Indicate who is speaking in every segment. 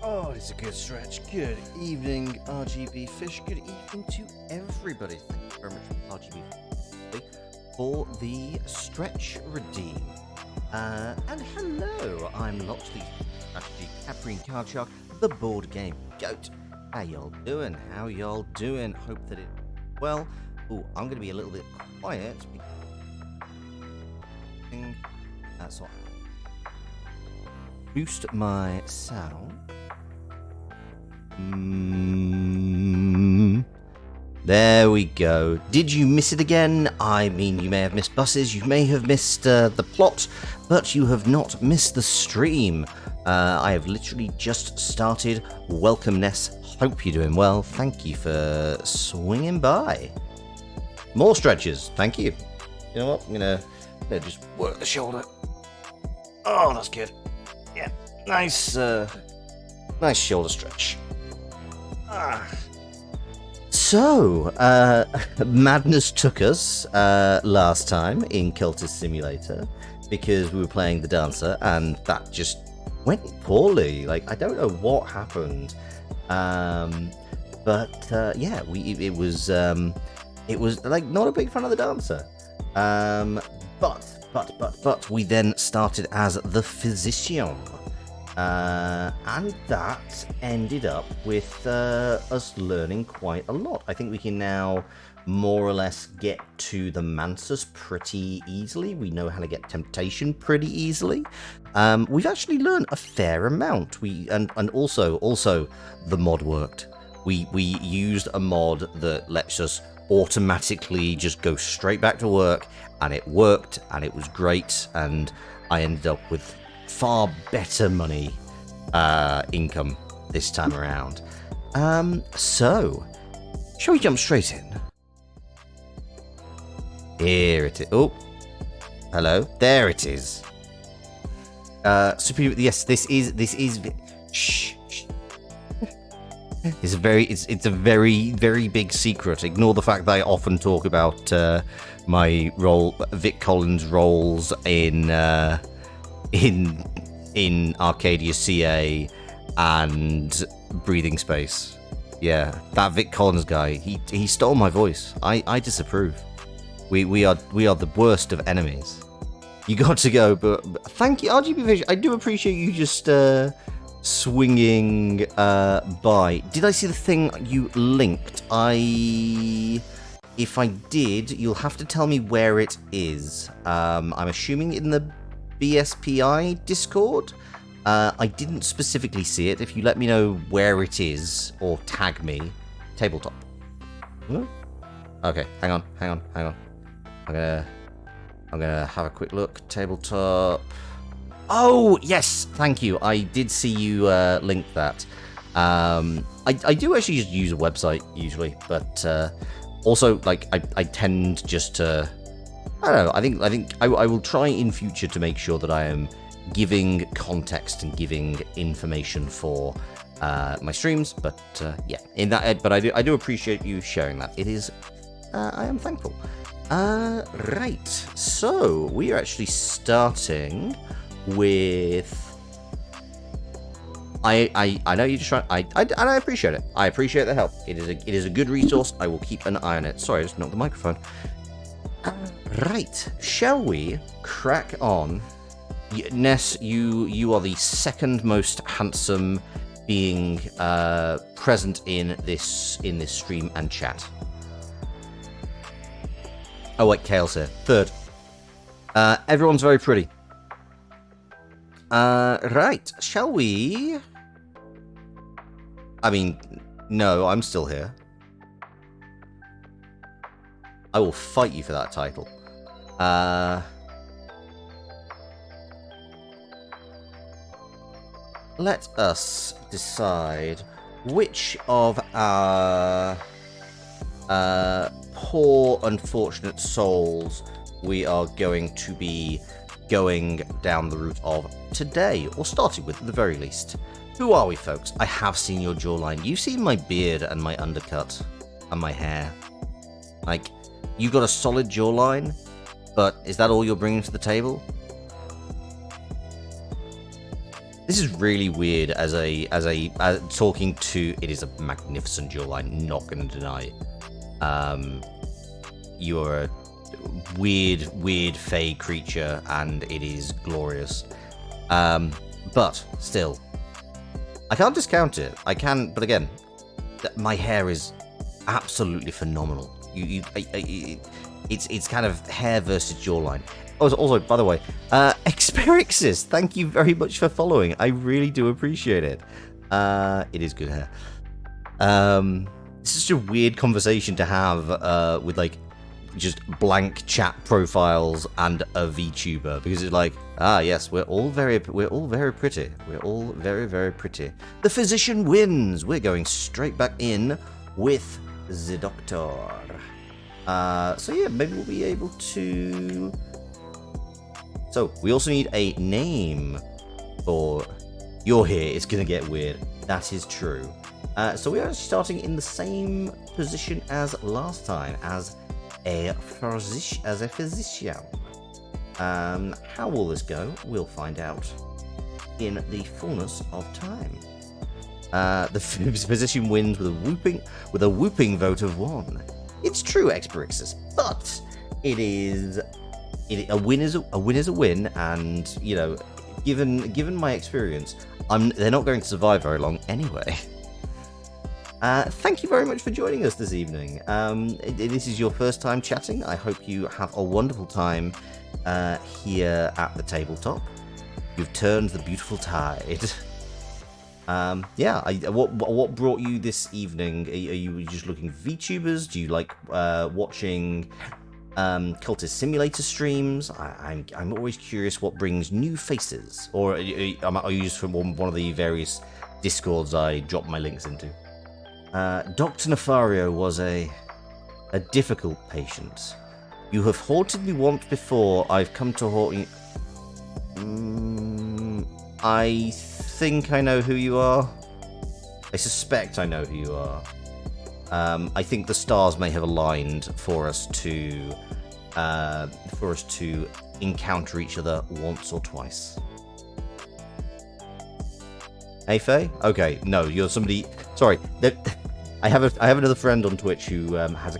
Speaker 1: Oh, it's a good stretch. Good evening, RGB Fish. Good evening to everybody. Thank you very much, RGB Fish, for the stretch redeem. And hello, I'm Loxley, strategy Caprine Card Shark, the board game goat. How y'all doing? How y'all doing? Hope that it well. Oh, I'm going to be a little bit quiet. That's all. Boost my sound. There we go. Did you miss it again? I mean, you may have missed buses, you may have missed the plot, but you have not missed the stream. I have literally just started. Welcome, Ness. Hope you're doing well. Thank you for swinging by. More stretches. Thank you. You know what? I'm gonna just work the shoulder. Oh, that's good. Yeah, nice shoulder stretch. So, madness took us last time in Cultist Simulator because we were playing the dancer, and that just went poorly. Like, I don't know what happened, but yeah, it was like not a big fan of the dancer. But we then started as the physician. And that ended up with us learning quite a lot. I think we can now more or less get to the Mansus pretty easily. We know how to get Temptation pretty easily. We've actually learned a fair amount. And also the mod worked. We used a mod that lets us automatically just go straight back to work, and it worked, and it was great, and I ended up with far better money income this time around. So shall we jump straight in? Here it is. Oh, hello, there it is. Superior. Yes, this is shh. It's a very big secret. Ignore the fact that I often talk about my role, Vic Collins' roles in Arcadia CA and Breathing Space. Yeah, that Vic Collins guy, he stole my voice. I disapprove. We are the worst of enemies. You got to go, but thank you, RGB Vision. I do appreciate you just swinging by. Did I see the thing you linked? If I did, you'll have to tell me where it is. I'm assuming in the BSPI Discord. I didn't specifically see it. If you let me know where it is or tag me, tabletop. Okay, hang on. I'm gonna have a quick look. Tabletop. Oh yes, thank you. I did see you link that. I do actually just use a website usually, but also like I tend just to. I don't know. I think I will try in future to make sure that I am giving context and giving information for my streams. But yeah, in that. But I do appreciate you sharing that. It is. I am thankful. Right. So we are actually starting with. I know you're just trying. And I appreciate it. I appreciate the help. It is a good resource. I will keep an eye on it. Sorry, I just knocked the microphone. Right, shall we crack on? Ness, you are the second most handsome being present in this stream and chat. Oh wait, Kale's here. Third. Everyone's very pretty. Right, shall we? I mean, no, I'm still here. I will fight you for that title. Let us decide which of our poor, unfortunate souls we are going to be going down the route of today, or starting with at the very least. Who are we, folks? I have seen your jawline. You've seen my beard and my undercut and my hair. Like, you got a solid jawline, but is that all you're bringing to the table? This is really weird as talking to. It is a magnificent jawline, not going to deny. You are a weird fey creature, and it is glorious. But still, I can't discount it. I can, but again, my hair is absolutely phenomenal. It's kind of hair versus jawline. Also, by the way, Experixis, thank you very much for following. I really do appreciate it. It is good hair. It's such a weird conversation to have with like just blank chat profiles and a VTuber, because it's like, yes, we're all very pretty. We're all very pretty. The physician wins. We're going straight back in with the doctor. So yeah, maybe we'll be able to. So we also need a name for. You're here. It's gonna get weird. That is true. So we are starting in the same position as last time, as a physician. How will this go? We'll find out in the fullness of time. The physician wins with a whooping vote of 1. It's true, Experixis, but a win is a win, and you know, given my experience, they're not going to survive very long anyway. Thank you very much for joining us this evening. This is your first time chatting. I hope you have a wonderful time here at the tabletop. You've turned the beautiful tide. What brought you this evening? Are you just looking for VTubers? Do you like watching Cultist Simulator streams? I'm always curious what brings new faces. Or are you just from one of the various Discords I drop my links into? Dr. Nefario was a difficult patient. You have haunted me once before. I've come to haunt you. I think I know who you are. I suspect I know who you are. I think the stars may have aligned for us to encounter each other once or twice. Hey, Faye? Okay, no, you're somebody. Sorry, I have another friend on Twitch who has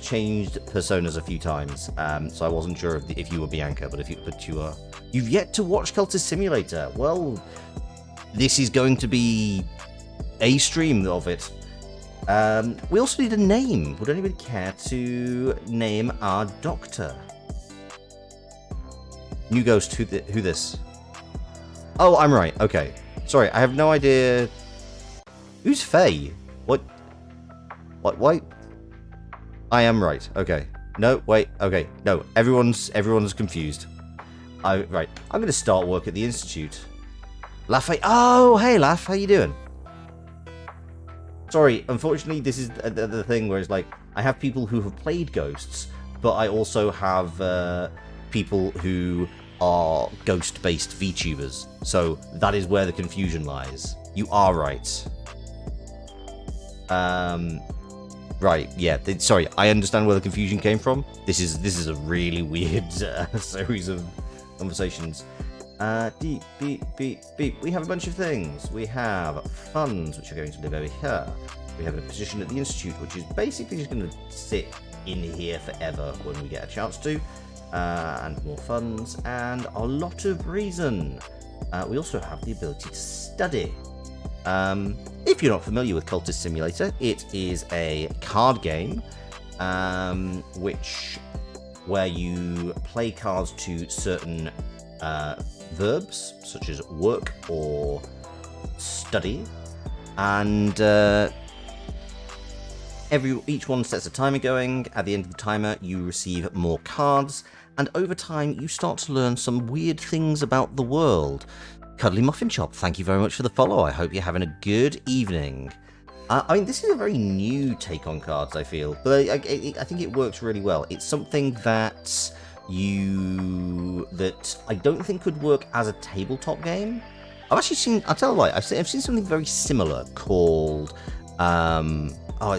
Speaker 1: changed personas a few times. So I wasn't sure if you were Bianca, but you are. You've yet to watch Cultist Simulator. Well, this is going to be a stream of it. We also need a name. Would anybody care to name our doctor? New Ghost, who this? Oh, I'm right. Okay. Sorry, I have no idea. Who's Faye? What? Why? I am right. Okay. No, wait. Okay. No, everyone's confused. Right. I'm going to start work at the Institute. Lafay. Oh, hey, Laf. How you doing? Sorry, unfortunately, this is the thing where it's like, I have people who have played Ghosts, but I also have people who are Ghost-based VTubers. So that is where the confusion lies. You are right. Right, yeah. Sorry, I understand where the confusion came from. This is a really weird series of conversations. Beep, beep, beep, beep. We have a bunch of things. We have funds, which are going to live over here. We have a position at the Institute, which is basically just going to sit in here forever when we get a chance to. And more funds, and a lot of reason. We also have the ability to study. If you're not familiar with Cultist Simulator, it is a card game, where you play cards to certain verbs, such as work or study, and each one sets a timer going. At the end of the timer, you receive more cards, and over time, you start to learn some weird things about the world. Cuddly Muffin Chop, thank you very much for the follow. I hope you're having a good evening. I mean, this is a very new take on cards, I feel, but I think it works really well. It's something that I don't think could work as a tabletop game. I've actually seen, I'll tell you what, I've seen something very similar called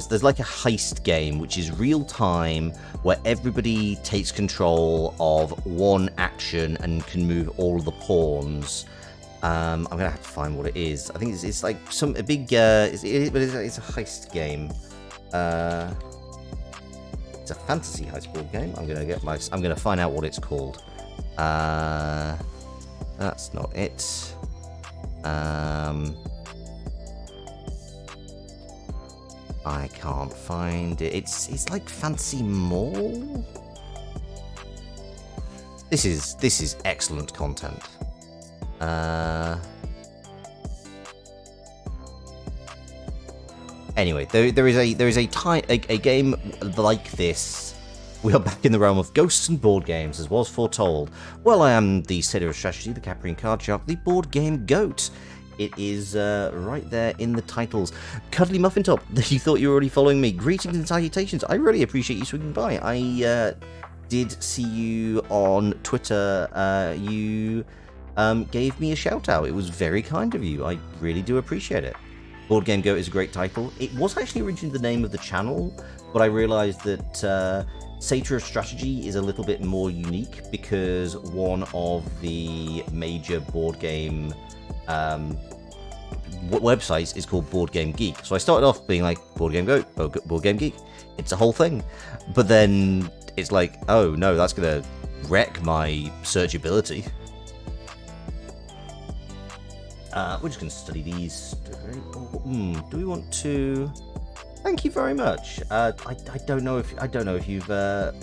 Speaker 1: There's like a heist game which is real time, where everybody takes control of one action and can move all of the pawns. I'm gonna have to find what it is. I think it's like it's a heist game. It's a fantasy heist board game. I'm gonna find out what it's called. That's not it. I can't find it. It's like Fancy Mall. This is excellent content. Anyway, there is a game like this. We are back in the realm of ghosts and board games, as was foretold. Well, I am the sailor of strategy, the Caprian card shark, the board game goat. It is right there in the titles. Cuddly Muffin Top, you thought you were already following me. Greetings and salutations. I really appreciate you swinging by. I did see you on Twitter. You gave me a shout out. It was very kind of you. I really do appreciate it. Board Game Goat is a great title. It was actually originally the name of the channel, but I realized that Satyr of Strategy is a little bit more unique because one of the major board game websites is called Board Game Geek. So I started off being like Board Game Goat, Board Game Geek. It's a whole thing. But then it's like, oh no, that's gonna wreck my searchability. We're just gonna study these. Do we want to? Thank you very much. I don't know if you've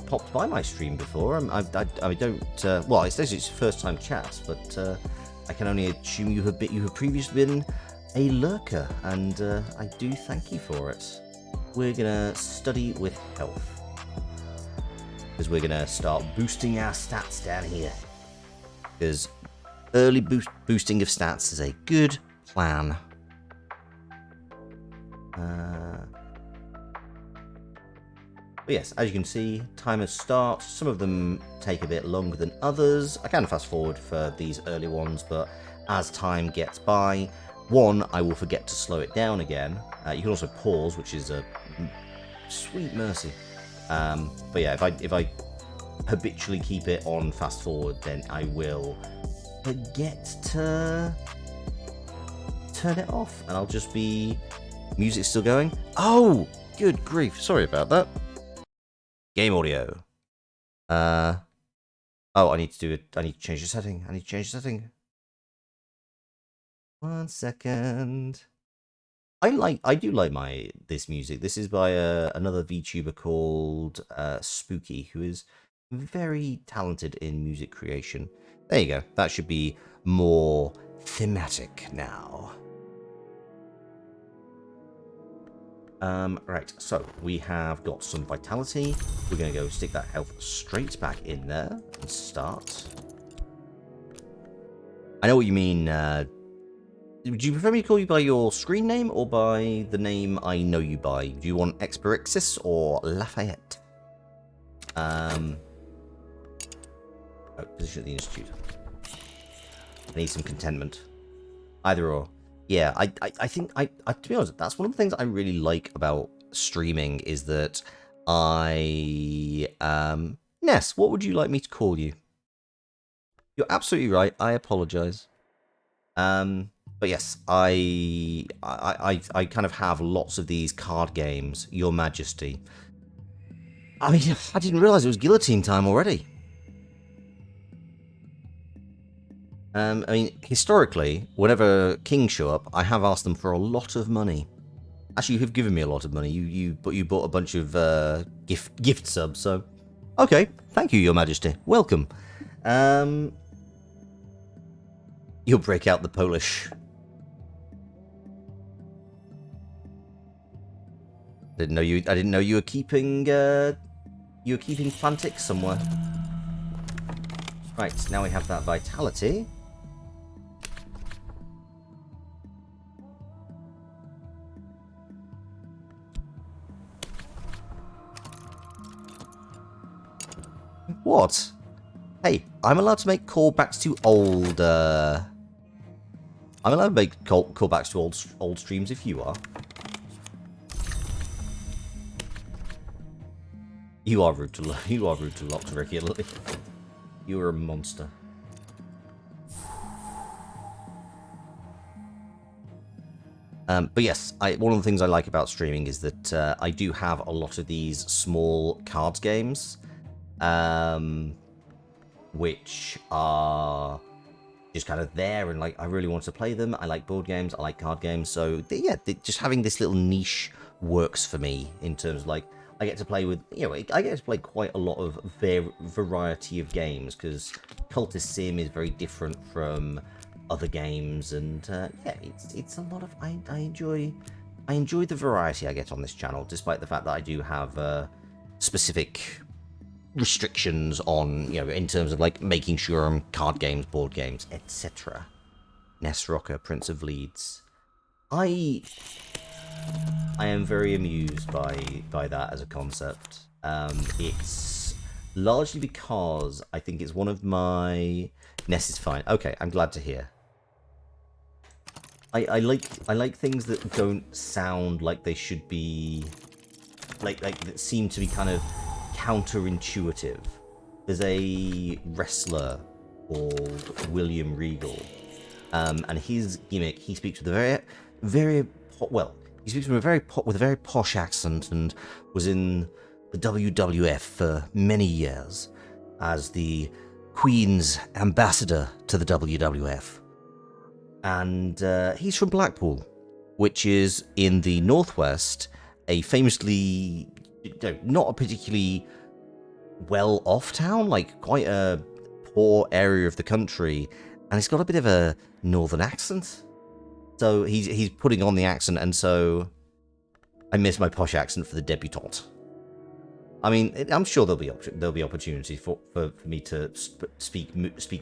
Speaker 1: popped by my stream before. I don't. Well, it says it's your first time chat, but I can only assume you have previously been a lurker, and I do thank you for it. We're gonna study with health because we're gonna start boosting our stats down here. Because early boosting of stats is a good plan. But yes, as you can see, timers start. Some of them take a bit longer than others. I can fast forward for these early ones, but as time gets by, I will forget to slow it down again. You can also pause, which is a sweet mercy. But yeah, if I habitually keep it on fast forward, then I will forget to turn it off, and I'll just be... Music's still going? Oh, good grief. Sorry about that. Game audio. Oh, I need to do it. I need to change the setting. 1 second. I do like this music. This is by another VTuber called Spooky, who is very talented in music creation. There you go. That should be more thematic now. Right, so we have got some vitality. We're going to go stick that health straight back in there and start. I know what you mean. Would you prefer me to call you by your screen name or by the name I know you by? Do you want Experixis or Lafayette? Position at the Institute. I need some contentment. Either or. Yeah, I think, to be honest, that's one of the things I really like about streaming is that Ness, what would you like me to call you? You're absolutely right. I apologize. But yes, I kind of have lots of these card games, Your Majesty. I mean, I didn't realize it was guillotine time already. I mean, historically, whenever kings show up, I have asked them for a lot of money. Actually, you have given me a lot of money. You bought a bunch of gift subs, so... Okay, thank you, Your Majesty. Welcome. You'll break out the Polish. I didn't know you were keeping Fantic somewhere. Right, now we have that vitality. What? Hey, I'm allowed to make callbacks to old, I'm allowed to make callbacks to old streams if you are. You are rude to you are rude to locks regularly. You are a monster. But yes, one of the things I like about streaming is that I do have a lot of these small cards games, which are just kind of there, and like I really want to play them. I like board games, I like card games, so yeah, just having this little niche works for me in terms of like I get to play with, I get to play quite a lot of variety of games because Cultist Sim is very different from other games, and yeah, it's a lot of I enjoy the variety I get on this channel, despite the fact that I do have specific restrictions on, in terms of like making sure I'm card games, board games, etc. Ness Rocker, Prince of Leeds. I am very amused by that as a concept. It's largely because I think it's one of my Ness is fine. Okay, I'm glad to hear. I like things that don't sound like they should be, like that seem to be kind of counterintuitive. There's a wrestler called William Regal, and his gimmick, he speaks with a he speaks with a very posh accent, and was in the WWF for many years as the Queen's ambassador to the WWF. And he's from Blackpool, which is in the northwest, a famously not a particularly well-off town, like quite a poor area of the country, and he's got a bit of a northern accent. So he's putting on the accent, and so I miss my posh accent for the debutante. I mean, I'm sure there'll be opportunity for me to speak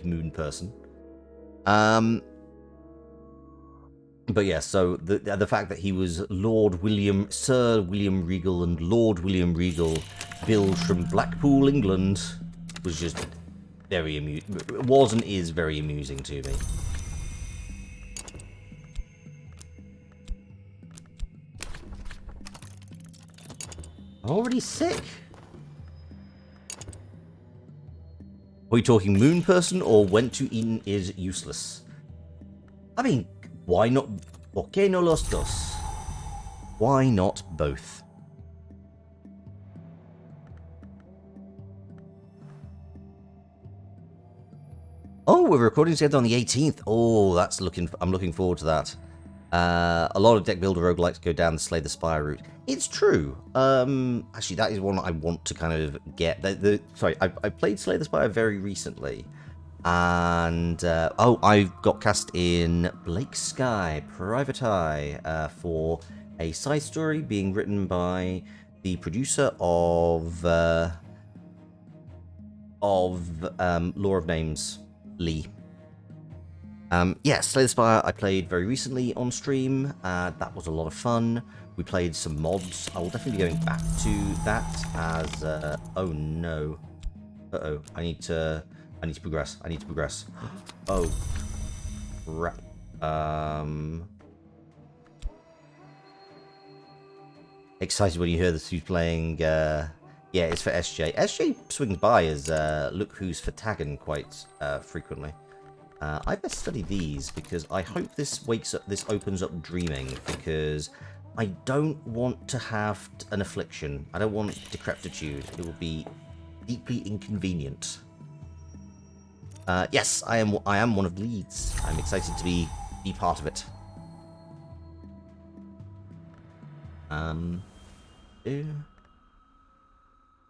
Speaker 1: Moon person. But yeah, so the fact that he was Sir William Regal and Lord William Regal, billed from Blackpool, England, was just very amusing. Was and is very amusing to me. I'm already sick. Are we talking Moon person or went to Eton is useless? I mean, why not? ¿Por qué no los dos? Why not both? Oh, we're recording together on the 18th. Oh, I'm looking forward to that. A lot of deck builder roguelikes go down the Slay the Spire route. It's true. Actually, that is one I want to kind of get. Sorry, I played Slay the Spire very recently. And I got cast in Blake Sky Private Eye for a side story being written by the producer of Lore of Names, Lee. Yeah, Slay the Spire I played very recently on stream. That was a lot of fun. We played some mods. I will definitely be going back to that as oh no. Uh-oh, I need to progress. I need to progress. Oh. Crap. Excited when you hear this who's playing, yeah, it's for SJ. SJ swings by as Look Who's for Tagging quite frequently. I best study these because I hope this opens up dreaming, because I don't want to have an affliction. I don't want decrepitude. It will be deeply inconvenient. Yes, I am one of Leeds. I'm excited to be part of it. I'm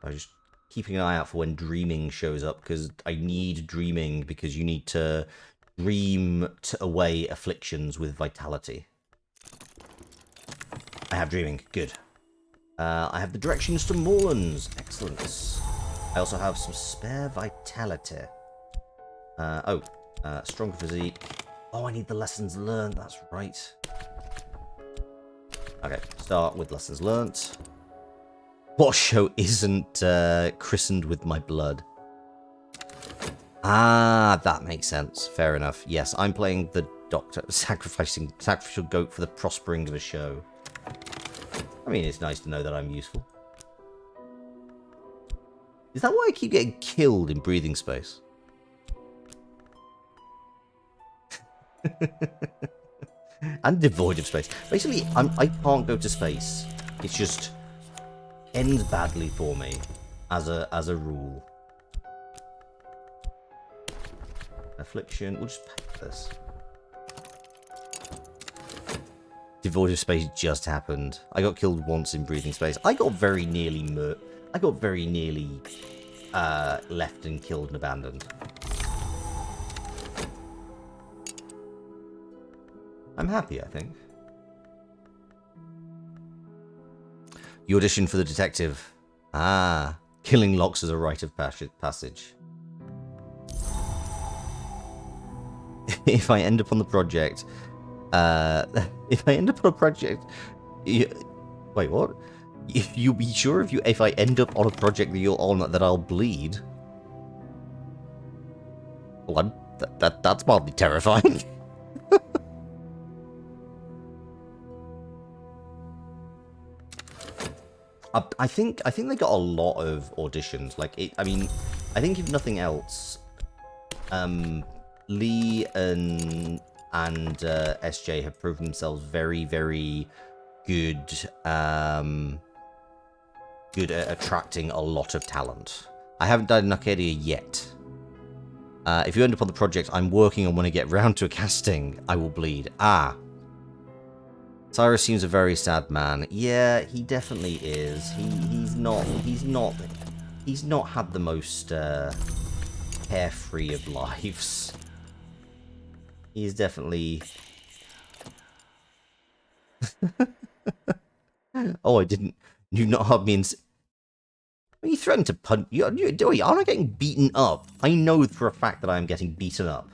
Speaker 1: just keeping an eye out for when dreaming shows up, because I need dreaming, because you need to dream away afflictions with vitality. I have dreaming. Good. I have the directions to Moorlands. Excellent. I also have some spare vitality. Stronger physique. Oh, I need the lessons learned. That's right. Okay, start with lessons learnt. What show isn't christened with my blood? Ah, that makes sense. Fair enough. Yes, I'm playing the doctor, sacrificial goat for the prospering of a show. I mean, it's nice to know that I'm useful. Is that why I keep getting killed in breathing space? And devoid of space. Basically, I can't go to space. It's just ends badly for me, as a rule. Affliction. We'll just pay for this. Devoid of space just happened. I got killed once in breathing space. I got very nearly left and killed and abandoned. I'm happy, I think. You auditioned for the detective. Ah, killing locks is a rite of passage. If I end up on the project, wait, what? If I end up on a project that you're on, that I'll bleed. Well, that's mildly terrifying. I think they got a lot of auditions. Like I mean, I think if nothing else, Lee and SJ have proven themselves very, very good, good at attracting a lot of talent. I haven't done Arcadia yet. If you end up on the project I'm working on when I get round to a casting, I will bleed. Ah. Cyrus seems a very sad man. Yeah, he definitely is. He's not had the most carefree of lives. He's definitely. Oh, I didn't. You not have me. You threatened to punch. I'm not getting beaten up. I know for a fact that I am getting beaten up.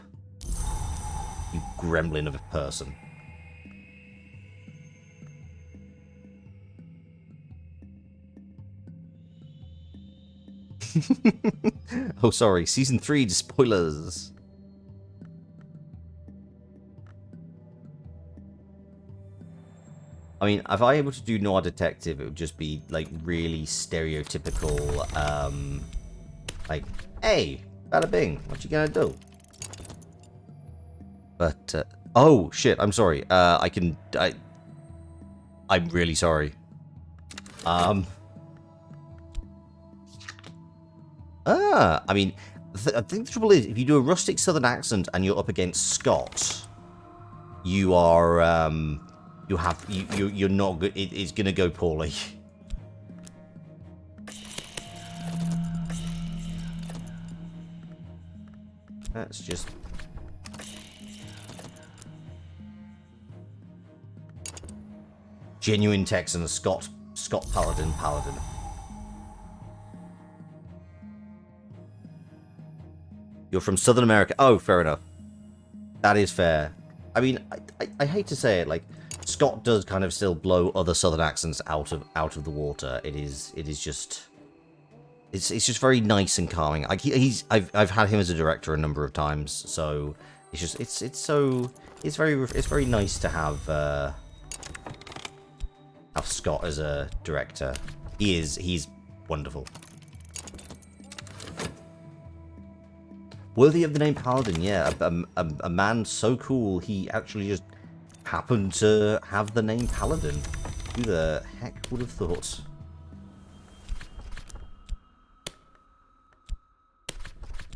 Speaker 1: You gremlin of a person. Oh, sorry. Season 3 spoilers. I mean, if I were able to do Noir Detective, it would just be, like, really stereotypical, like, hey, bada bing, what you gonna do? But, oh, shit, I'm sorry. I'm really sorry. I mean, I think the trouble is, if you do a rustic southern accent and you're up against Scott, you are, you're not good. It's gonna go poorly. That's just. Genuine Texan, Scott Paladin. You're from Southern America. Oh, fair enough. That is fair. I mean, I hate to say it, like, Scott does kind of still blow other Southern accents out of the water. It's just very nice and calming. Like I've had him as a director a number of times, so it's very nice to have Scott as a director. He's wonderful. Worthy of the name Paladin, yeah. A man so cool, he actually just happened to have the name Paladin. Who the heck would have thought?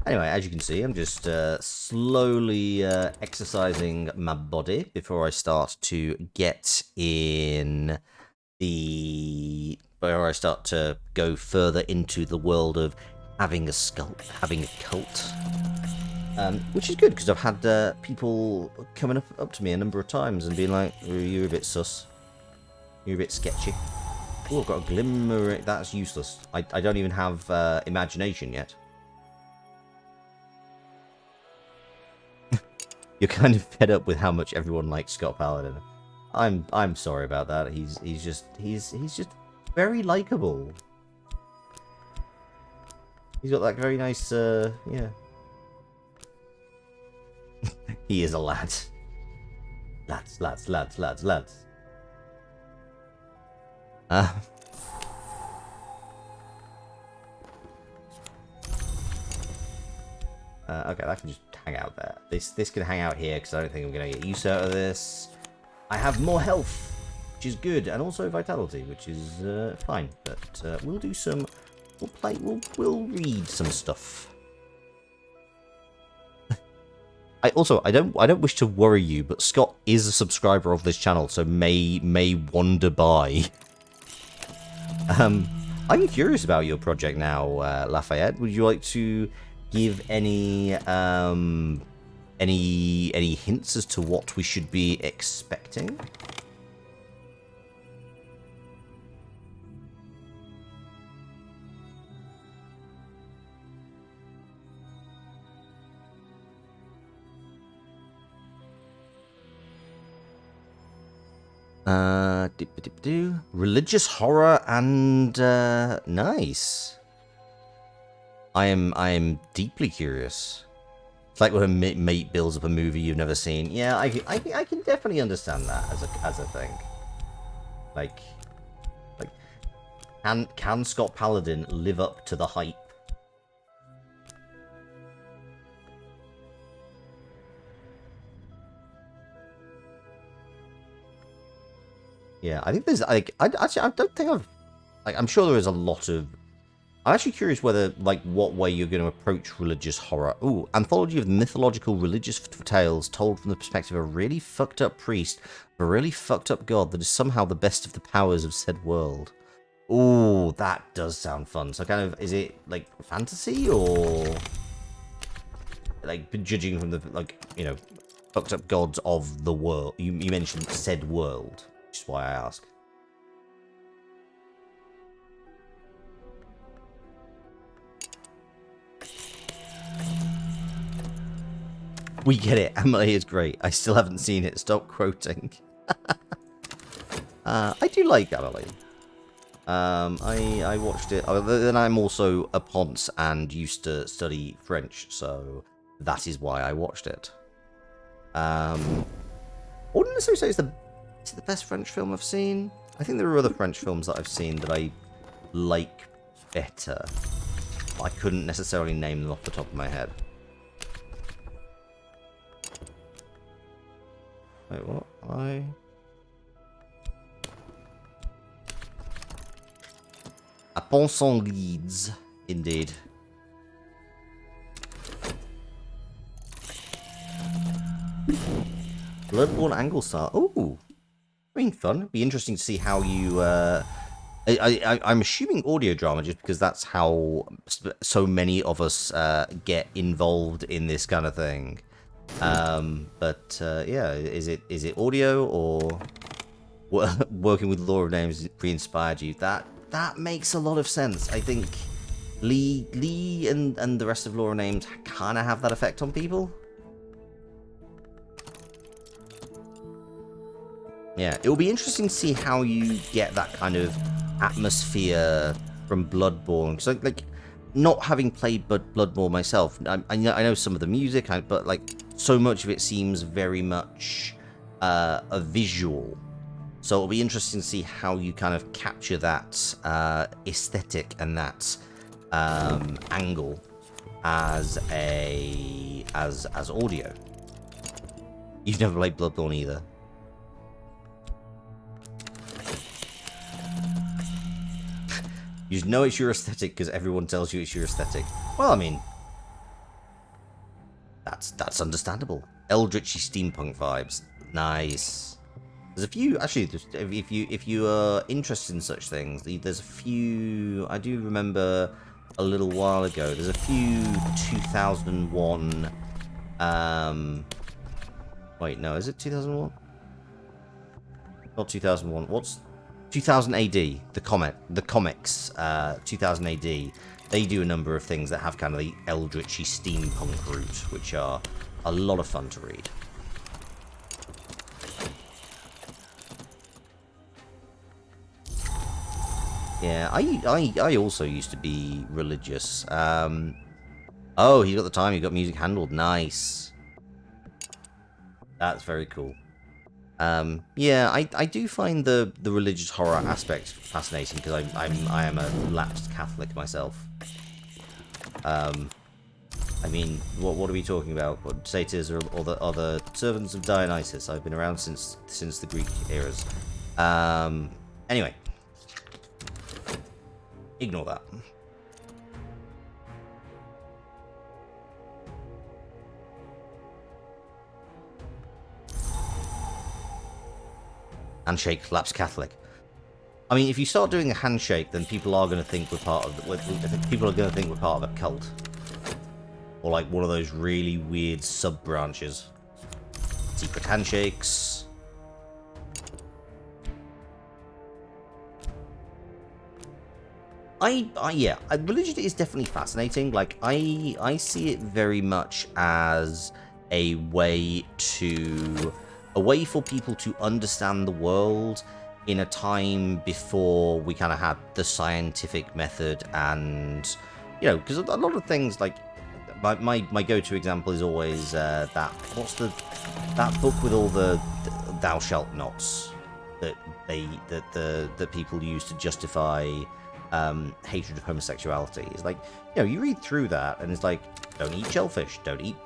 Speaker 1: Anyway, as you can see, I'm just slowly exercising my body before I start to get in before I start to go further into the world of having a cult. Which is good, because I've had people coming up to me a number of times and being like, you're a bit sus. You're a bit sketchy. Oh, I've got a glimmer. That's useless. I don't even have imagination yet. You're kind of fed up with how much everyone likes Scott Paladin. I'm sorry about that. He's just very likable. He's got that very nice yeah. He is a lad. Lads. Okay, that can just hang out there. This can hang out here because I don't think I'm going to get use out of this. I have more health, which is good, and also vitality, which is fine. But we'll do some. We'll play. We'll read some stuff. I don't wish to worry you, but Scott is a subscriber of this channel, so may wander by. I'm curious about your project now, Lafayette. Would you like to give any hints as to what we should be expecting? Religious horror and nice. I am deeply curious. It's like when a mate builds up a movie you've never seen. Yeah, I can definitely understand that as a thing. Like can Scott Paladin live up to the hype? Yeah, I think there's like I don't think I've I'm sure there is a lot of. I'm actually curious whether like what way you're going to approach religious horror. Ooh, anthology of mythological religious tales told from the perspective of a really fucked up priest, a really fucked up god that is somehow the best of the powers of said world. Ooh, that does sound fun. So kind of is it like fantasy or like judging from the fucked up gods of the world? You mentioned said world. Which is why I ask. We get it. Emily is great. I still haven't seen it. Stop quoting. I do like Emily. I watched it. Then I'm also a Ponce and used to study French, so that is why I watched it. I wouldn't necessarily say it's the best French film I've seen. I think there are other French films that I've seen that I like better. I couldn't necessarily name them off the top of my head. Wait, what? A Ponce en Leeds, indeed. Bloodborne Anglestar. Ooh. I mean, fun. It'd be interesting to see how you. I'm assuming audio drama just because that's how so many of us get involved in this kind of thing. But yeah, is it audio or working with Law of Names pre-inspired you? That makes a lot of sense. I think Lee and the rest of Law of Names kind of have that effect on people. Yeah, it will be interesting to see how you get that kind of atmosphere from Bloodborne. Because, like not having played Bloodborne myself, I know some of the music, but, like, so much of it seems very much a visual. So it'll be interesting to see how you kind of capture that aesthetic and that angle as audio. You've never played Bloodborne either. You know it's your aesthetic because everyone tells you it's your aesthetic. Well, I mean, that's understandable. Eldritchy steampunk vibes, nice. There's a few actually. If you are interested in such things, there's a few. I do remember a little while ago. There's a few 2001. Wait, no, is it 2001? Not 2001. What's 2000 AD, the comics, 2000 AD, they do a number of things that have kind of the eldritchy steampunk route, which are a lot of fun to read. Yeah, I also used to be religious. Oh, he's got the time, he's got music handled, nice. That's very cool. Yeah, I do find the religious horror aspect fascinating because I am a lapsed Catholic myself. I mean, what are we talking about? What satyrs are the servants of Dionysus. I've been around since the Greek eras. Anyway, ignore that. Handshake, lapsed Catholic. I mean, if you start doing a handshake, then people are going to think we're part of. People are going to think we're part of a cult, or like one of those really weird sub branches. Secret handshakes. Yeah, religion is definitely fascinating. Like, I see it very much as a way for people to understand the world in a time before we kind of had the scientific method, and because a lot of things, like my go-to example is always that book with all the thou shalt nots that that people use to justify hatred of homosexuality. It's like, you read through that and it's like, don't eat shellfish, don't eat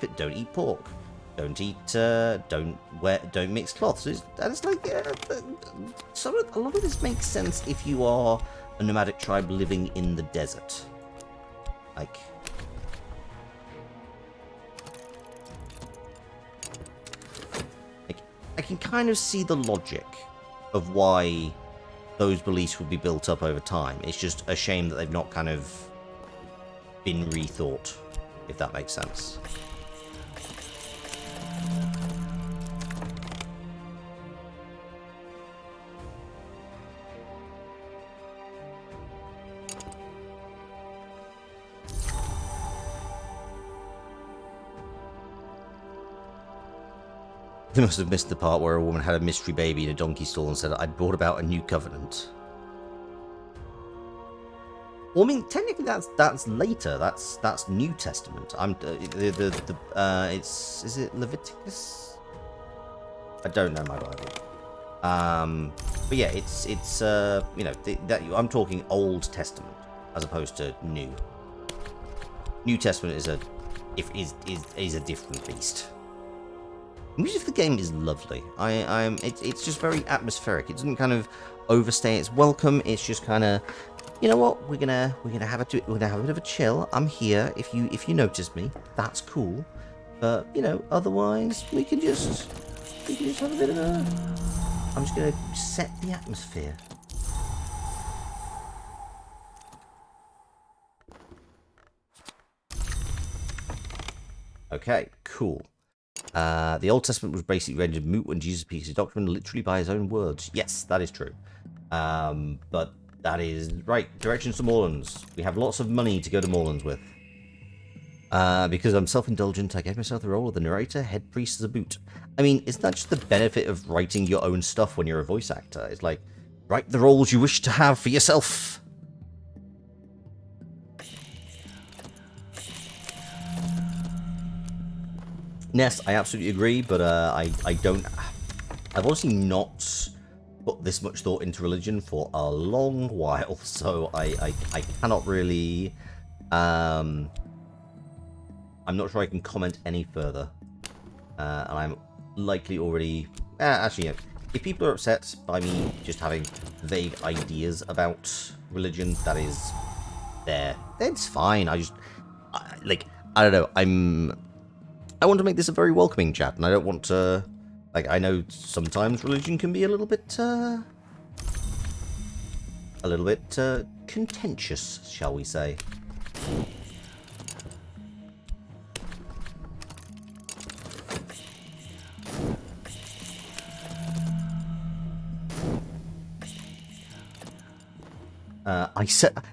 Speaker 1: pork, don't mix cloths. And it's like, a lot of this makes sense if you are a nomadic tribe living in the desert. Like, I can kind of see the logic of why those beliefs would be built up over time. It's just a shame that they've not kind of been rethought, if that makes sense. They must have missed the part where a woman had a mystery baby in a donkey stall and said, "I'd brought about a new covenant." Well, I mean, technically that's later. That's New Testament. Is it Leviticus? I don't know my Bible. But yeah, I'm talking Old Testament as opposed to New. New Testament is a different beast. The music of the game is lovely. It's just very atmospheric. It doesn't kind of overstay its welcome. It's just kind of, you know what? We're gonna have a bit of a chill. I'm here. If you notice me, that's cool. But otherwise, we can just have a bit of a. I'm just gonna set the atmosphere. Okay, cool. The Old Testament was basically rendered moot when Jesus speaks a doctrine literally by his own words. Yes, that is true. But that is right. Directions to Moorlands. We have lots of money to go to Moorlands with. Because I'm self-indulgent, I gave myself the role of the narrator, head priest as a boot. I mean, isn't that just the benefit of writing your own stuff when you're a voice actor? It's like, write the roles you wish to have for yourself. Yes, I absolutely agree, but I don't. I've honestly not put this much thought into religion for a long while, so I cannot really. I'm not sure I can comment any further, and I'm likely already. Actually, if people are upset by me just having vague ideas about religion, that is there. It's fine. I don't know. I want to make this a very welcoming chat, and I don't want to... Like, I know sometimes religion can be a little bit contentious, shall we say.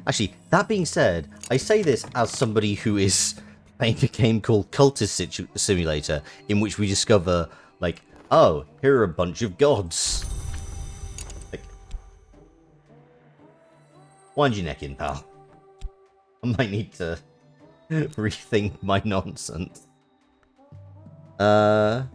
Speaker 1: Actually, that being said, I say this as somebody who is playing a game called Cultist Simulator, in which we discover, like, oh, here are a bunch of gods. Like, wind your neck in, pal. I might need to rethink my nonsense. Like,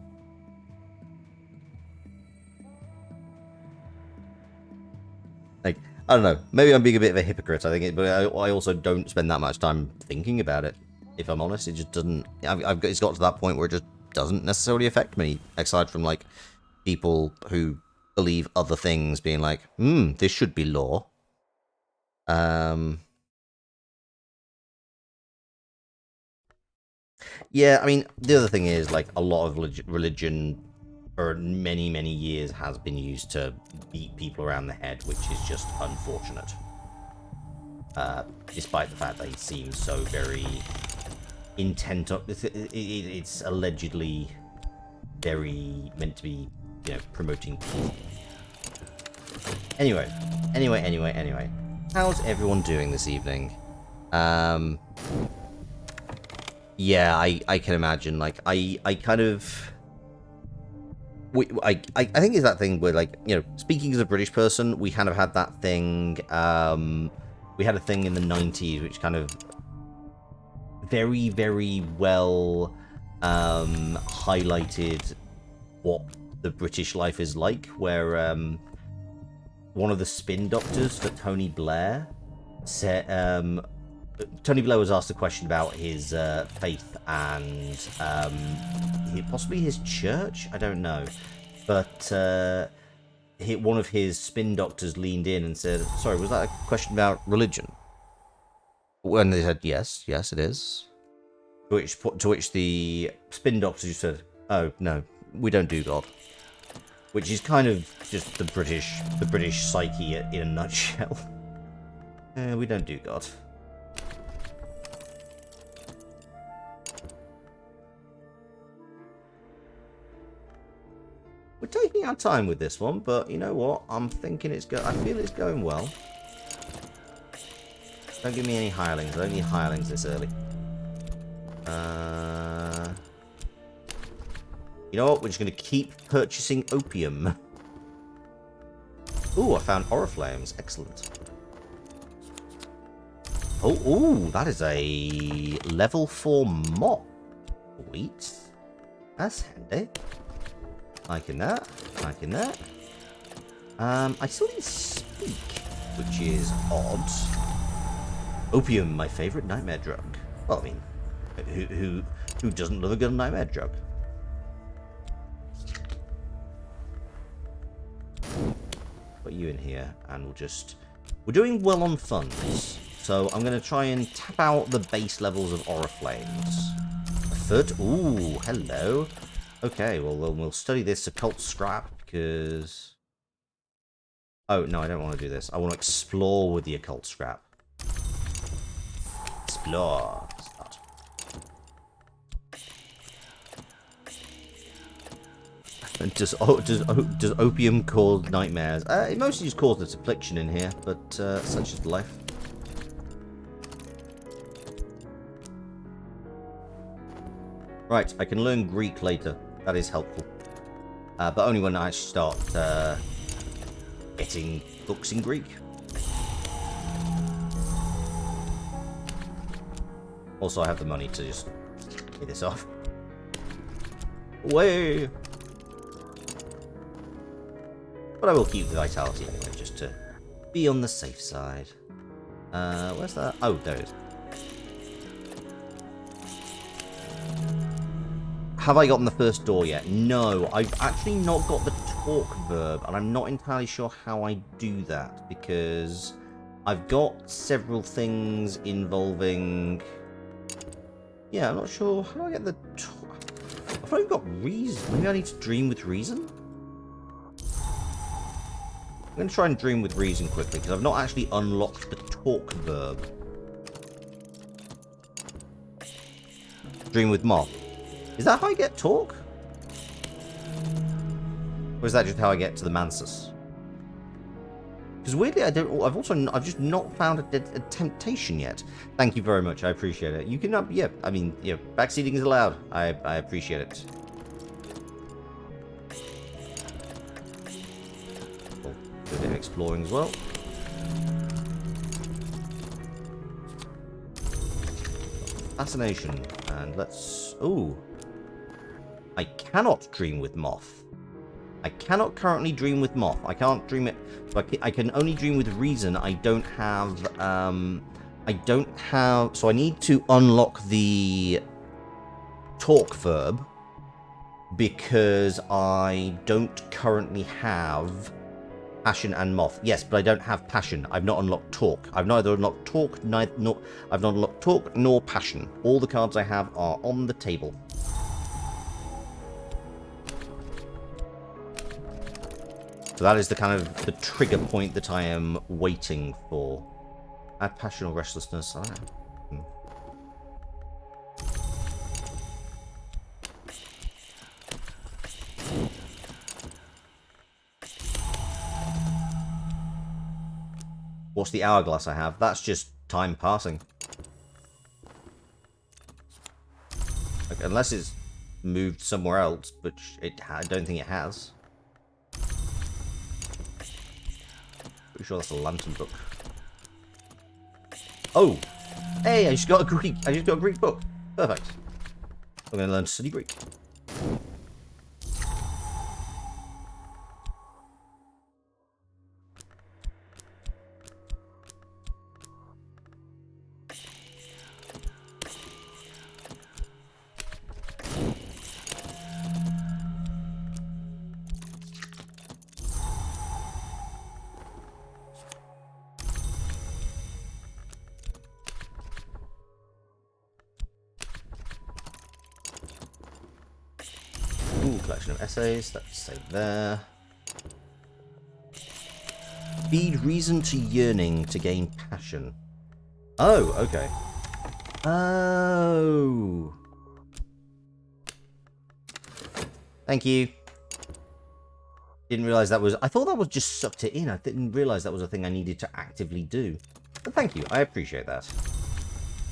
Speaker 1: I don't know. Maybe I'm being a bit of a hypocrite, I think, but I also don't spend that much time thinking about it. if I'm honest. It just doesn't... it's got to that point where it just doesn't necessarily affect me, aside from, like, people who believe other things being like, this should be law. Yeah, I mean, the other thing is, like, a lot of religion for many, many years has been used to beat people around the head, which is just unfortunate. Despite the fact that he seems so very intent on... It's allegedly very meant to be, you know, promoting peace. Anyway. How's everyone doing this evening? Yeah, I can imagine. Like, I kind of... I think it's that thing where, like, you know, speaking as a British person, we kind of had that thing, we had a thing in the 90s which kind of very, very well highlighted what the British life is like, where one of the spin doctors for Tony Blair said, Tony Blair was asked a question about his faith and possibly his church. I don't know, but one of his spin doctors leaned in and said, "Sorry, was that a question about religion?" When they said, "Yes, it is," to which the spin doctor said, "Oh no, we don't do God," which is kind of just the British psyche in a nutshell. We don't do God. We're taking our time with this one, but you know what? I'm thinking I feel it's going well. Don't give me any hirelings. I don't need hirelings this early. You know what? We're just going to keep purchasing opium. Ooh, I found oriflammes. Excellent. Oh, that is a level 4 mop. Sweet. That's handy. Liking that. I still need speak, which is odd. Opium, my favourite nightmare drug. Well, I mean, who doesn't love a good nightmare drug? Put you in here, and we're doing well on funds. So I'm going to try and tap out the base levels of oriflammes. A foot. Ooh, hello. Okay, well, we'll study this occult scrap, because... Oh, no, I don't want to do this. I want to explore with the occult scrap. Explore. Start. And does opium cause nightmares? It mostly just causes affliction in here, but such is life. Right, I can learn Greek later. That is helpful. But only when I start getting books in Greek. Also, I have the money to just pay this off. Away! But I will keep the vitality anyway, just to be on the safe side. Where's that? Oh, there it is. Have I gotten the first door yet? No, I've actually not got the talk verb, and I'm not entirely sure how I do that, because I've got several things involving... Yeah, I'm not sure. How do I get the talk? I've only got reason. Maybe I need to dream with reason? I'm going to try and dream with reason quickly, because I've not actually unlocked the talk verb. Dream with moth. Is that how I get talk? Or is that just how I get to the Mansus? Because weirdly, I've just not found a temptation yet. Thank you very much. I appreciate it. You can, yeah, I mean, yeah, backseating is allowed. I appreciate it. We'll do a bit of exploring as well. Fascination. And let's... Ooh. I cannot dream with moth. I cannot currently dream with moth. I can't dream it. I can only dream with reason. I don't have I don't have... So I need to unlock the talk verb because I don't currently have passion and moth. Yes, but I don't have passion. I've not unlocked talk. I've neither unlocked talk, I've not unlocked talk nor passion. All the cards I have are on the table. So that is the kind of the trigger point that I am waiting for. Add passion or restlessness. What's the hourglass I have? That's just time passing. Okay, unless it's moved somewhere else, but I don't think it has. Pretty sure that's a lantern book. Oh! Hey, I just got a Greek book. Perfect. I'm going to learn to study Greek. Ooh, collection of essays. That's saved there. Feed reason to yearning to gain passion. Oh, okay. Oh. Thank you. Didn't realise that was... I thought that was just sucked it in. I didn't realise that was a thing I needed to actively do. But thank you. I appreciate that.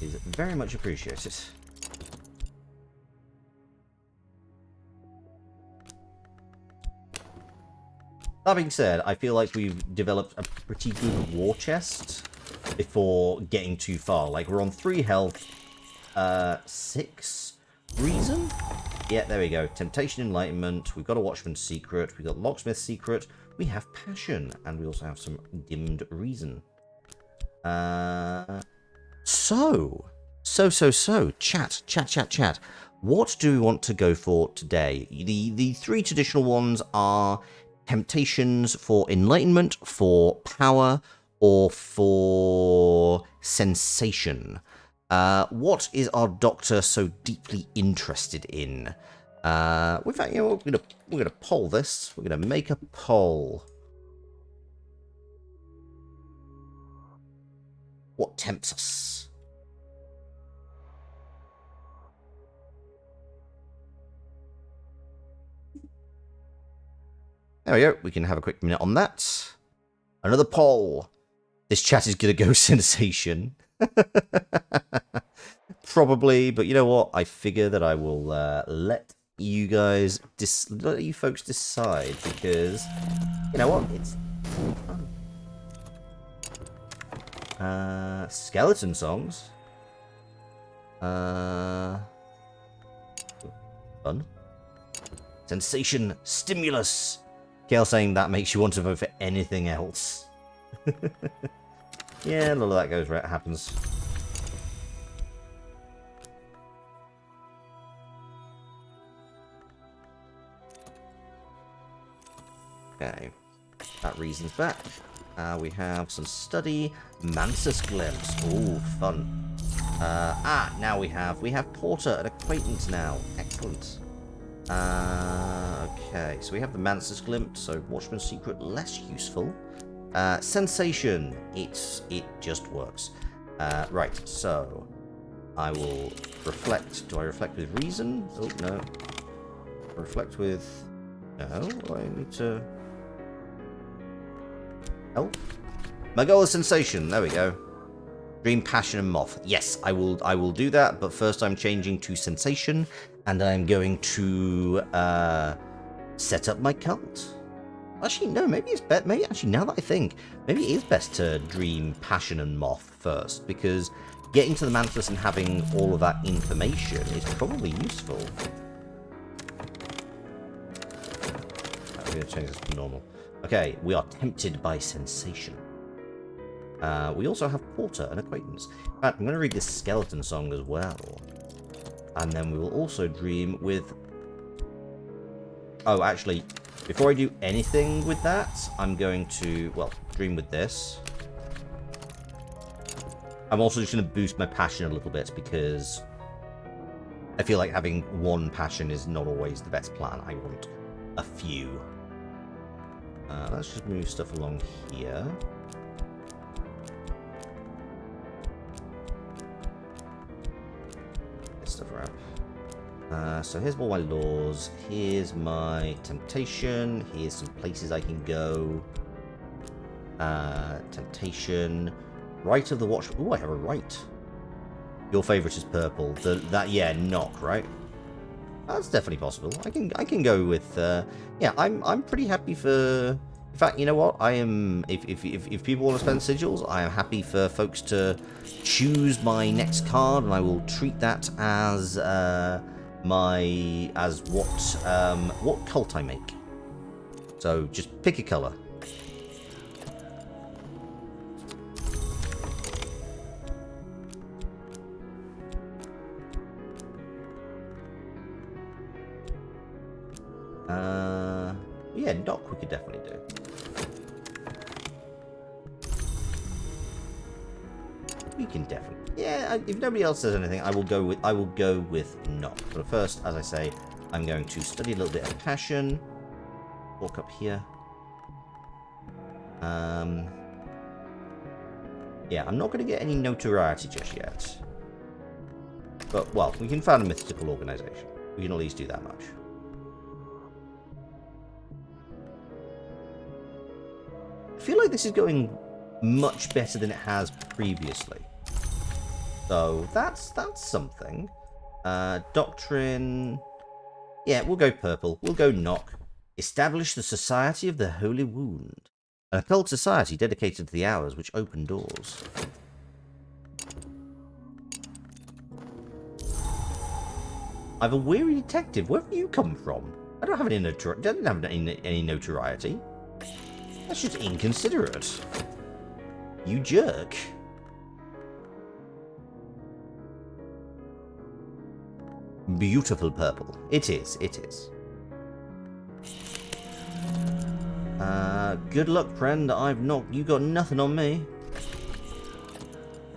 Speaker 1: It is very much appreciated. That being said, I feel like we've developed a pretty good war chest before getting too far. Like, we're on 3 health, 6 reason? Yeah, there we go. Temptation, Enlightenment. We've got a Watchman's Secret. We've got Locksmith's Secret. We have Passion. And we also have some Dimmed Reason. So. Chat. What do we want to go for today? The 3 traditional ones are Temptations for Enlightenment, for Power, or for Sensation. What is our doctor so deeply interested in? In fact, you know, we're gonna poll this. We're gonna make a poll. What tempts us? There we go. We can have a quick minute on that. Another poll. This chat is gonna go sensation. Probably, but you know what? I figure that I will let you guys, let you folks decide, because you know what? It's fun. Skeleton songs. Fun. Sensation, stimulus. Kale saying that makes you want to vote for anything else. Yeah, a lot of that goes right. Happens. Okay, that reason's back. We have some study. Mansus glimpse. Ooh, fun. Now we have Porter, an acquaintance now. Excellent. Okay, so we have the Mansus glimpse, so Watchman's Secret less useful. Sensation, it just works. Right, so I will reflect. Do I reflect with reason? Oh, no. Reflect with... No, I need to... Oh. My goal is sensation. There we go. Dream, passion, and moth. Yes, I will do that, but first I'm changing to sensation, and I'm going to set up my cult. Actually, no, maybe it's better. Maybe actually, now that I think, maybe it is best to dream, passion, and moth first, because getting to the mantis and having all of that information is probably useful. I'm going to change this to normal. Okay, we are tempted by sensation. We also have Porter, an acquaintance. In fact, I'm going to read this skeleton song as well. And then we will also dream with... Oh, actually, before I do anything with that, I'm going to, well, dream with this. I'm also just going to boost my passion a little bit because I feel like having one passion is not always the best plan. I want a few. Let's just move stuff along here. This stuff around. So here's all my laws. Here's my temptation. Here's some places I can go. Temptation. Right of the watch. Ooh, I have a right. Your favorite is purple. Yeah, knock, right? That's definitely possible. I can go with yeah, I'm pretty happy for... In fact, you know what? I am if people want to spend sigils, I am happy for folks to choose my next card, and I will treat that as what cult I make. So just pick a color. Yeah, knock we could definitely do. We can definitely. Yeah, if nobody else says anything, I will go with knock. But first, as I say, I'm going to study a little bit of passion. Walk up here. Yeah, I'm not going to get any notoriety just yet. But, well, we can found a mythical organization. We can at least do that much. I feel like this is going much better than it has previously. So that's something. Doctrine. Yeah, we'll go purple. We'll go knock. Establish the Society of the Holy Wound. An occult society dedicated to the hours which open doors. I have a weary detective. Where have you come from? I don't have any notoriety. That's just inconsiderate. You jerk. Beautiful purple. It is. Good luck, friend. You got nothing on me.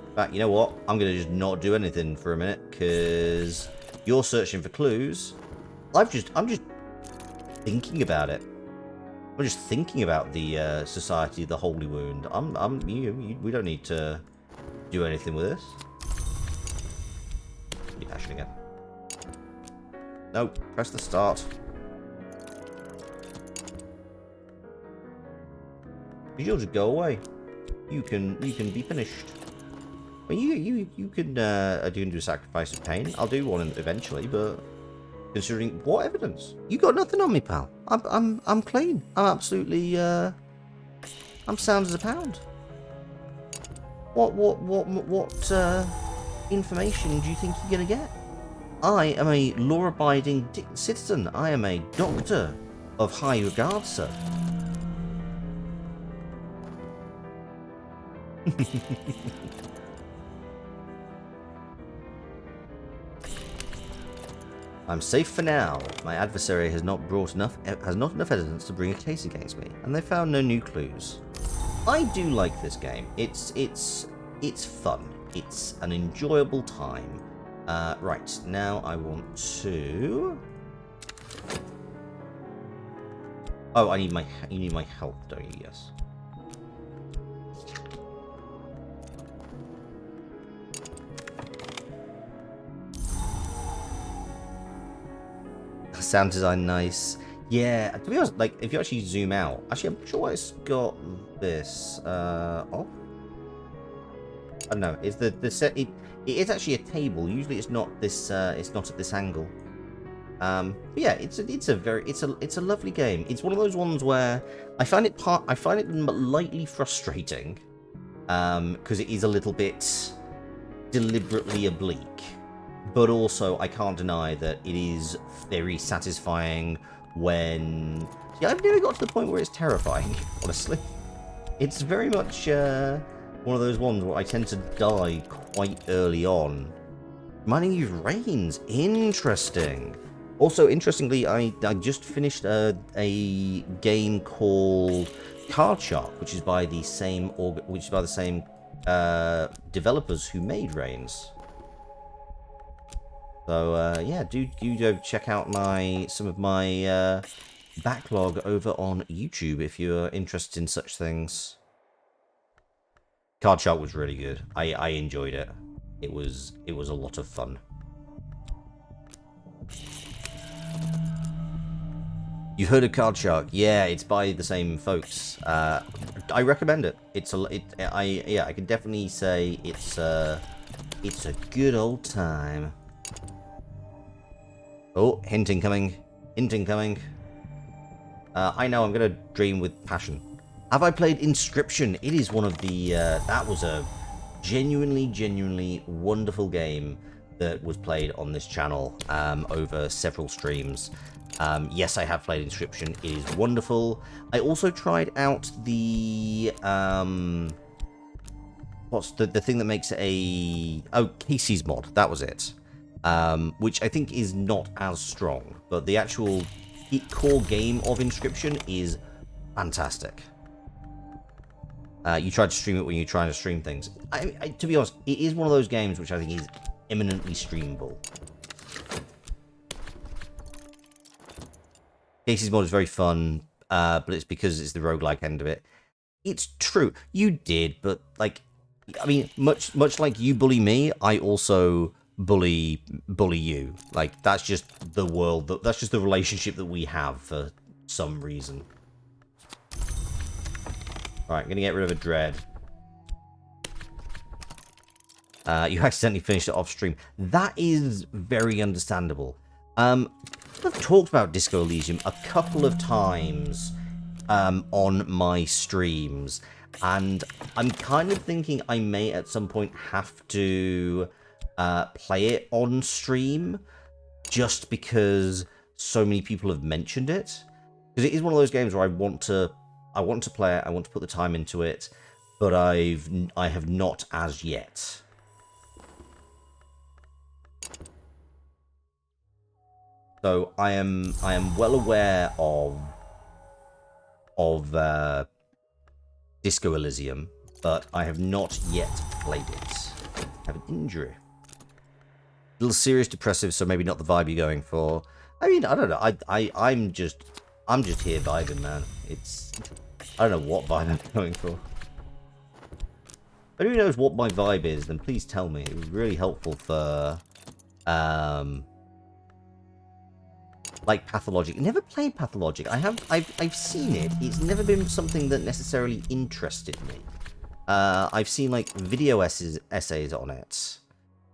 Speaker 1: In fact, you know what? I'm gonna just not do anything for a minute, because you're searching for clues. I'm just thinking about it. I'm just thinking about the Society of the Holy Wound. We don't need to do anything with this. Be passion again. No, press the start. You'll just go away. You can be finished. Well, you can do a sacrifice of pain. I'll do one eventually, but. Considering what evidence? You got nothing on me, pal. I'm clean. I'm absolutely I'm sound as a pound. What information do you think you're gonna get? I am a law-abiding citizen. I am a doctor of high regard, sir. I'm safe for now. My adversary has not enough evidence to bring a case against me, and they found no new clues. I do like this game. It's fun. It's an enjoyable time. Right, now I want to... Oh, you need my help, don't you? Yes. Sound design nice. Yeah, to be honest, like if you actually zoom out, actually I'm not sure why it's got this off. I don't know. It's the set. It is actually a table. Usually it's not this. It's not at this angle. But yeah, it's a lovely game. It's one of those ones where I find it lightly frustrating, because it is a little bit deliberately oblique. But also, I can't deny that it is very satisfying when... Yeah, I've never got to the point where it's terrifying, honestly. It's very much, one of those ones where I tend to die quite early on. Mining use rains. Interesting. Also, interestingly, I just finished a game called Card Shark, which is by the same developers who made Rains. So yeah, do go check out some of my backlog over on YouTube if you're interested in such things. Card Shark was really good. I enjoyed it. It was a lot of fun. You've heard of Card Shark? Yeah, it's by the same folks. I recommend it. I can definitely say it's a good old time. Oh, hinting coming. Hinting coming. I know, I'm going to dream with passion. Have I played Inscription? It is one of the... that was a genuinely wonderful game that was played on this channel over several streams. Yes, I have played Inscription. It is wonderful. I also tried out the... what's the thing that makes it a... Oh, Casey's mod. That was it. Which I think is not as strong. But the actual core game of Inscription is fantastic. You tried to stream it when you're trying to stream things. To be honest, it is one of those games which I think is eminently streamable. Casey's mod is very fun, but it's because it's the roguelike end of it. It's true, you did, but like, I mean, much like you bully me, I also bully you. Like, that's just the world, that's just the relationship that we have for some reason. Alright, I'm gonna get rid of a dread. You accidentally finished it off stream. That is very understandable. I've talked about Disco Elysium a couple of times on my streams, and I'm kind of thinking I may at some point have to play it on stream, just because so many people have mentioned it. Because it is one of those games where I want to play it, I want to put the time into it, but I have not as yet. So I am well aware of Disco Elysium, but I have not yet played it. I have an injury. A little serious depressive, so maybe not the vibe you're going for. I mean, I don't know. I'm just here vibing, man. I don't know what vibe I'm going for. If anyone knows what my vibe is, then please tell me. It was really helpful for like Pathologic. Never played Pathologic. I've seen it. It's never been something that necessarily interested me. I've seen like video essays on it.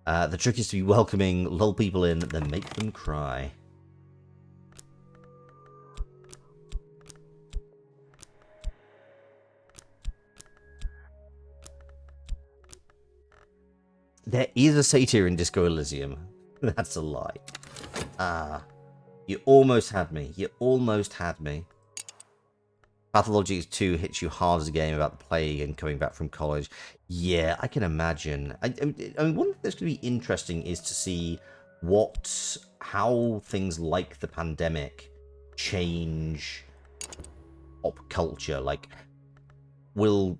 Speaker 1: The trick is to be welcoming, lull people in, then make them cry. There is a satyr in Disco Elysium. That's a lie. You almost had me. You almost had me. Pathologic 2 hits you hard as a game about the plague and coming back from college. Yeah, I can imagine. I mean, one thing that's going to be interesting is to see how things like the pandemic change pop culture. Like, will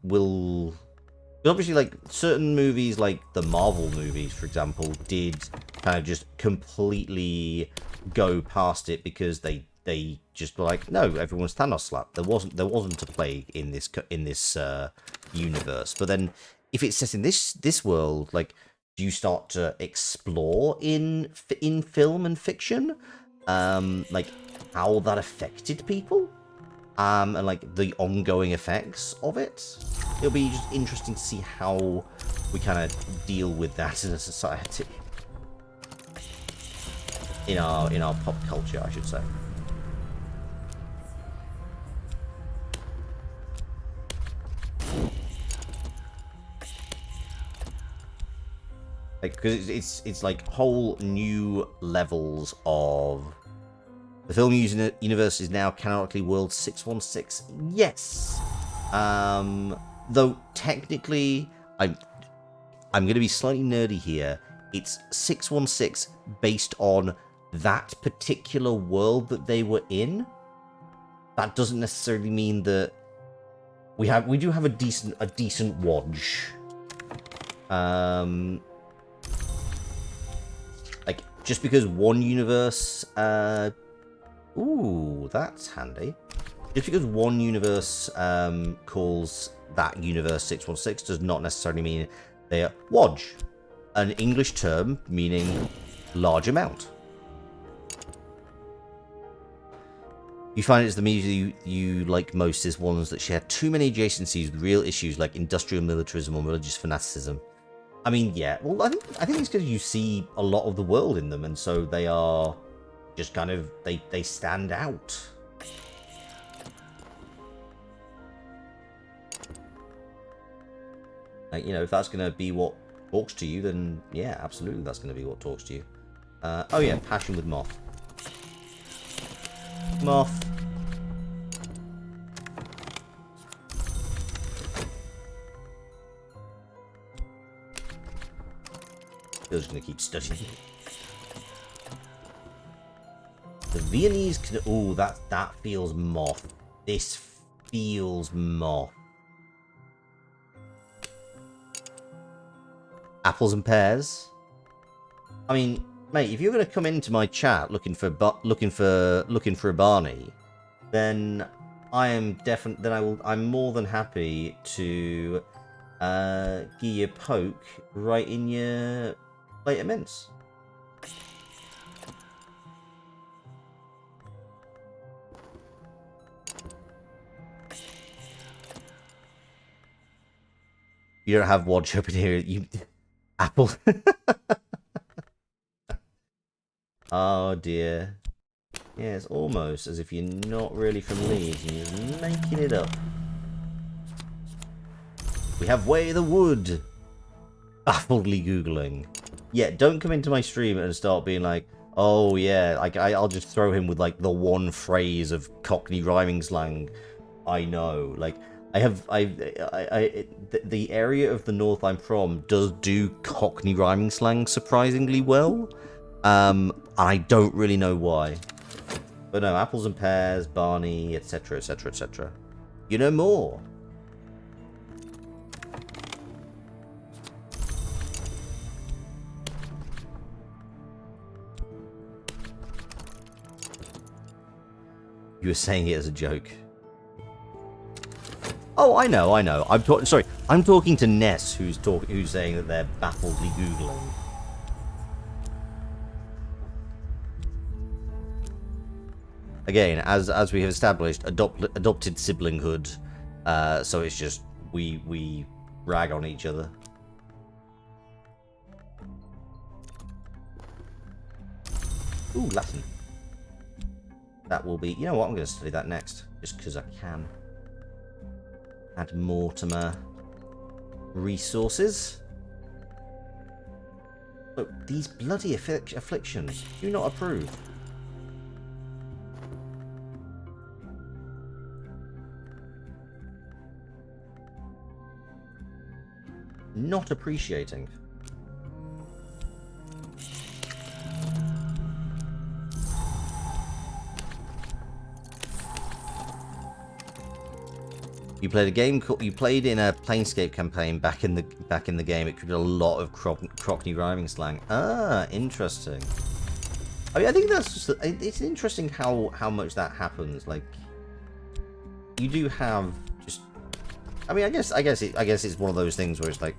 Speaker 1: obviously, like, certain movies, like the Marvel movies, for example, did kind of just completely go past it because they just were like, no, everyone's Thanos slapped. There wasn't a plague in this universe. But then, if it's set in this world, like, do you start to explore in film and fiction, like how that affected people, and like the ongoing effects of it? It'll be just interesting to see how we kind of deal with that in a society. In our pop culture, I should say. Like, because it's like whole new levels of the film universe is now canonically World 616. Yes. Though technically, I'm going to be slightly nerdy here. It's 616 based on that particular world that they were in. That doesn't necessarily mean that we do have a decent watch. Like, just because one universe ooh, that's handy. Just because one universe calls that universe 616 does not necessarily mean they are Wodge, an English term meaning large amount. You find it's the media you like most is ones that share too many adjacencies with real issues like industrial militarism or religious fanaticism. I mean, yeah. Well, I think it's because you see a lot of the world in them, and so they are just kind of they stand out. Like, you know, if that's going to be what talks to you, then yeah, absolutely, that's going to be what talks to you. Oh yeah, passion with Moth. Moth. I'm just going to keep studying. The Viennese can... Oh, that feels Moth. This feels Moth. Apples and pears. I mean, mate, if you're going to come into my chat looking for a Barney, then I am definitely. Then I'm more than happy to give you a poke right in your plate of mince. You don't have Wodge up in here. You apple. Oh dear. Yeah, it's almost as if you're not really from Leeds and you're making it up. We have Way the Wood. Baffledly Googling. Yeah, don't come into my stream and start being like, oh yeah, like I'll just throw him with like the one phrase of Cockney rhyming slang I know. Like, the area of the north I'm from does do Cockney rhyming slang surprisingly well. I don't really know why. But no, apples and pears, Barney, etc, etc, etc. You know more. You were saying it as a joke. Oh, I know. I'm talking to Ness, who's saying that they're baffledly Googling. Again, as we have established, adopted siblinghood, so it's just we rag on each other. Ooh, Latin. That will be... You know what? I'm going to study that next, just because I can. Add more to my resources. Look, these bloody afflictions. Do not approve. Not appreciating. You played a game called... You played in a Planescape campaign back in the game. It could be a lot of Cockney rhyming slang. Ah, interesting. I mean, I think that's just... It's interesting how much that happens. Like, you do have just... I mean, I guess it's one of those things where it's like,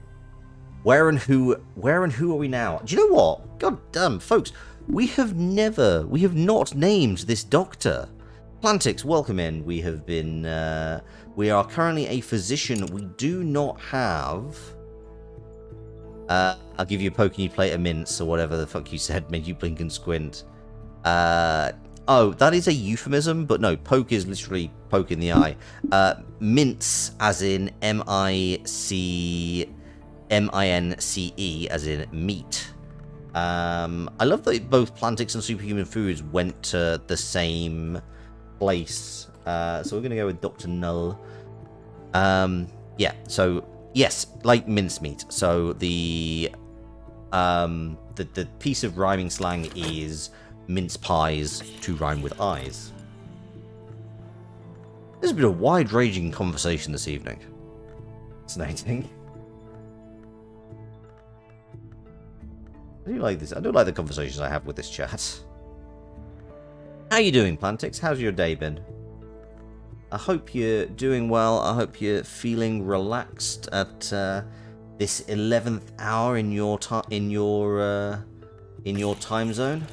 Speaker 1: where and who are we now? Do you know what? God damn, folks, we have not named this doctor. Plantix, welcome in. We have been, we are currently a physician. We do not have, I'll give you a poke and you plate of mince, or whatever the fuck you said, made you blink and squint. Oh, that is a euphemism, but no, poke is literally poke in the eye. Mince, as in M-I-N-C-E, as in meat. I love that both Plantix and Superhuman Foods went to the same place. So we're going to go with Dr. Null. Yeah, so Yes, like mincemeat. So the piece of rhyming slang is mince pies to rhyme with eyes. This has been a wide-ranging conversation this evening. Fascinating. I do like this. I do like the conversations I have with this chat. How you doing, Plantix? How's your day been? I hope you're doing well. I hope you're feeling relaxed at this 11th hour in your time zone.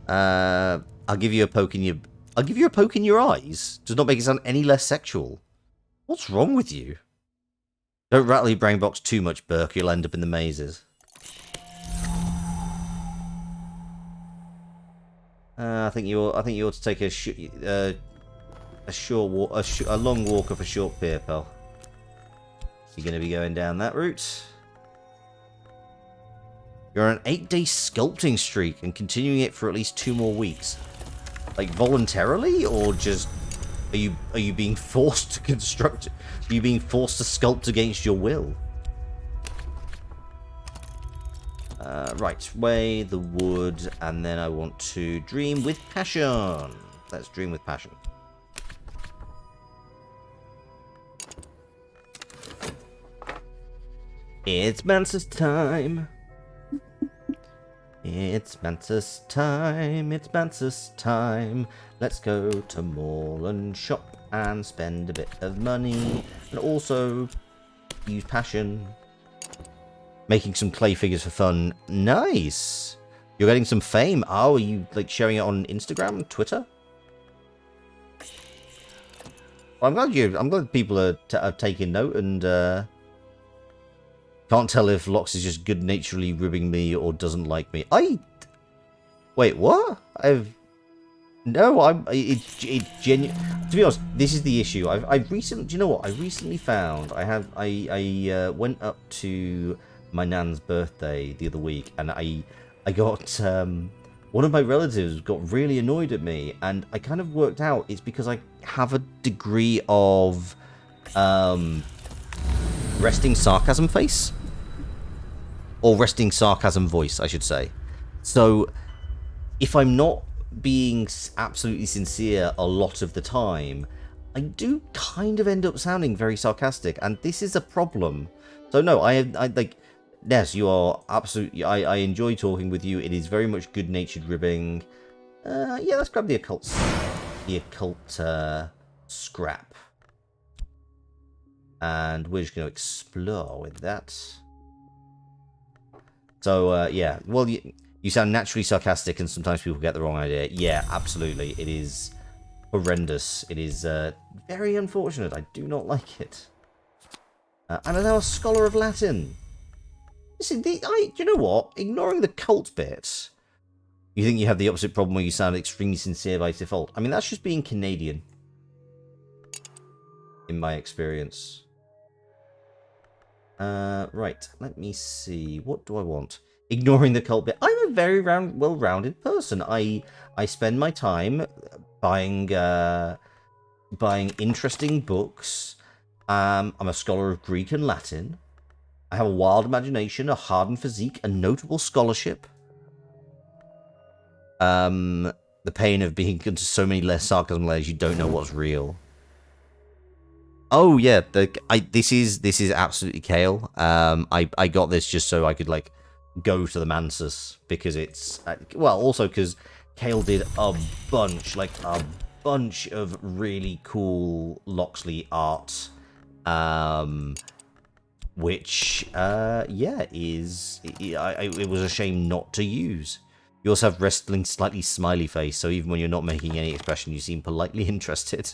Speaker 1: I'll give you a poke in your eyes. Does not make it sound any less sexual. What's wrong with you? Don't rattle your brain box too much, Burke. You'll end up in the mazes. I think you ought to take a long walk up a short pier, pal. You're going to be going down that route. You're on an 8-day sculpting streak and continuing it for at least 2 more weeks. Like voluntarily, or just are you being forced to construct? Are you being forced to sculpt against your will? Right, weigh the wood, and then I want to dream with passion. Let's dream with passion. It's Mantis time. It's Mantis time. It's Mantis time. Let's go to mall and shop and spend a bit of money, and also use passion. Making some clay figures for fun. Nice. You're getting some fame. Oh, are you like sharing it on Instagram, Twitter? Well, I'm glad people are taking note, and can't tell if Lox is just good-naturedly ribbing me or doesn't like me. Wait, what? It genuine. To be honest, this is the issue. I've recently. Do you know what? I recently found I went up to my nan's birthday the other week, and I got one of my relatives got really annoyed at me, and I kind of worked out it's because I have a degree of resting sarcasm face, or resting sarcasm voice, I should say. So if I'm not being absolutely sincere a lot of the time, I do kind of end up sounding very sarcastic, and this is a problem. So no, I like. Yes, you are absolutely. I enjoy talking with you. It is very much good-natured ribbing. Yeah, let's grab the occult scrap, and we're just going to explore with that. So yeah, well, you sound naturally sarcastic, and sometimes people get the wrong idea. Yeah, absolutely, it is horrendous. It is very unfortunate. I do not like it. And I'm now a scholar of Latin. Listen, you know what? Ignoring the cult bit, you think you have the opposite problem where you sound extremely sincere by default. I mean, that's just being Canadian, in my experience. Right, let me see. What do I want? Ignoring the cult bit. I'm a very well-rounded person. I spend my time buying interesting books. I'm a scholar of Greek and Latin. I have a wild imagination, a hardened physique, a notable scholarship. The pain of being into so many less sarcasm layers, you don't know what's real. Oh yeah, this is absolutely Kale. I got this just so I could like go to the Mansus, because it's well, also because Kale did a bunch of really cool Loxley art. Which, yeah, it was a shame not to use. You also have wrestling slightly smiley face, so even when you're not making any expression, you seem politely interested.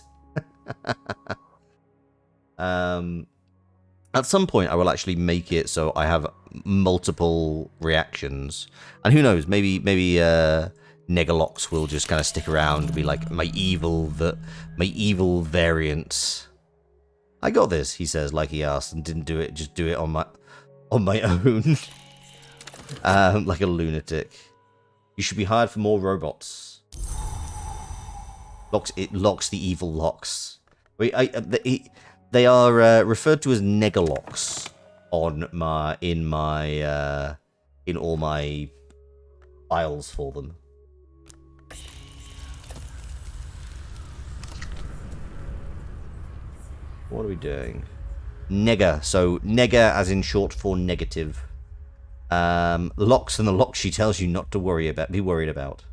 Speaker 1: At some point, I will actually make it so I have multiple reactions. And who knows, maybe Negalox will just kind of stick around and be like, my evil variant. I got this, he says, like he asked, and didn't do it, just do it on my own. Like a lunatic. You should be hired for more robots. It locks the evil Lox. Wait, They are referred to as negalocks on in all my files for them. What are we doing? Nega. So nega as in short for negative. Locks and the locks she tells you not to be worried about.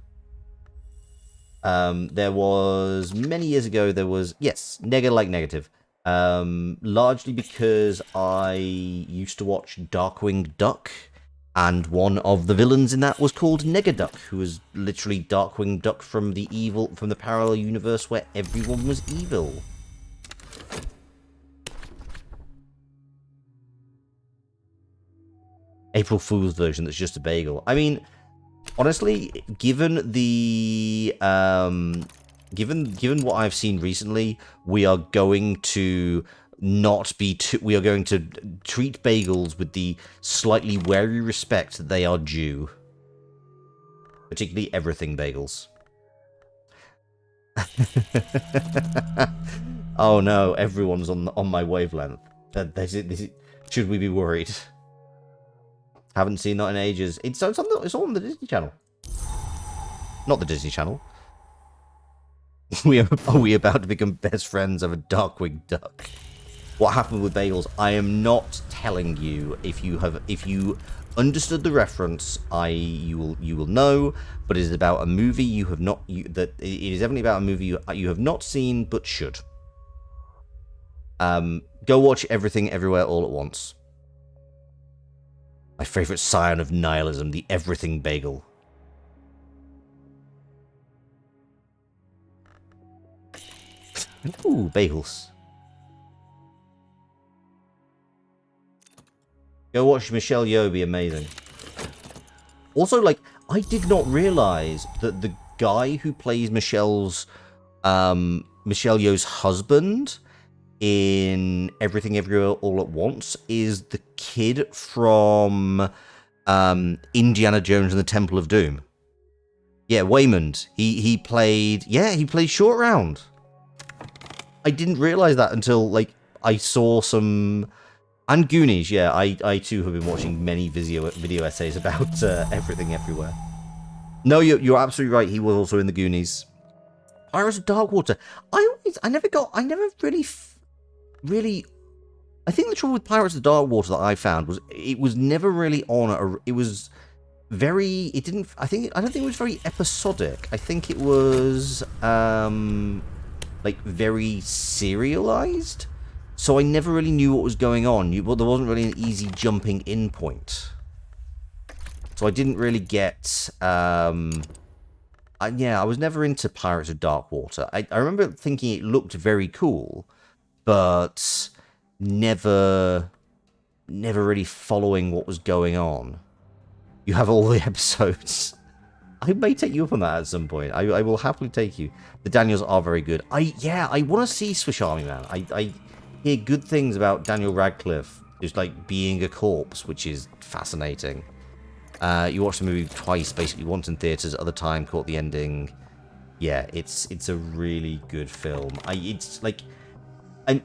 Speaker 1: There was many years ago. There was nega like negative. Largely because I used to watch Darkwing Duck, and one of the villains in that was called Negaduck, who was literally Darkwing Duck from the parallel universe where everyone was evil. April Fool's version that's just a bagel. I mean, honestly, given the given what I've seen recently, we are going to we are going to treat bagels with the slightly wary respect that they are due. Particularly everything bagels. Oh no, everyone's on my wavelength. Should we be worried? Haven't seen that in ages. It's all on the Disney Channel. Not the Disney Channel. Are we about to become best friends over Darkwing Duck? What happened with bagels? I am not telling you. If you understood the reference, you will know. But it is about a movie you have not. It is definitely about a movie you have not seen, but should. Go watch Everything Everywhere All at Once. My favorite scion of nihilism, the Everything Bagel. Ooh, bagels. Go watch Michelle Yeoh be amazing. Also, like, I did not realize that the guy who plays Michelle Yeoh's husband in Everything Everywhere All at Once is the kid from Indiana Jones and the Temple of Doom. Yeah, Waymond. He played Short Round. I didn't realize that until like I saw some. And Goonies, yeah, I too have been watching many video essays about Everything Everywhere. No, you're absolutely right. He was also in the Goonies. Pirates of Darkwater. I never really. I think the trouble with Pirates of Darkwater that I found was it was never really on. It was very. It didn't. I don't think it was very episodic. I think it was like very serialized. So I never really knew what was going on. There wasn't really an easy jumping in point. So I didn't really get... I was never into Pirates of Darkwater. I remember thinking it looked very cool, but never really following what was going on. You have all the episodes. I may take you up on that at some point. I will happily take you. The Daniels are very good. I want to see Swiss Army Man. I hear good things about Daniel Radcliffe just like being a corpse, which is fascinating. You watch the movie twice, basically once in theaters, other time caught the ending. Yeah, it's a really good film. I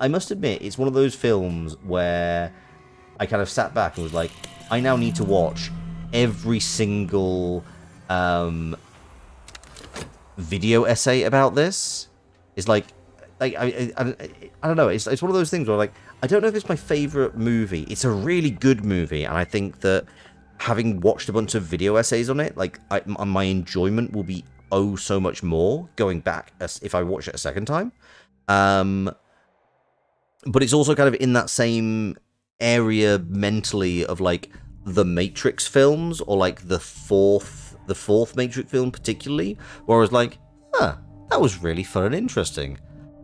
Speaker 1: must admit, it's one of those films where I kind of sat back and was like, I now need to watch every single video essay about this. It's like I don't know. It's one of those things where like I don't know if it's my favorite movie. It's a really good movie, and I think that having watched a bunch of video essays on it, like my enjoyment will be so much more going back if I watch it a second time. But it's also kind of in that same area mentally of like the Matrix films or like the fourth Matrix film particularly, where I was like, that was really fun and interesting.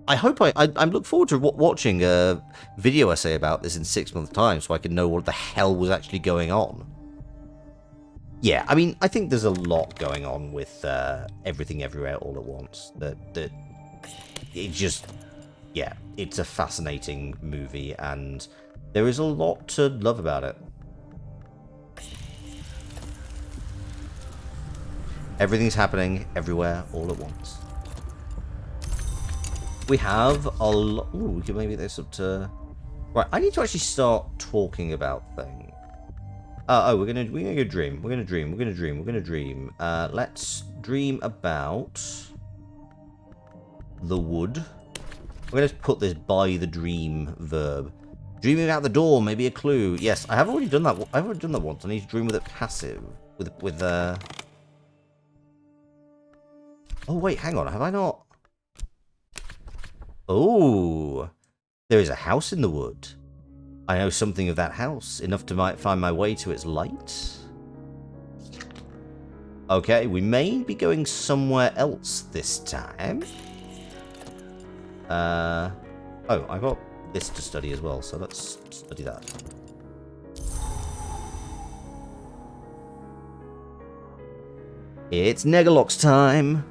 Speaker 1: I hope I look forward to watching a video essay about this in 6 months' time so I can know what the hell was actually going on. Yeah, I mean, I think there's a lot going on with Everything Everywhere All at Once. That it just, yeah, it's a fascinating movie, and there is a lot to love about it. Everything's happening everywhere all at once. We have a lot. Ooh, we can maybe this up to. Right, I need to actually start talking about things. We're gonna go dream. We're gonna dream. Let's dream about the wood. We're gonna put this by the dream verb. Dreaming out the door may be a clue. Yes, I have already done that. I've already done that once. I need to dream with it passive. With Oh wait, hang on. Have I not? Oh, there is a house in the wood. I know something of that house, enough to find my way to its light. Okay, we may be going somewhere else this time. Oh, I got this to study as well, so let's study that. It's Negalox time!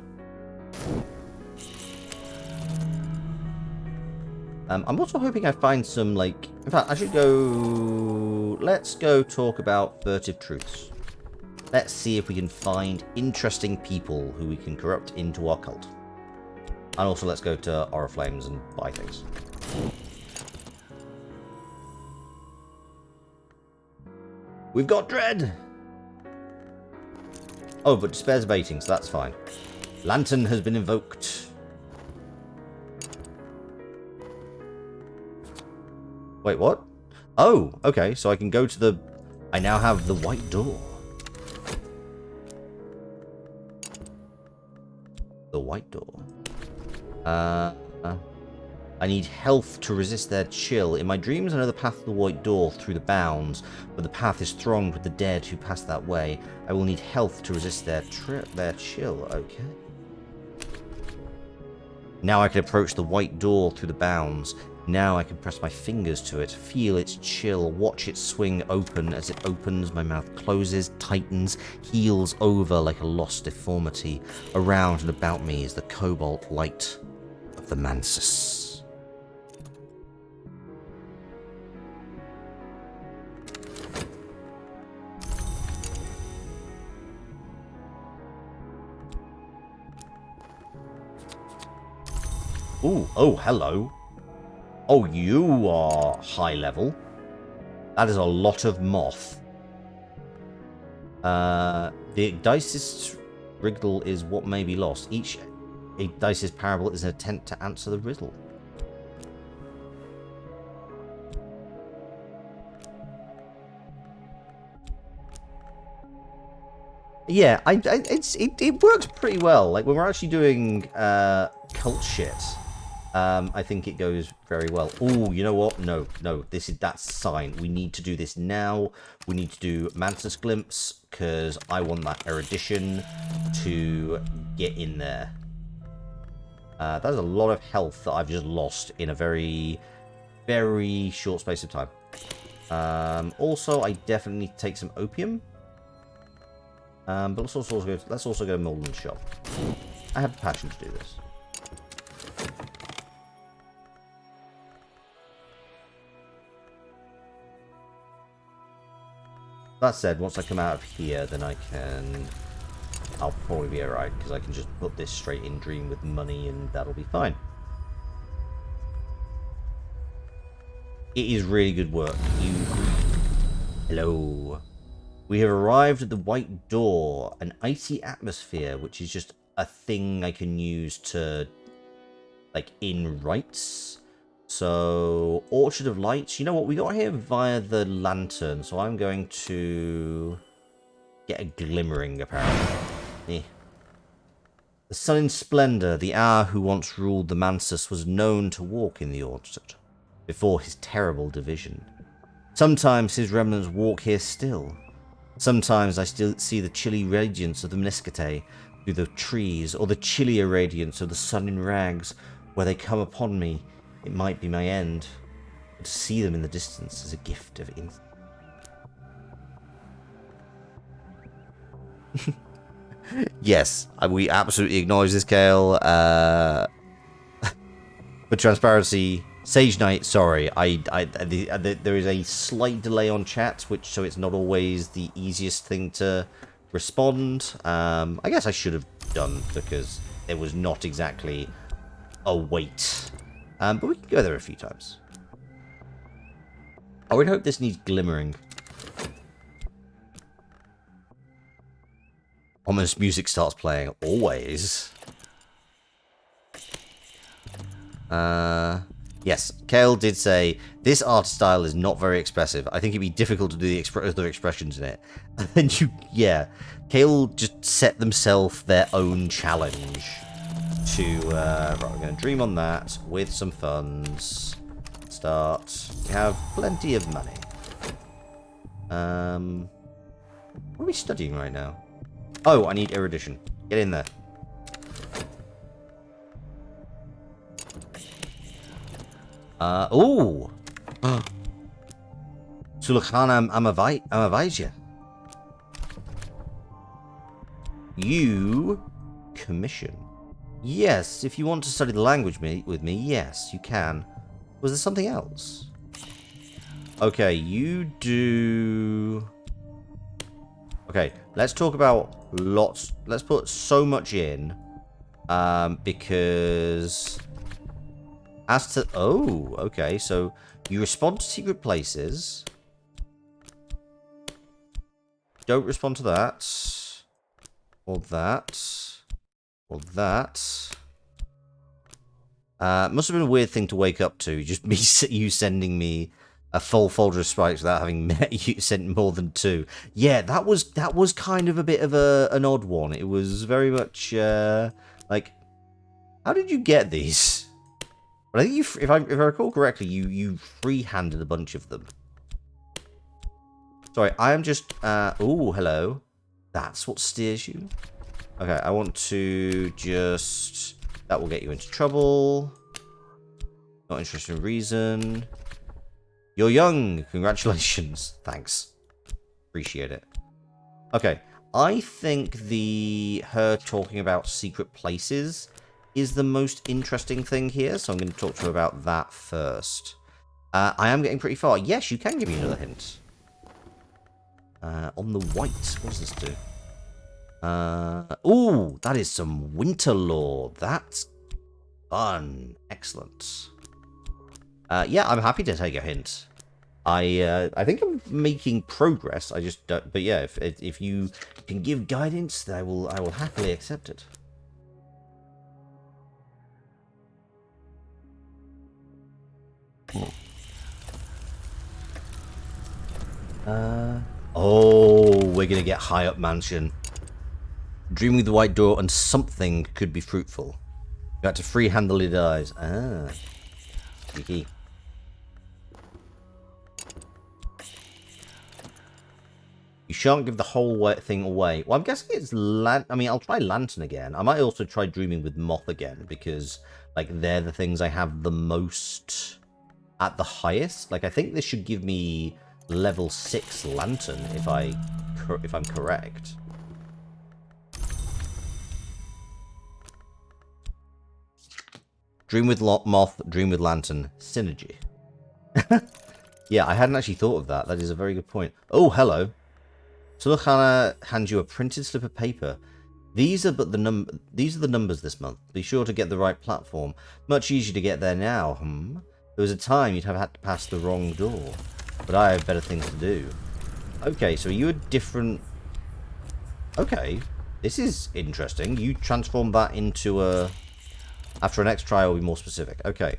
Speaker 1: I'm also hoping I find some, like... In fact, I should go... Let's go talk about furtive truths. Let's see if we can find interesting people who we can corrupt into our cult. And also let's go to Oriflames and buy things. We've got Dread! Oh, but Despair's baiting, so that's fine. Lantern has been invoked. Wait, what? Oh, okay, so I can go to the... I now have the white door. The white door. I need health to resist their chill. In my dreams, I know the path to the white door through the bounds, but the path is thronged with the dead who pass that way. I will need health to resist their chill. Okay. Now I can approach the white door through the bounds. Now I can press my fingers to it, feel its chill, watch it swing open. As it opens, my mouth closes, tightens, heals over like a lost deformity. Around and about me is the cobalt light of the Mansus. Ooh, oh, hello. Oh, you are high level. That is a lot of moth. The Dice's riddle is what may be lost. Each Dice's parable is an attempt to answer the riddle. Yeah, it works pretty well. Like when we're actually doing cult shit. I think it goes very well. Oh, you know what? No, that's a sign. We need to do this now. We need to do Mantis Glimpse, because I want that erudition to get in there. That is a lot of health that I've just lost in a very, very short space of time. Also, I definitely need to take some opium. But let's also go to Molden's shop. I have the passion to do this. That said, once I come out of here, then I'll probably be alright, because I can just put this straight in Dream with money, and that'll be fine. It is really good work. Hello. We have arrived at the white door, an icy atmosphere, which is just a thing I can use to, like, in rites. So, Orchard of Lights. You know what? We got here via the lantern, so I'm going to get a glimmering, apparently. Eh. The sun in splendor, the hour who once ruled the Mansus, was known to walk in the orchard, before his terrible division. Sometimes his remnants walk here still. Sometimes I still see the chilly radiance of the Mniscate through the trees, or the chillier radiance of the sun in rags. Where they come upon me, it might be my end, but to see them in the distance is a gift of insight. Yes, we absolutely acknowledge this, Kale. For transparency, Sage Knight, sorry, there is a slight delay on chat, so it's not always the easiest thing to respond. I guess I should have done, because it was not exactly await. But we can go there a few times. I would hope this needs glimmering. Ominous music starts playing. Always. Yes, Kale did say, this art style is not very expressive. I think it'd be difficult to do the other expressions in it. And yeah. Kale just set themselves their own challenge to, right, we're going to dream on that with some funds. Start. We have plenty of money. What are we studying right now? Oh, I need erudition. Get in there. Oh! Sulakhan Amavaija. You commission. Yes, if you want to study the language with me, yes, you can. Was there something else? Okay, you do... Okay, let's talk about lots. Let's put so much in. Because... As to... Oh, okay, so you respond to secret places. Don't respond to that. Or that. Or that. Must have been a weird thing to wake up to. Just me, you sending me a full folder of spikes without having met you, sent more than 2. Yeah, that was kind of a bit of an odd one. It was very much like, how did you get these? But I think you, if I recall correctly, you free-handed a bunch of them. Sorry, I am just. Oh, hello. That's what steers you. Okay, I want to just... That will get you into trouble. Not interested in reason. You're young. Congratulations. Thanks. Appreciate it. Okay. I think her talking about secret places is the most interesting thing here. So I'm going to talk to her about that first. I am getting pretty far. Yes, you can give me another hint. On the white. What does this do? Oh, that is some winter lore. That's fun. Excellent. Yeah, I'm happy to take a hint. I think I'm making progress. I just don't. But yeah, if you can give guidance, I will happily accept it. Oh, we're gonna get high up mansion. Dreaming with the white door and something could be fruitful. You had to free-handedly dies. Ah. Sneaky. You shan't give the whole thing away. Well, I'm guessing it's I mean, I'll try Lantern again. I might also try Dreaming with Moth again, because, like, they're the things I have the most at the highest. Like, I think this should give me level 6 Lantern, if I'm correct. Dream with Moth, Dream with Lantern, synergy. Yeah, I hadn't actually thought of that. That is a very good point. Oh, hello. Sulakana hands you a printed slip of paper. These are the numbers this month. Be sure to get the right platform. Much easier to get there now. There was a time you'd have had to pass the wrong door, but I have better things to do. Okay, so you a different. Okay, this is interesting. You transform that into a. After an next try, I'll be more specific. Okay.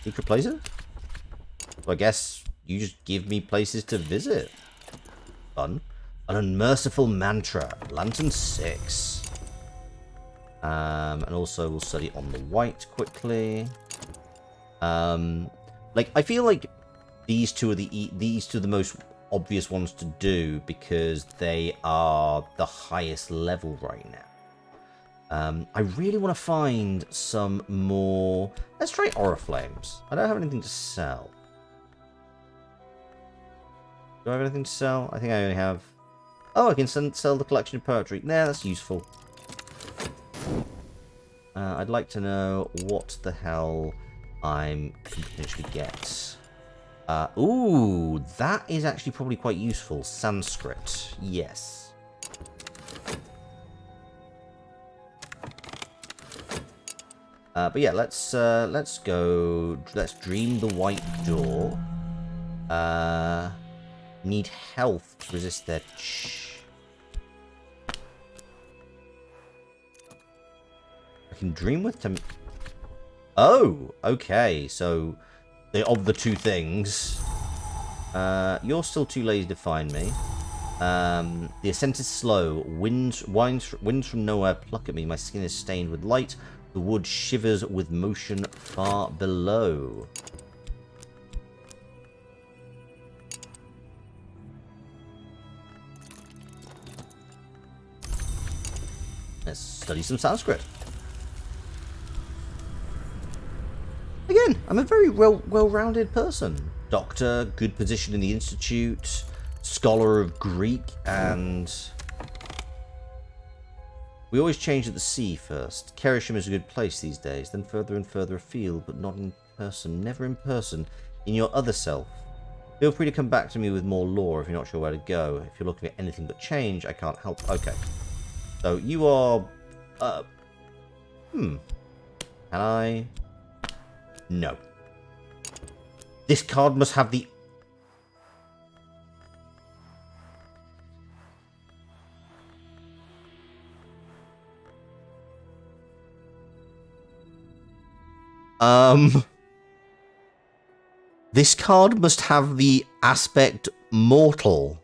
Speaker 1: Secret places? So I guess you just give me places to visit. Fun. An unmerciful mantra. Lantern 6. And also we'll study on the white quickly. Like, I feel like these two are the most obvious ones to do because they are the highest level right now. I really want to find some more... Let's try Oriflames. I don't have anything to sell. Do I have anything to sell? I think I only have... Oh, I can sell the collection of poetry. Nah, that's useful. I'd like to know what the hell I can potentially get. Ooh, that is actually probably quite useful. Sanskrit. Yes. But yeah, let's go. Let's dream the white door. Need health to resist their. I can dream with them. Oh, okay. So, of the two things, you're still too lazy to find me. The ascent is slow. Winds from nowhere pluck at me. My skin is stained with light. The wood shivers with motion far below. Let's study some Sanskrit. Again, I'm a very well-rounded person. Doctor, good position in the institute, scholar of Greek, and we always change at the sea first. Kerishim is a good place these days, then further and further afield, but not in person, never in person, in your other self. Feel free to come back to me with more lore if you're not sure where to go. If you're looking at anything but change, I can't help. Okay. So you are... Can I... No. This card must have the... This card must have the aspect mortal.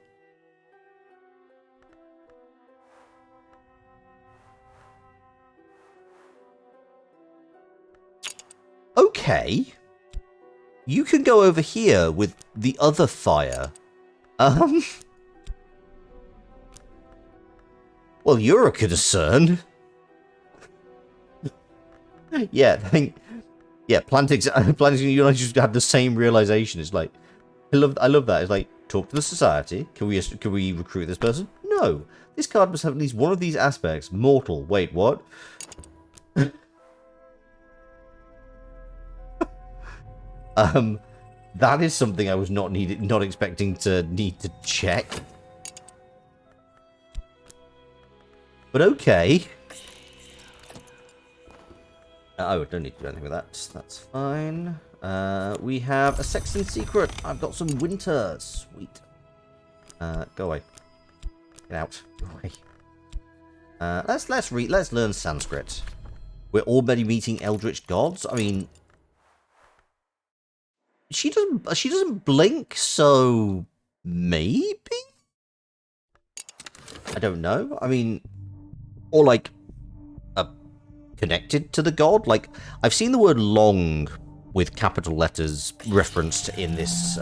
Speaker 1: Okay. You can go over here with the other fire. Well, you're a concern. Yeah, I think... Yeah, planting you and I just have the same realization. It's like... I love that. It's like, talk to the society. Can we recruit this person? No. This card must have at least one of these aspects. Mortal. Wait, what? That is something I was not expecting to need to check. But okay. Oh, I don't need to do anything with that. That's fine. We have a Sexton secret. I've got some winter. Sweet. Go away. Get out. Go away. Let's learn Sanskrit. We're already meeting eldritch gods. I mean, she doesn't blink, so maybe? I don't know. I mean, or like connected to the god. Like, I've seen the word long with capital letters referenced in this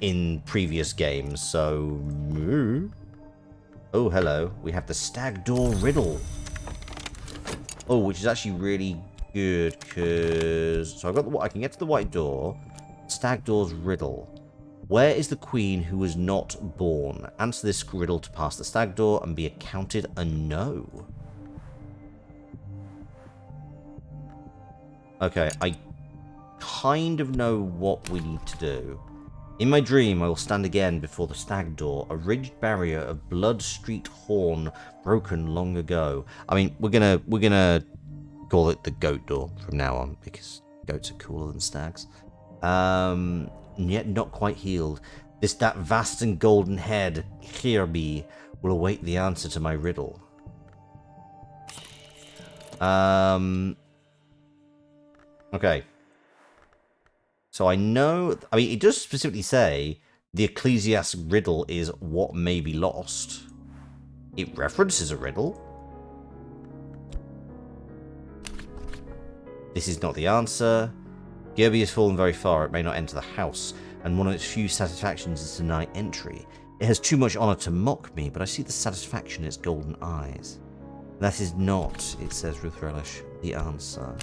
Speaker 1: in previous games. So, oh hello, we have the stag door riddle. Oh, which is actually really good because so I can get to the white door. Stag door's riddle. Where is the queen who was not born? Answer this riddle to pass the stag door and be accounted a no. Okay, I kind of know what we need to do. In my dream, I will stand again before the stag door, a ridged barrier of blood streaked horn broken long ago. I mean, we're gonna call it the goat door from now on because goats are cooler than stags. Yet not quite healed. That vast and golden head, Kirby, will await the answer to my riddle. Okay. So I know... I mean, it does specifically say the ecclesiastic riddle is what may be lost. It references a riddle. This is not the answer. Kirby has fallen very far. It may not enter the house, and one of its few satisfactions is to deny entry. It has too much honor to mock me, but I see the satisfaction in its golden eyes. That is not, it says with relish, the answer.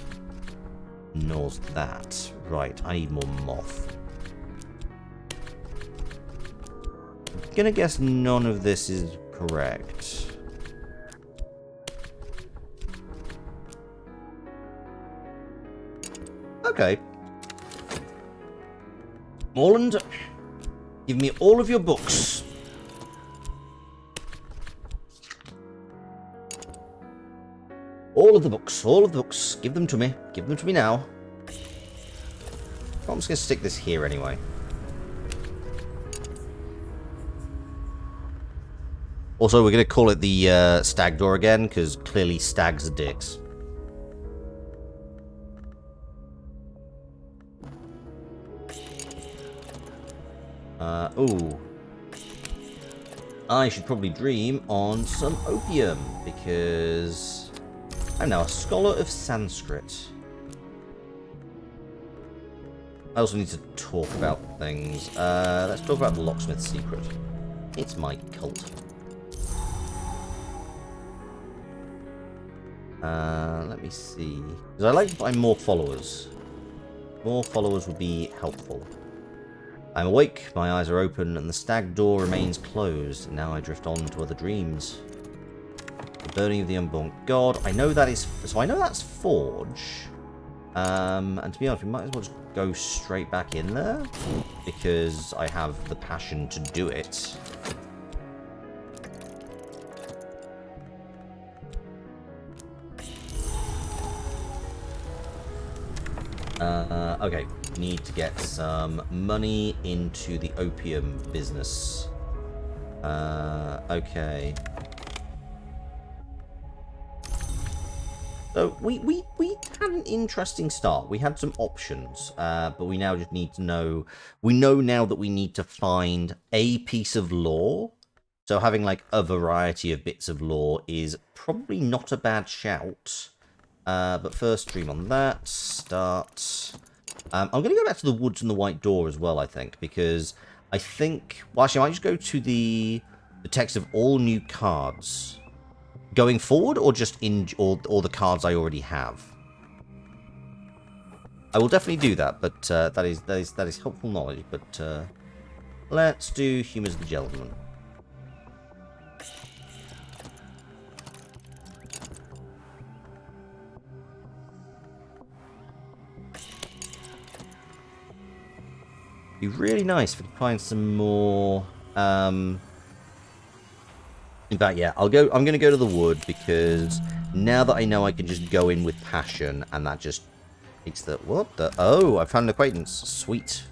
Speaker 1: Nor's that. Right, I need more moth. I'm gonna guess none of this is correct. Okay. Morland, give me all of your books. All of the books, all of the books. Give them to me. Give them to me now. I'm just going to stick this here anyway. Also, we're going to call it the stag door again, because clearly stags are dicks. Ooh. I should probably dream on some opium, because I'm now a scholar of Sanskrit. I also need to talk about things. Let's talk about the locksmith's secret. It's my cult. Let me see. Because I like to find more followers. More followers would be helpful. I'm awake, my eyes are open, and the stag door remains closed. Now I drift on to other dreams. The burning of the unborn god. I know that is... So I know that's Forge. And to be honest, we might as well just go straight back in there. Because I have the passion to do it. Okay, need to get some money into the opium business. Okay. So we had an interesting start. We had some options, but we now just need to know... We know now that we need to find a piece of lore. So having like a variety of bits of lore is probably not a bad shout. But first, dream on that. Start. I'm going to go back to the woods and the white door as well, I think, because I think... Well, actually, I might just go to the text of all new cards. Going forward, or just in... Or the cards I already have? I will definitely do that, but that is helpful knowledge. But let's do Humors of the Gentleman. Be really nice if we can find some more. In fact, yeah, I'm going to go to the wood because now that I know I can just go in with passion, and that just makes the what the oh, I found an acquaintance. Sweet.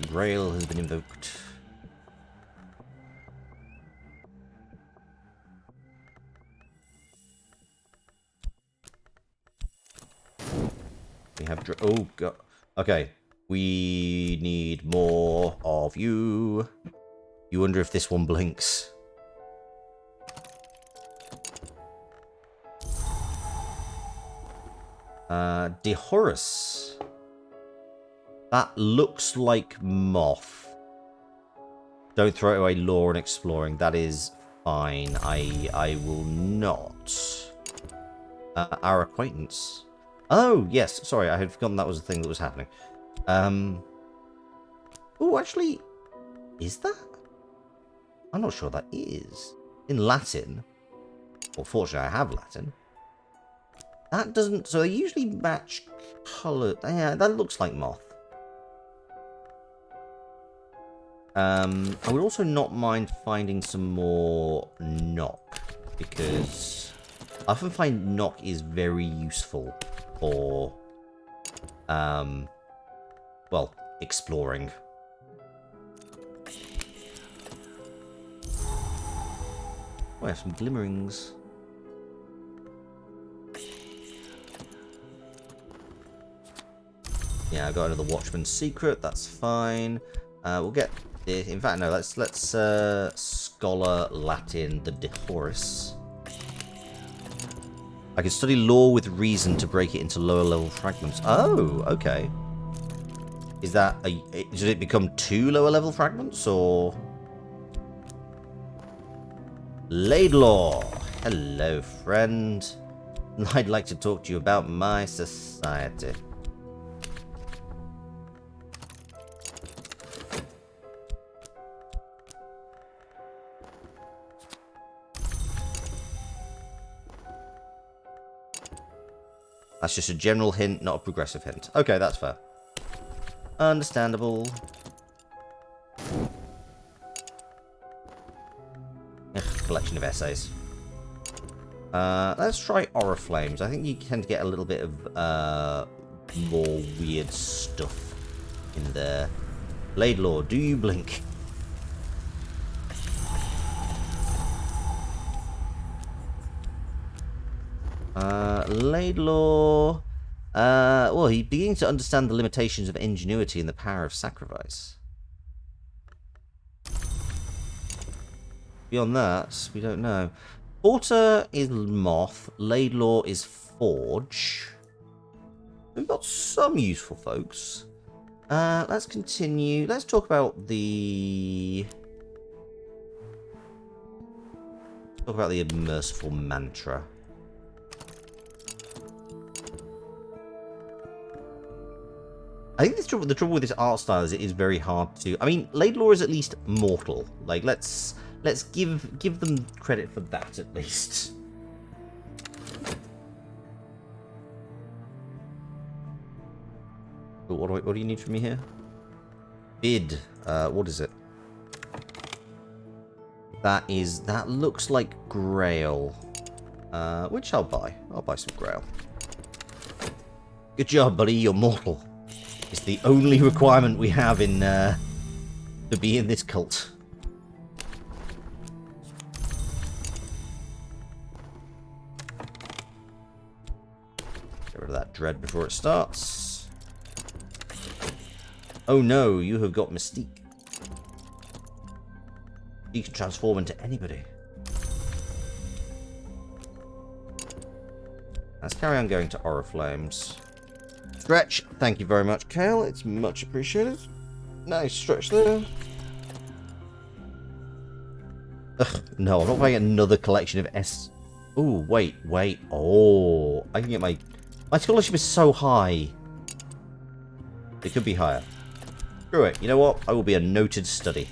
Speaker 1: Grail has been invoked. We have oh god. Okay. We need more of you. You wonder if this one blinks. DeHorus. That looks like moth. Don't throw it away, lore and exploring. That is fine. I will not. Our acquaintance. Oh, yes. Sorry, I had forgotten that was a thing that was happening. Oh, actually, is that? I'm not sure that is. In Latin. Well, fortunately, I have Latin. That doesn't... So they usually match colour. Yeah, that looks like moth. I would also not mind finding some more knock. Because I often find knock is very useful for... well, exploring. Oh, I have some glimmerings. Yeah, I got another Watchman's Secret. That's fine. We'll get this. In fact, no. Let's Scholar Latin the DeHorus. I can study lore with reason to break it into lower level fragments. Oh, okay. Is that does it become 2 lower level fragments or? Laidlaw, hello, friend. I'd like to talk to you about my society. That's just a general hint, not a progressive hint. Okay, that's fair. Understandable. Ugh, collection of essays. Let's try Oriflames. I think you tend to get a little bit of more weird stuff in there. Laidlaw, do you blink? Laidlaw... well, he begins to understand the limitations of ingenuity and the power of sacrifice. Beyond that, we don't know. Porter is Moth. Laidlaw is Forge. We've got some useful folks. Let's continue. Let's talk about the... Merciful Mantra. I think the trouble with this art style is it is very hard to... I mean, Laidlaw is at least mortal. Like, let's give them credit for that at least. But what do you need from me here? Bid. What is it? That looks like Grail. Which I'll buy. I'll buy some Grail. Good job, buddy. You're mortal. It's the only requirement we have in to be in this cult. Get rid of that dread before it starts. Oh no, you have got Mystique. You can transform into anybody. Let's carry on going to Oriflames. Stretch, thank you very much, Kale. It's much appreciated. Nice stretch there. Ugh, no, I'm not buying another collection of S. Ooh, wait. Oh, I can get my scholarship is so high. It could be higher. Screw it. You know what? I will be a noted study.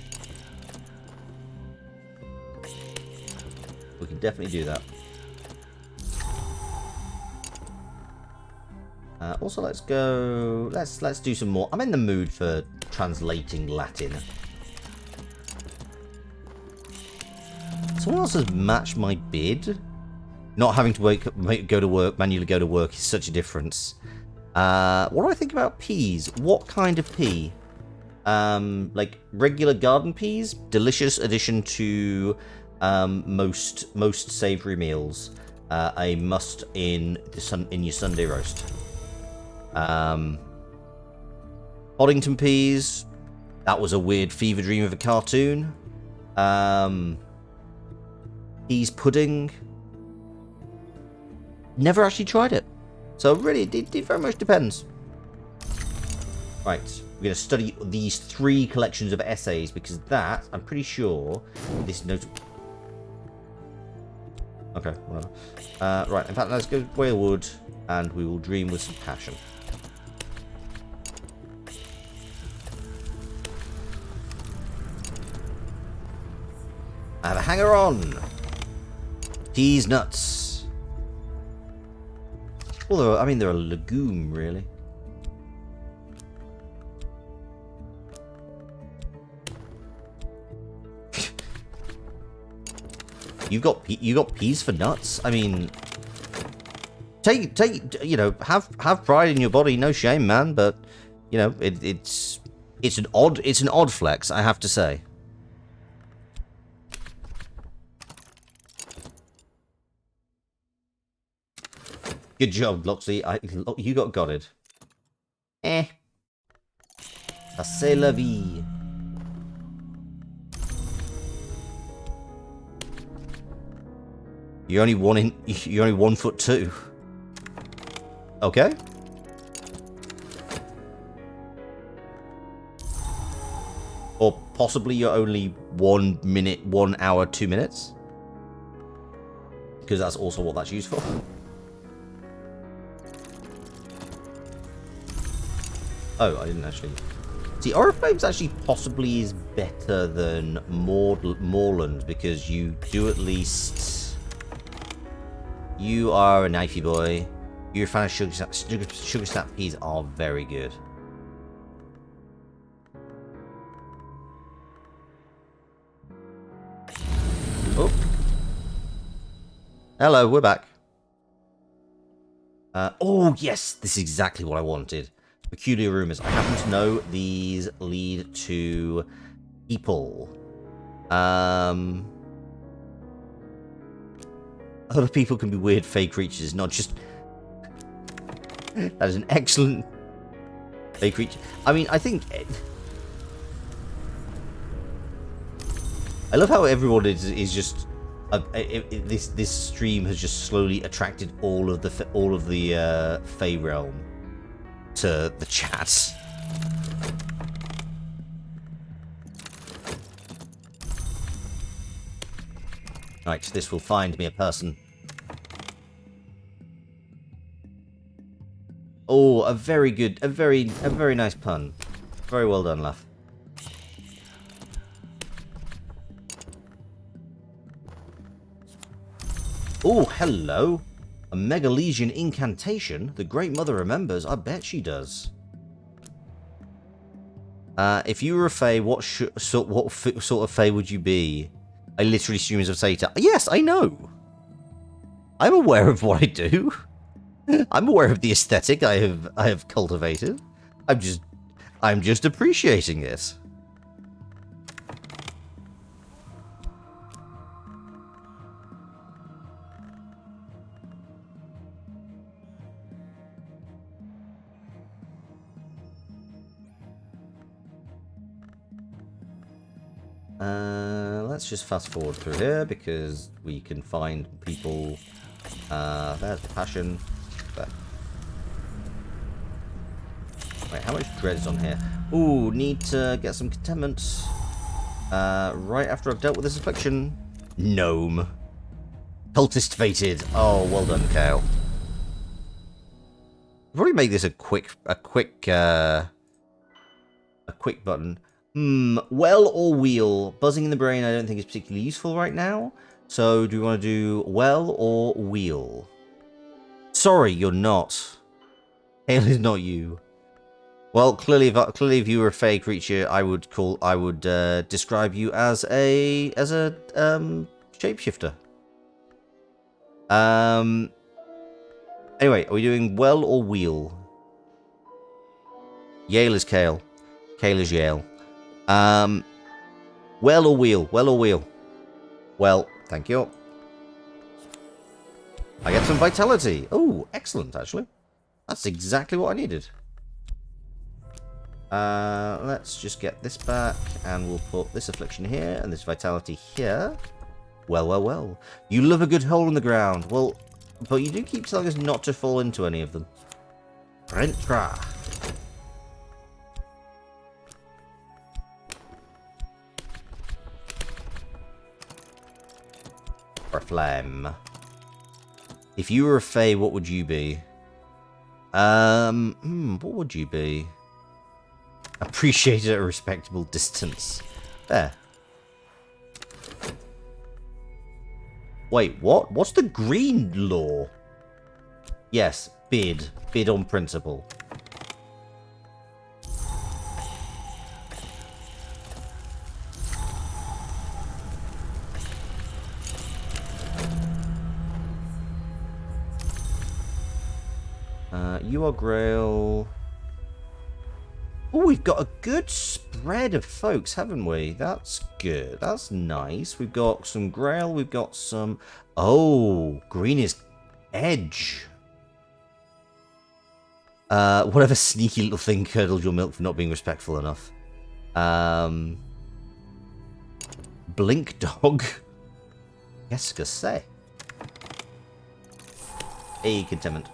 Speaker 1: We can definitely do that. Also, let's go... Let's do some more. I'm in the mood for translating Latin. Someone else has matched my bid. Not having to go to work, manually go to work is such a difference. What do I think about peas? What kind of pea? Like regular garden peas? Delicious addition to most savory meals. A must in your Sunday roast. Boddington peas. That was a weird fever dream of a cartoon. Peas pudding. Never actually tried it. So really, it very much depends. Right, we're going to study these 3 collections of essays because that, I'm pretty sure, this note. Okay, whatever. Right, in fact, let's go Whalewood and we will dream with some passion. I have a hanger on. Peas, nuts. Although, I mean, they're a legume, really. You got peas for nuts? I mean, take you know, have pride in your body, no shame, man. But you know, it's an odd flex, I have to say. Good job, Loxley. You got it. C'est la vie. You're only 1'2". Okay. Or possibly you're only 1 minute, 1 hour, 2 minutes. Because that's also what that's used for. Oh, I didn't actually... See, Oriflames actually possibly is better than Moorland because you do at least... You are a knifey boy. You're a fan of Sugar Snap peas are very good. Oh. Hello, we're back. Oh, yes, this is exactly what I wanted. Peculiar rumors. I happen to know these lead to people. Other people can be weird fake creatures, not just... That is an excellent fake creature. I mean, I think... I love how everyone is just... this stream has just slowly attracted all of the Fey realm to the chat. Right, this will find me a person. Oh, a very good, a very nice pun. Very well done, Luff. Oh, hello. A Megalesian incantation? The Great Mother remembers. I bet she does. If you were a Fey, what sort of Fey would you be? I literally streams of Satan. Yes, I know. I'm aware of what I do. I'm aware of the aesthetic I have cultivated. I'm just appreciating it. Let's just fast forward through here because we can find people. There's the passion. There. Wait, how much dread is on here? Ooh, need to get some contentment. Right after I've dealt with this affliction. Gnome. Cultist fated. Oh, well done, Kale. Probably make this a quick button. Well or wheel? Buzzing in the brain I don't think is particularly useful right now. So do we want to do well or wheel? Sorry, you're not. Hail is not you. Well, clearly if you were a fey creature, I would describe you as a shapeshifter. Anyway, are we doing well or wheel? Yale is Kale. Kale is Yale. Well or wheel? Well or wheel? Well, thank you. I get some vitality. Oh, excellent, actually. That's exactly what I needed. Let's just get this back, and we'll put this affliction here, and this vitality here. Well, well, well. You love a good hole in the ground. Well, but you do keep telling us not to fall into any of them. Rentra. Or a flame. If you were a Fey, what would you be? What would you be? Appreciate it at a respectable distance. There. Wait, what? What's the green law? Yes, bid. Bid on principle. You are Grail. Oh, we've got a good spread of folks, haven't we? That's good. That's nice. We've got some Grail. We've got some... Oh, green is Edge. Whatever sneaky little thing curdled your milk for not being respectful enough. Blink Dog. Qu'est-ce que c'est? Hey, contentment.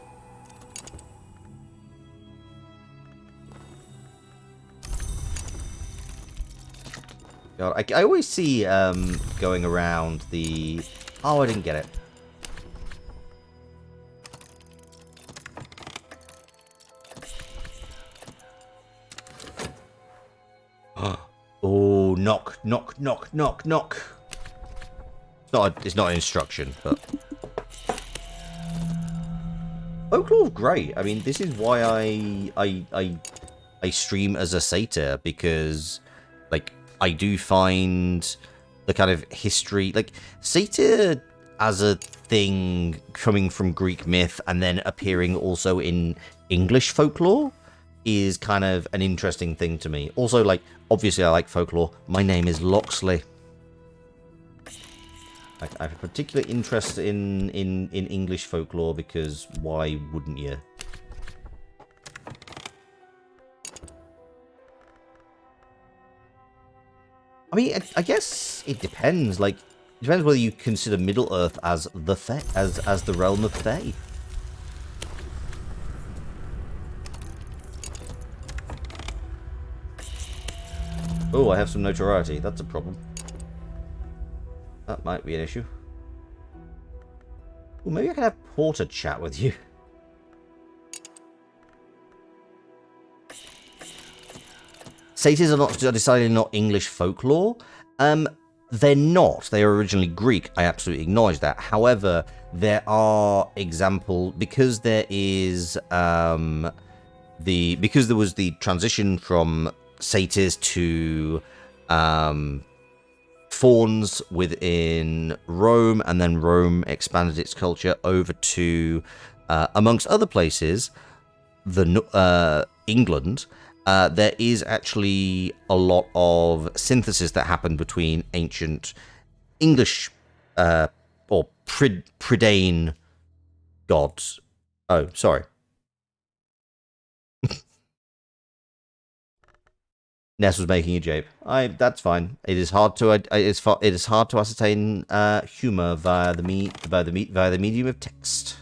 Speaker 1: God, I always see going around the... Oh, I didn't get it. Oh, knock, knock, knock, knock, knock. It's not an instruction, but... Folklore's great. I mean, this is why I stream as a satyr, because, like, I do find the kind of history, like, satyr as a thing coming from Greek myth and then appearing also in English folklore is kind of an interesting thing to me. Also, like, obviously I like folklore. My name is Loxley. I have a particular interest in English folklore because why wouldn't you? I mean, I guess it depends. Like, it depends whether you consider Middle Earth as the as the realm of Fae. Oh, I have some notoriety. That's a problem. That might be an issue. Well, maybe I can have Porter chat with you. Satyrs are decidedly not English folklore. They're not. They are originally Greek. I absolutely acknowledge that. However, there are examples because there is because there was the transition from satyrs to fauns within Rome, and then Rome expanded its culture over to, amongst other places, England. There is actually a lot of synthesis that happened between ancient English or Pridane gods. Oh, sorry. Ness was making a jape. That's fine. It is hard to ascertain humor via the medium of text.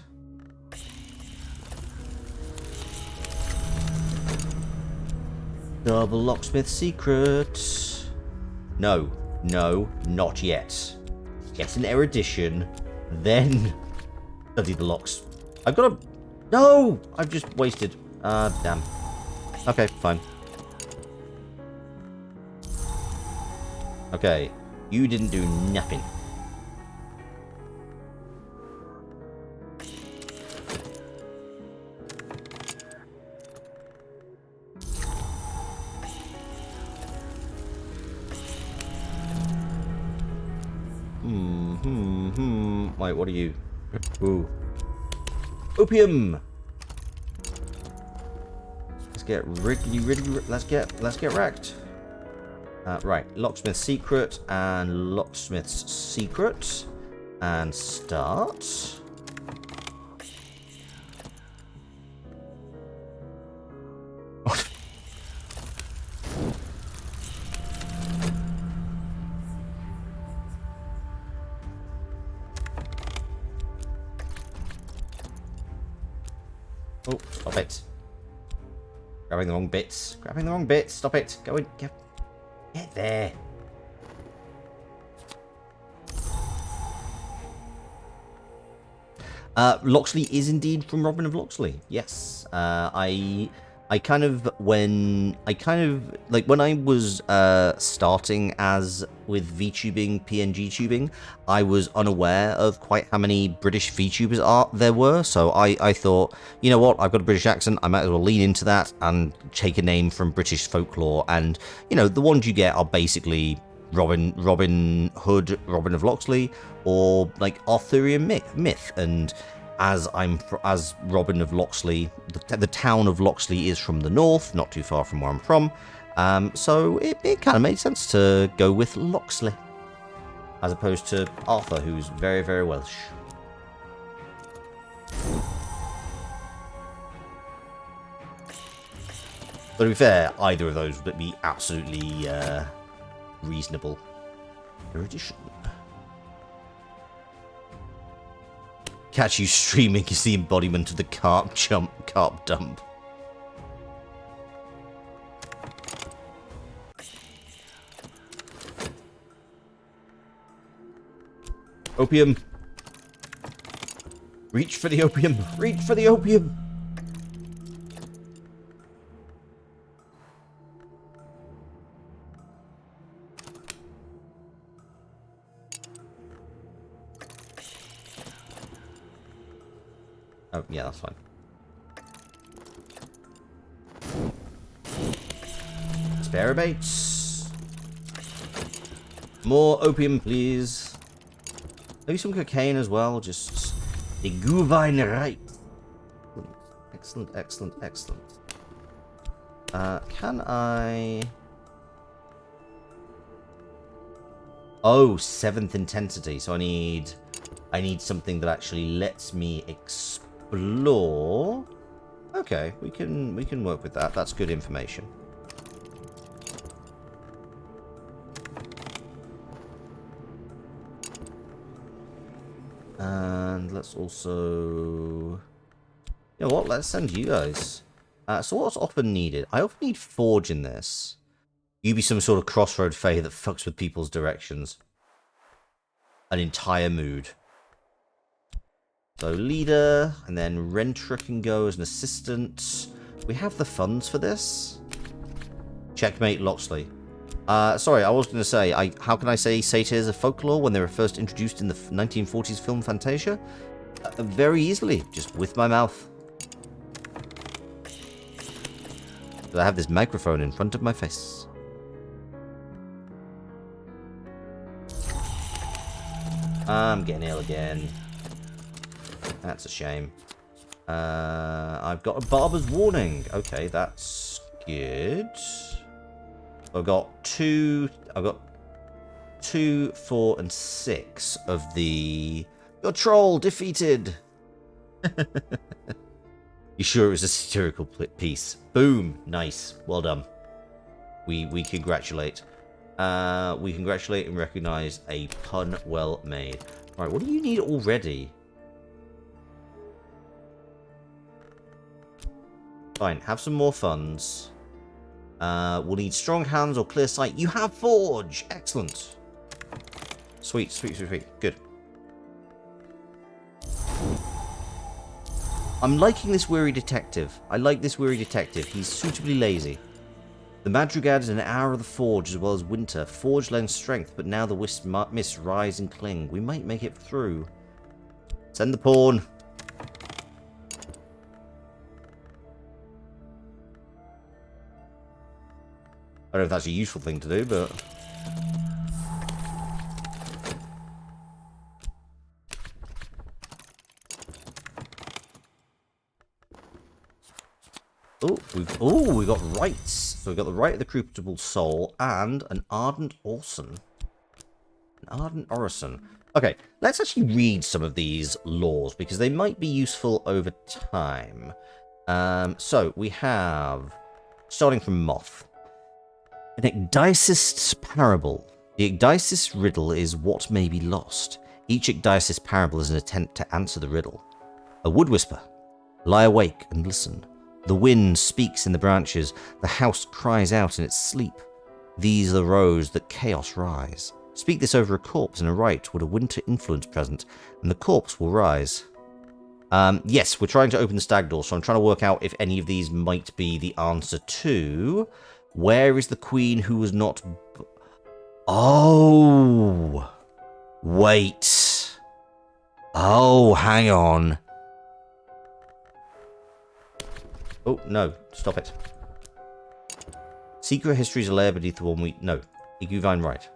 Speaker 1: Double locksmith secret. No, not yet. Get an erudition, then study the locks. I've got a... No! I've just wasted. Damn. Okay, fine. Okay, you didn't do nothing. Wait, what are you? Ooh. Opium! Let's get let's get wrecked. Right, locksmith's secret and locksmith's secret, and start. Oh, stop it. Grabbing the wrong bits. Grabbing the wrong bits. Stop it. Go in. Get there. Loxley is indeed from Robin of Loxley. Yes. I kind of when I was starting as with VTubing, PNG tubing, I was unaware of quite how many British VTubers there were. So I thought, you know what, I've got a British accent, I might as well lean into that and take a name from British folklore. And you know, the ones you get are basically Robin Hood, Robin of Loxley, or like Arthurian myth. And as Robin of Loxley, the town of Loxley is from the north, not too far from where I'm from. So it kind of made sense to go with Loxley, as opposed to Arthur, who's very, very Welsh. But to be fair, either of those would be absolutely reasonable. Erudition. Catch you streaming is the embodiment of the carp dump. Opium. Reach for the opium. Reach for the opium. Oh, yeah, that's fine. Spare baits. More opium, please. Maybe some cocaine as well, just the Guvine right. Excellent, excellent, excellent. Can I... Oh, 7th intensity. So I need something that actually lets me explore. Okay, we can work with that. That's good information. And let's also... You know what? Let's send you guys. So what's often needed? I often need Forge in this. You be some sort of crossroad fae that fucks with people's directions. An entire mood. So leader, and then Rentra can go as an assistant. We have the funds for this. Checkmate Loxley. Sorry, I was going to say, how can I say satyrs are folklore when they were first introduced in the 1940s film Fantasia? Very easily, just with my mouth. I have this microphone in front of my face. I'm getting ill again. That's a shame. I've got a barber's warning. Okay, that's good. I've got 2, 4, and 6 of the... Your troll defeated! You sure it was a satirical piece? Boom! Nice. Well done. We congratulate. We congratulate and recognize a pun well made. Right, what do you need already? Fine, have some more funds. We'll need strong hands or clear sight. You have Forge! Excellent. Sweet, sweet, sweet, sweet. Good. I'm liking this weary detective. I like this weary detective. He's suitably lazy. The Madrigad is an hour of the Forge as well as winter. Forge lends strength, but now the mists rise and cling. We might make it through. Send the pawn. I don't know if that's a useful thing to do, but... we got rights. So we've got the right of the Crucible Soul and an Ardent Orson. An Ardent Orison. Okay, let's actually read some of these laws because they might be useful over time. So we have, starting from Moth, an Ecdicist's Parable. The Ecdicist's riddle is what may be lost. Each Ecdicist's parable is an attempt to answer the riddle. A wood whisper. Lie awake and listen. The wind speaks in the branches. The house cries out in its sleep. These are the rows that chaos rise. Speak this over a corpse and a rite would a winter influence present, and the corpse will rise. Yes, we're trying to open the stag door, so I'm trying to work out if any of these might be the answer to... Where is the queen who was not... Oh! Wait. Oh, hang on. Oh, no. Stop it. Secret histories are layer beneath the one we... No. Iguvine right.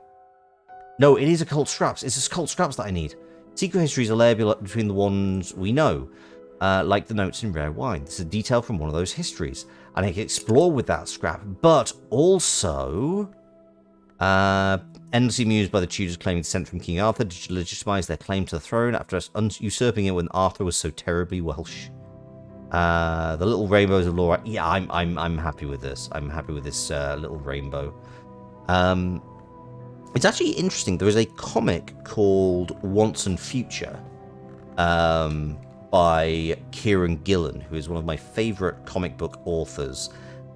Speaker 1: No, it is occult scraps. It's occult scraps that I need. Secret histories are layer between the ones we know. Like the notes in Rare Wine. This is a detail from one of those histories. And I can explore with that scrap. But also... endlessly amused by the Tudors claiming descent from King Arthur to legitimize their claim to the throne after us usurping it when Arthur was so terribly Welsh. The little rainbows of Laura. Yeah, I'm happy with this. I'm happy with this little rainbow. It's actually interesting. There is a comic called Once and Future by Kieran Gillen, who is one of my favorite comic book authors,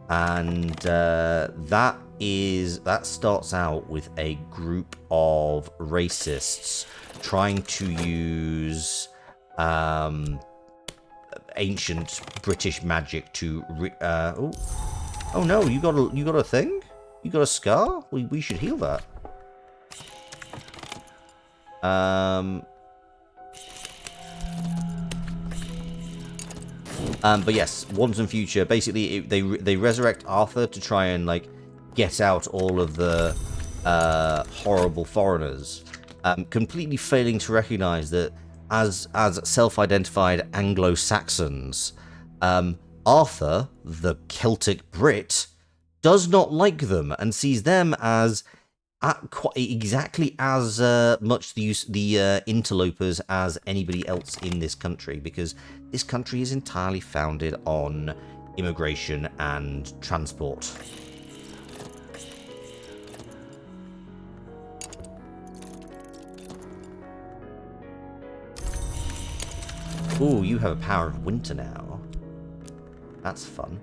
Speaker 1: and that starts out with a group of racists trying to use ancient British magic to oh no, you got a thing? You got a scar? We should heal that. But yes, Once and Future, basically they resurrect Arthur to try and like get out all of the horrible foreigners, completely failing to recognize that as self-identified Anglo-Saxons, Arthur, the Celtic Brit, does not like them and sees them as exactly as much the interlopers as anybody else in this country, because this country is entirely founded on immigration and transport. Ooh, you have a power of winter now. That's fun.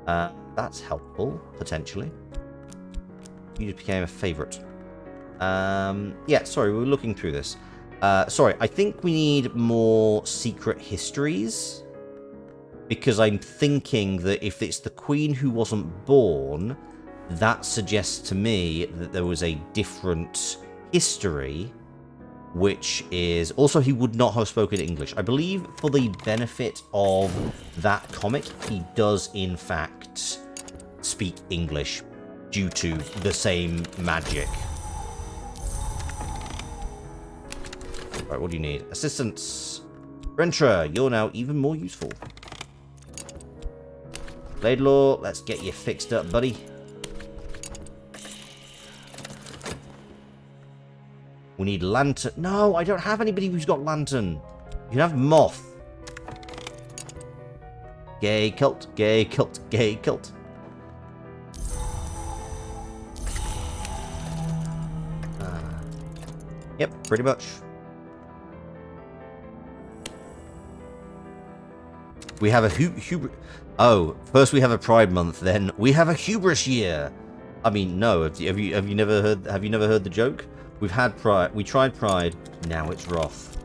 Speaker 1: That's helpful, potentially. You just became a favourite. Yeah, sorry, we were looking through this. Sorry, I think we need more secret histories. Because I'm thinking that if it's the Queen who wasn't born, that suggests to me that there was a different history, which is... Also, he would not have spoken English. I believe for the benefit of that comic, he does, in fact, speak English due to the same magic. Right, what do you need? Assistance. Rentra, you're now even more useful. Laidlaw, let's get you fixed up, buddy. We need lantern. No, I don't have anybody who's got lantern. You can have moth. Gay cult, gay cult, gay cult. Yep, pretty much. We have a Oh, first we have a Pride Month, then we have a hubris year. I mean, no. Have you never heard the joke? We've had Pride. We tried Pride. Now it's Wrath.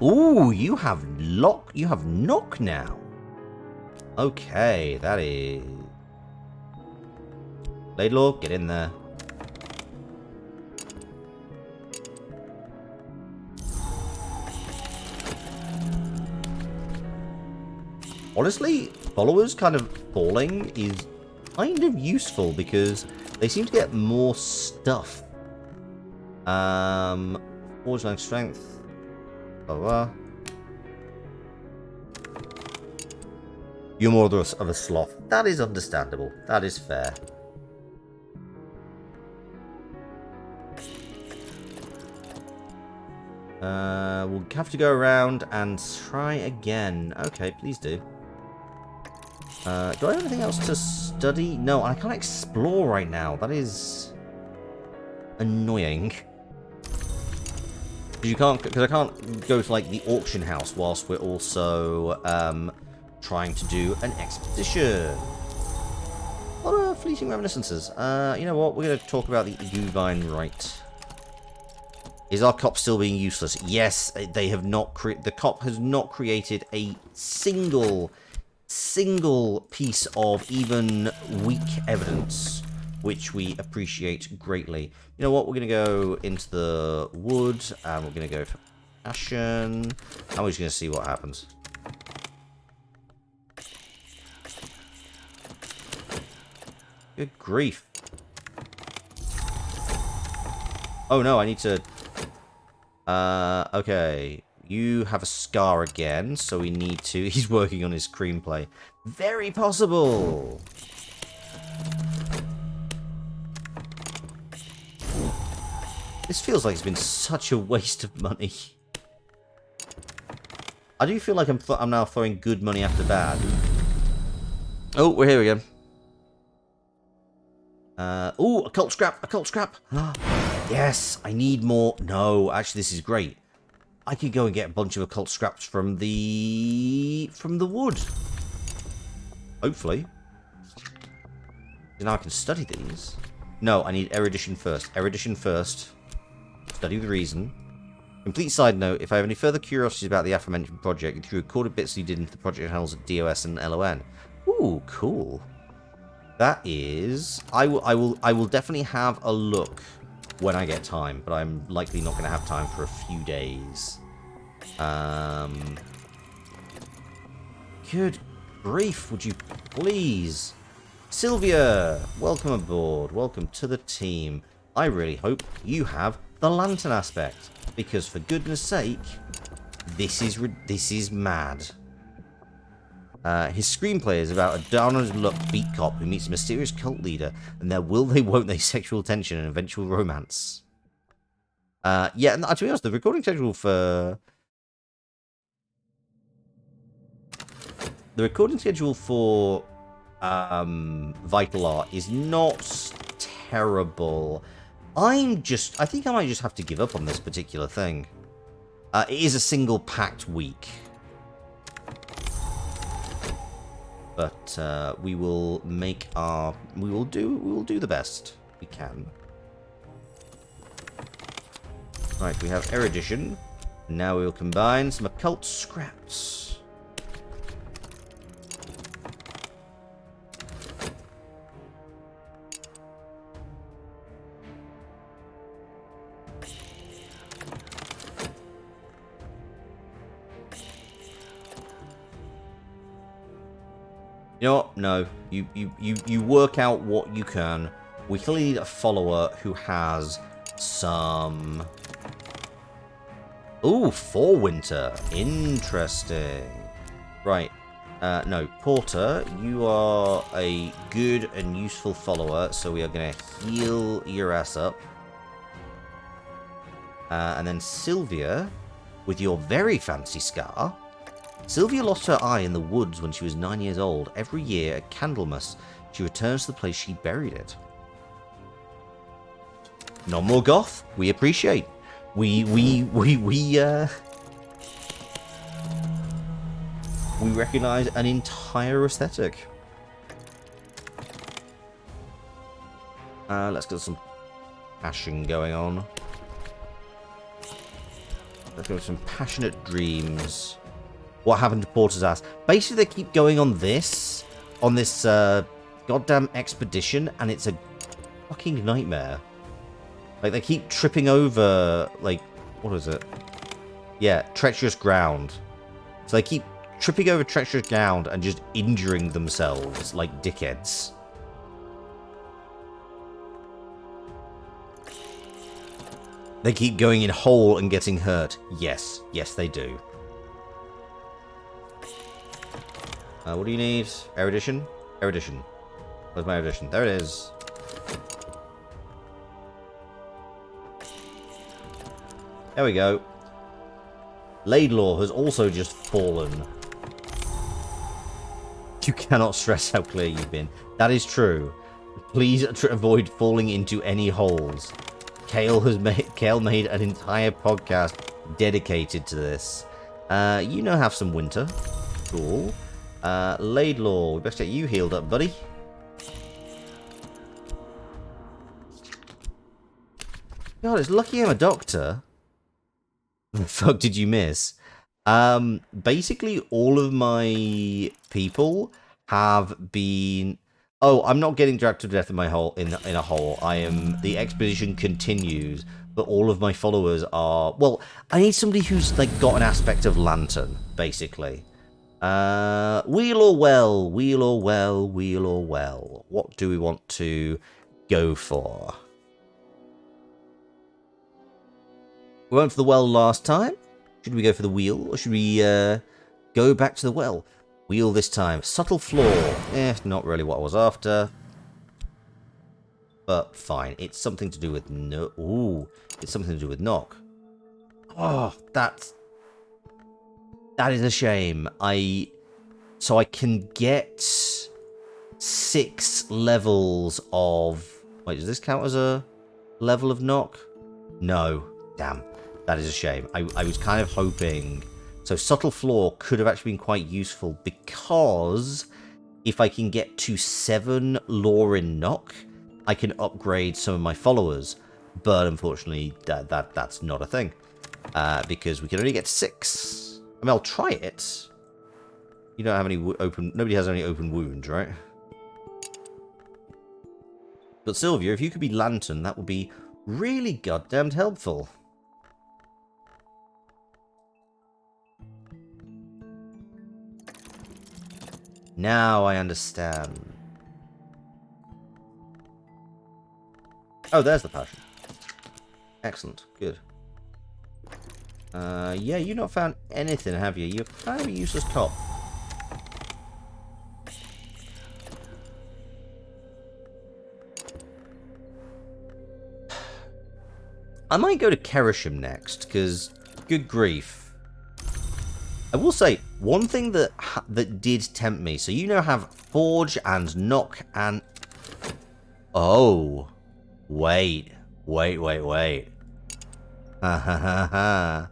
Speaker 1: Ooh, you have knock now. Okay, that is. Laidlaw, get in there. Honestly, followers kind of falling is kind of useful because they seem to get more stuff. Forge line strength. Blah, blah. You're more of a sloth. That is understandable. That is fair. We'll have to go around and try again. Okay, please do. Do I have anything else to study? No, I can't explore right now. That is annoying. Because I can't go to like the auction house whilst we're also trying to do an expedition. What are fleeting reminiscences? You know what? We're going to talk about the Guvine Rite. Is our cop still being useless? Yes, they have not. The cop has not created a single piece of even weak evidence, which we appreciate greatly. You know what? We're going to go into the wood, and we're going to go for passion, and we're just going to see what happens. Good grief. Oh no, I need to... okay. You have a scar again, so we need to... He's working on his screenplay. Very possible! This feels like it's been such a waste of money. I do feel like I'm now throwing good money after bad. Oh, we're here again. Oh, a cult scrap! A cult scrap! Yes, I need more. No, actually, this is great. I could go and get a bunch of occult scraps from the wood. Hopefully. Now I can study these. No, I need erudition first. Erudition first. Study the reason. Complete side note, if I have any further curiosities about the aforementioned project, you threw recorded bits you did into the project channels at DOS and LON. Ooh, cool. That is... I will definitely have a look when I get time, but I'm likely not going to have time for a few days. Good grief, would you please Sylvia, welcome aboard. Welcome to the team. I really hope you have the lantern aspect, because for goodness sake, this is mad. His screenplay is about a down-on-his-luck beat cop who meets a mysterious cult leader, and there will they won't they sexual tension and eventual romance. Yeah, and to be honest, the recording schedule for Vital Art is not terrible. I think I might just have to give up on this particular thing. It is a single packed week. But we will do the best we can. Right, we have erudition. Now we will combine some occult scraps. You know what? No. You work out what you can. We clearly need a follower who has some... Ooh, for winter. Interesting. Right. No, Porter, you are a good and useful follower, so we are going to heal your ass up. And then Sylvia, with your very fancy scar... Sylvia lost her eye in the woods when she was 9 years old. Every year at Candlemas, she returns to the place she buried it. No more goth. We appreciate. We recognize an entire aesthetic. Let's get some passion going on. Let's go with some passionate dreams. What happened to Porter's ass? Basically, they keep going on this goddamn expedition, and it's a fucking nightmare. Like, they keep tripping over, like, what is it? Yeah, treacherous ground. So they keep tripping over treacherous ground and just injuring themselves like dickheads. They keep going in hole and getting hurt. Yes, yes, they do. What do you need? Erudition? Erudition. Where's my erudition? There it is. There we go. Laidlaw has also just fallen. You cannot stress how clear you've been. That is true. Please avoid falling into any holes. Kale made an entire podcast dedicated to this. You now have some winter. Cool. Laidlaw, we best get you healed up, buddy. God, it's lucky I'm a doctor. What the fuck did you miss? Basically, all of my people have been... Oh, I'm not getting dragged to death in my hole. In a hole. The expedition continues, but all of my followers are... Well, I need somebody who's like got an aspect of lantern, basically. Wheel or well, wheel or well, wheel or well. What do we want to go for? We went for the well last time. Should we go for the wheel, or should we go back to the well? Wheel this time. Subtle flaw. Not really what I was after. But fine. It's something to do with no. Ooh, it's something to do with knock. Oh, that is a shame. So I can get 6 levels of... Wait, does this count as a level of knock? No. Damn. That is a shame. I was kind of hoping... So Subtle Flaw could have actually been quite useful, because if I can get to 7 lore in knock, I can upgrade some of my followers. But unfortunately, that's not a thing. Because we can only get 6. I mean, I'll try it. You don't have any open... Nobody has any open wounds, right? But Sylvia, if you could be Lantern, that would be really goddamned helpful. Now I understand. Oh, there's the passion. Excellent. Good. Yeah, you not found anything, have you? You're kind of a useless cop. I might go to Kerisham next, because good grief. I will say, one thing that did tempt me, so you now have Forge and Knock and... Oh. Wait. Ha ha ha ha.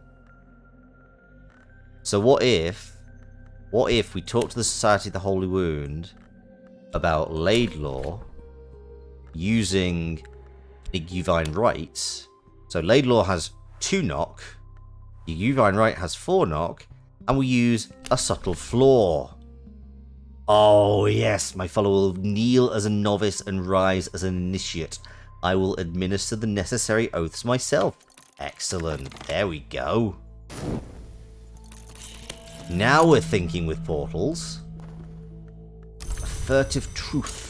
Speaker 1: So what if we talk to the Society of the Holy Wound about Laidlaw using Iguvine Rights? So Laidlaw has 2 knock, Iguvine Right has 4 knock, and we use a subtle flaw. Oh yes, my follower will kneel as a novice and rise as an initiate. I will administer the necessary oaths myself. Excellent. There we go. Now we're thinking with portals. A furtive truth.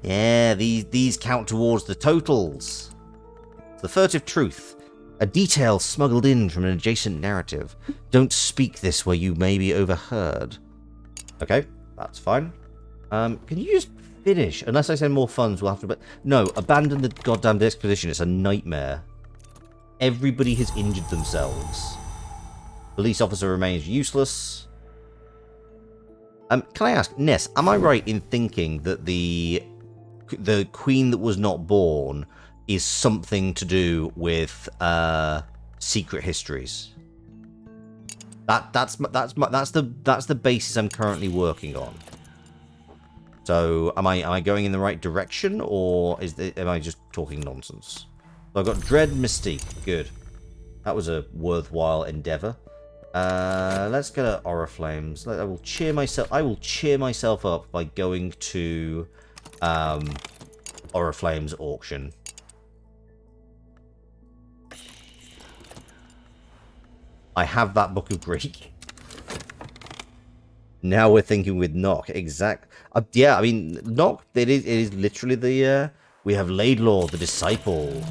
Speaker 1: Yeah, these count towards the totals. The furtive truth. A detail smuggled in from an adjacent narrative. Don't speak this where you may be overheard. Okay, that's fine. Can you just finish? Unless I send more funds, we'll have to... But no, abandon the goddamn expedition. It's a nightmare. Everybody has injured themselves. Police officer remains useless. Can I ask, Ness, am I right in thinking that the queen that was not born is something to do with secret histories? That's the basis I'm currently working on. So am I going in the right direction, or am I just talking nonsense? So I've got Dread Mystique. Good. That was a worthwhile endeavor. Let's get an Aura Flames. I will cheer myself up by going to Aura Flames auction. I have that Book of Greek. Now we're thinking with Knock. Yeah, I mean, Knock, it is literally the, we have Laidlaw, the disciple.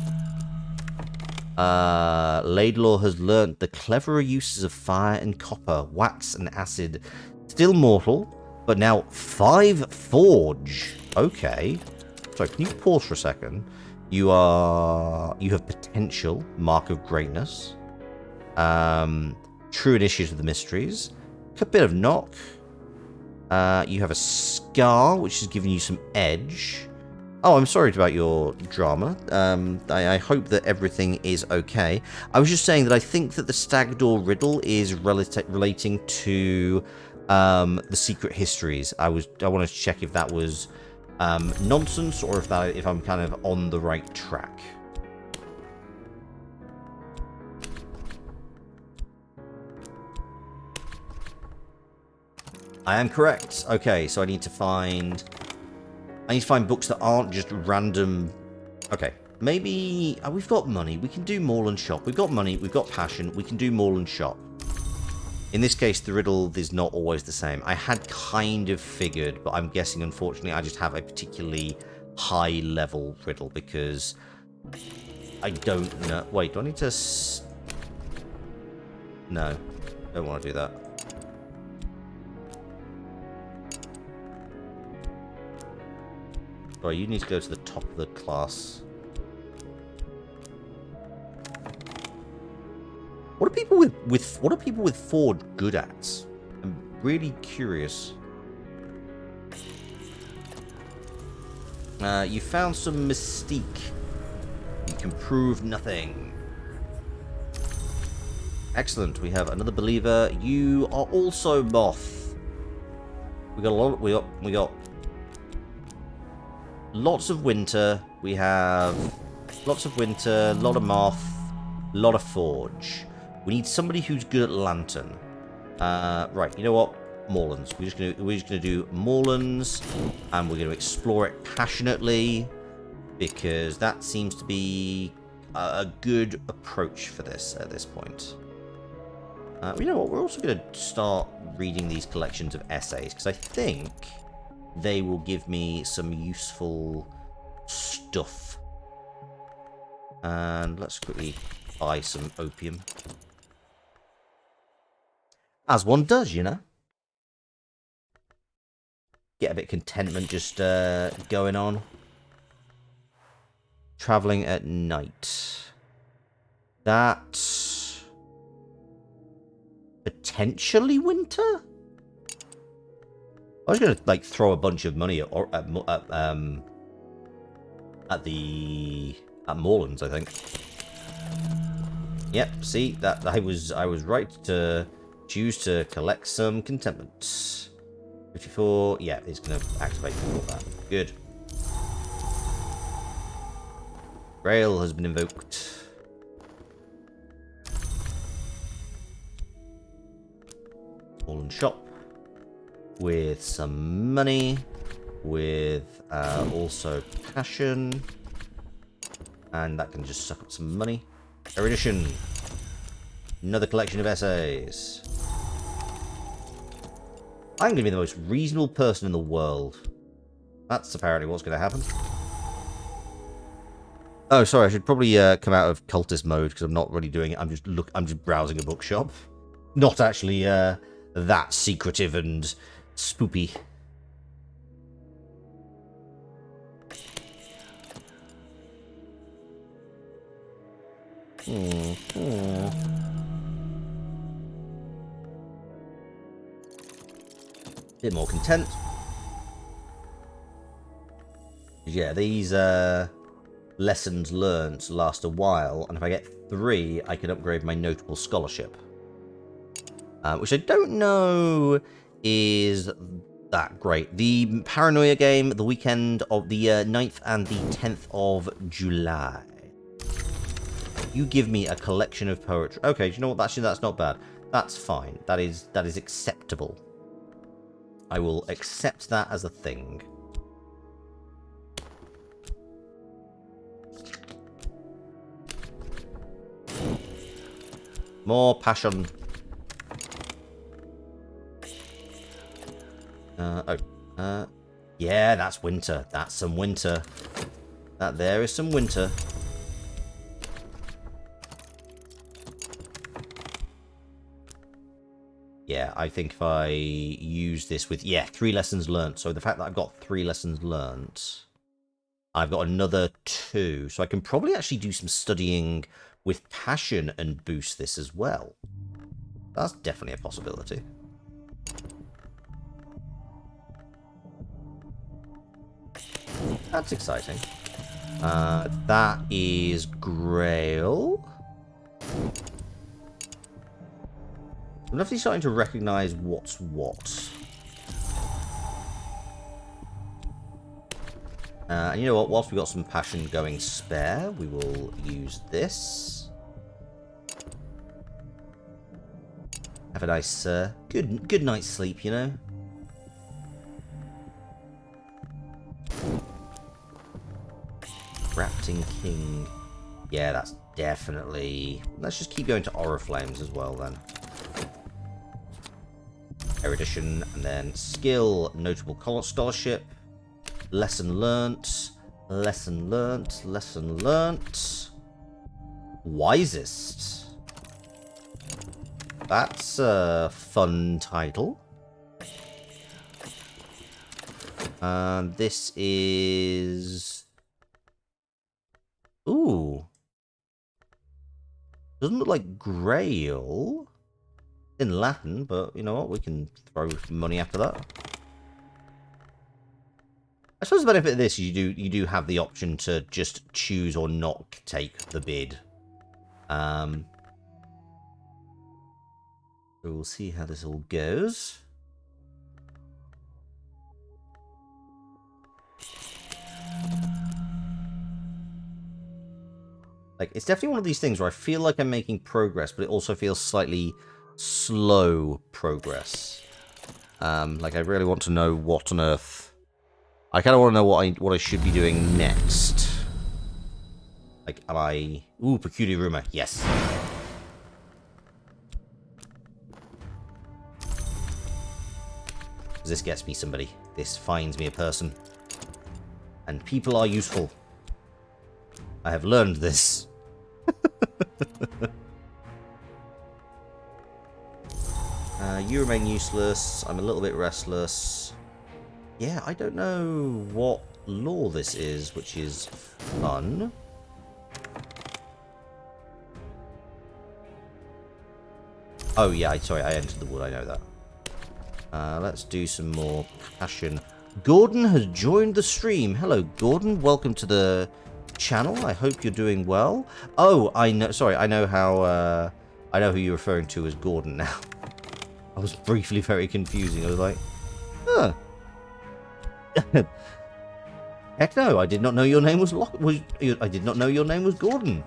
Speaker 1: Laidlaw has learnt the cleverer uses of fire and copper, wax and acid. Still mortal, but now 5 Forge. Okay. Sorry, can you pause for a second? You have potential, Mark of Greatness. True Initiate of the Mysteries. A bit of Knock. You have a Scar, which is giving you some edge. Oh, I'm sorry about your drama. I hope that everything is okay. I was just saying that I think that the Stagdoor riddle is relating to the secret histories. I wanted to check if that was nonsense, or if I'm kind of on the right track. I am correct. Okay, so I need to find books that aren't just random. Okay, maybe we've got money. We can do Mall and Shop. We've got money. We've got passion. We can do Mall and Shop. In this case, the riddle is not always the same. I had kind of figured, but I'm guessing, unfortunately, I just have a particularly high-level riddle because I don't know. Wait, do I need to... No, don't want to do that. Sorry, you need to go to the top of the class. What are people with Forge good at? I'm really curious. You found some mystique. You can prove nothing. Excellent. We have another believer. You are also Moth. We got a lot. We got lots of winter. We have lots of winter, a lot of moth, a lot of forge. We need somebody who's good at lantern. Right, you know what? Moorlands. We're just gonna do Moorlands, and we're gonna explore it passionately because that seems to be a good approach for this at this point. You know what? We're also gonna start reading these collections of essays because I think they will give me some useful stuff. And let's quickly buy some opium. As one does, you know. Get a bit of contentment just going on. Traveling at night. That's potentially winter? I was going to, like, throw a bunch of money at Morelands, I think. Yep, see, that I was right to choose to collect some contentment. 54, yeah, it's going to activate all that. Good. Grail has been invoked. Moreland shop. With some money. With also passion. And that can just suck up some money. Erudition. Another collection of essays. I'm going to be the most reasonable person in the world. That's apparently what's going to happen. Oh, sorry, I should probably come out of cultist mode because I'm not really doing it. I'm just browsing a bookshop. Not actually that secretive and spoopy. Bit more content. Yeah, these lessons learned last a while, and if I get 3, I can upgrade my notable scholarship. Which I don't know is that great. The Paranoia game, the weekend of the 9th and the 10th of July. You give me a collection of poetry. Okay, do you know what? Actually, that's not bad. That's fine. That is acceptable. I will accept that as a thing. More passion. Yeah, that's winter. That's some winter. That there is some winter. Yeah, I think if I use this with... Yeah, 3 lessons learnt. So the fact that I've got 3 lessons learnt, I've got another 2. So I can probably actually do some studying with passion and boost this as well. That's definitely a possibility. That's exciting. That is Grail. I'm definitely starting to recognise what's what. And you know what? Whilst we've got some passion going spare, we will use this. Have a nice, good night's sleep, you know? Rapting King. Yeah, that's definitely... Let's just keep going to Oriflames as well, then. Erudition, and then Skill, Notable Scholarship. Lesson learnt. Lesson learnt. Lesson learnt. Wisest. That's a fun title. This is... Ooh. Doesn't look like Grail in Latin, but you know what? We can throw money after that. I suppose the benefit of this is you do have the option to just choose or not take the bid. So we'll see how this all goes. Like, it's definitely one of these things where I feel like I'm making progress, but it also feels slightly slow progress. Like, I really want to know what on earth... I kind of want to know what I should be doing next. Like, am I... Ooh, peculiar rumor. Yes. This gets me somebody. This finds me a person. And people are useful. I have learned this. You remain useless. I'm a little bit restless. Yeah, I don't know what law this is, which is fun. Oh, yeah, sorry, I entered the wood, I know that. Let's do some more passion. Gordon has joined the stream. Hello, Gordon. Welcome to the channel. I hope you're doing well. Oh, I know, sorry, I know how, I know who you're referring to as Gordon now. I was briefly very confusing. I was like, huh. Heck no, I did not know your name was I did not know your name was Gordon.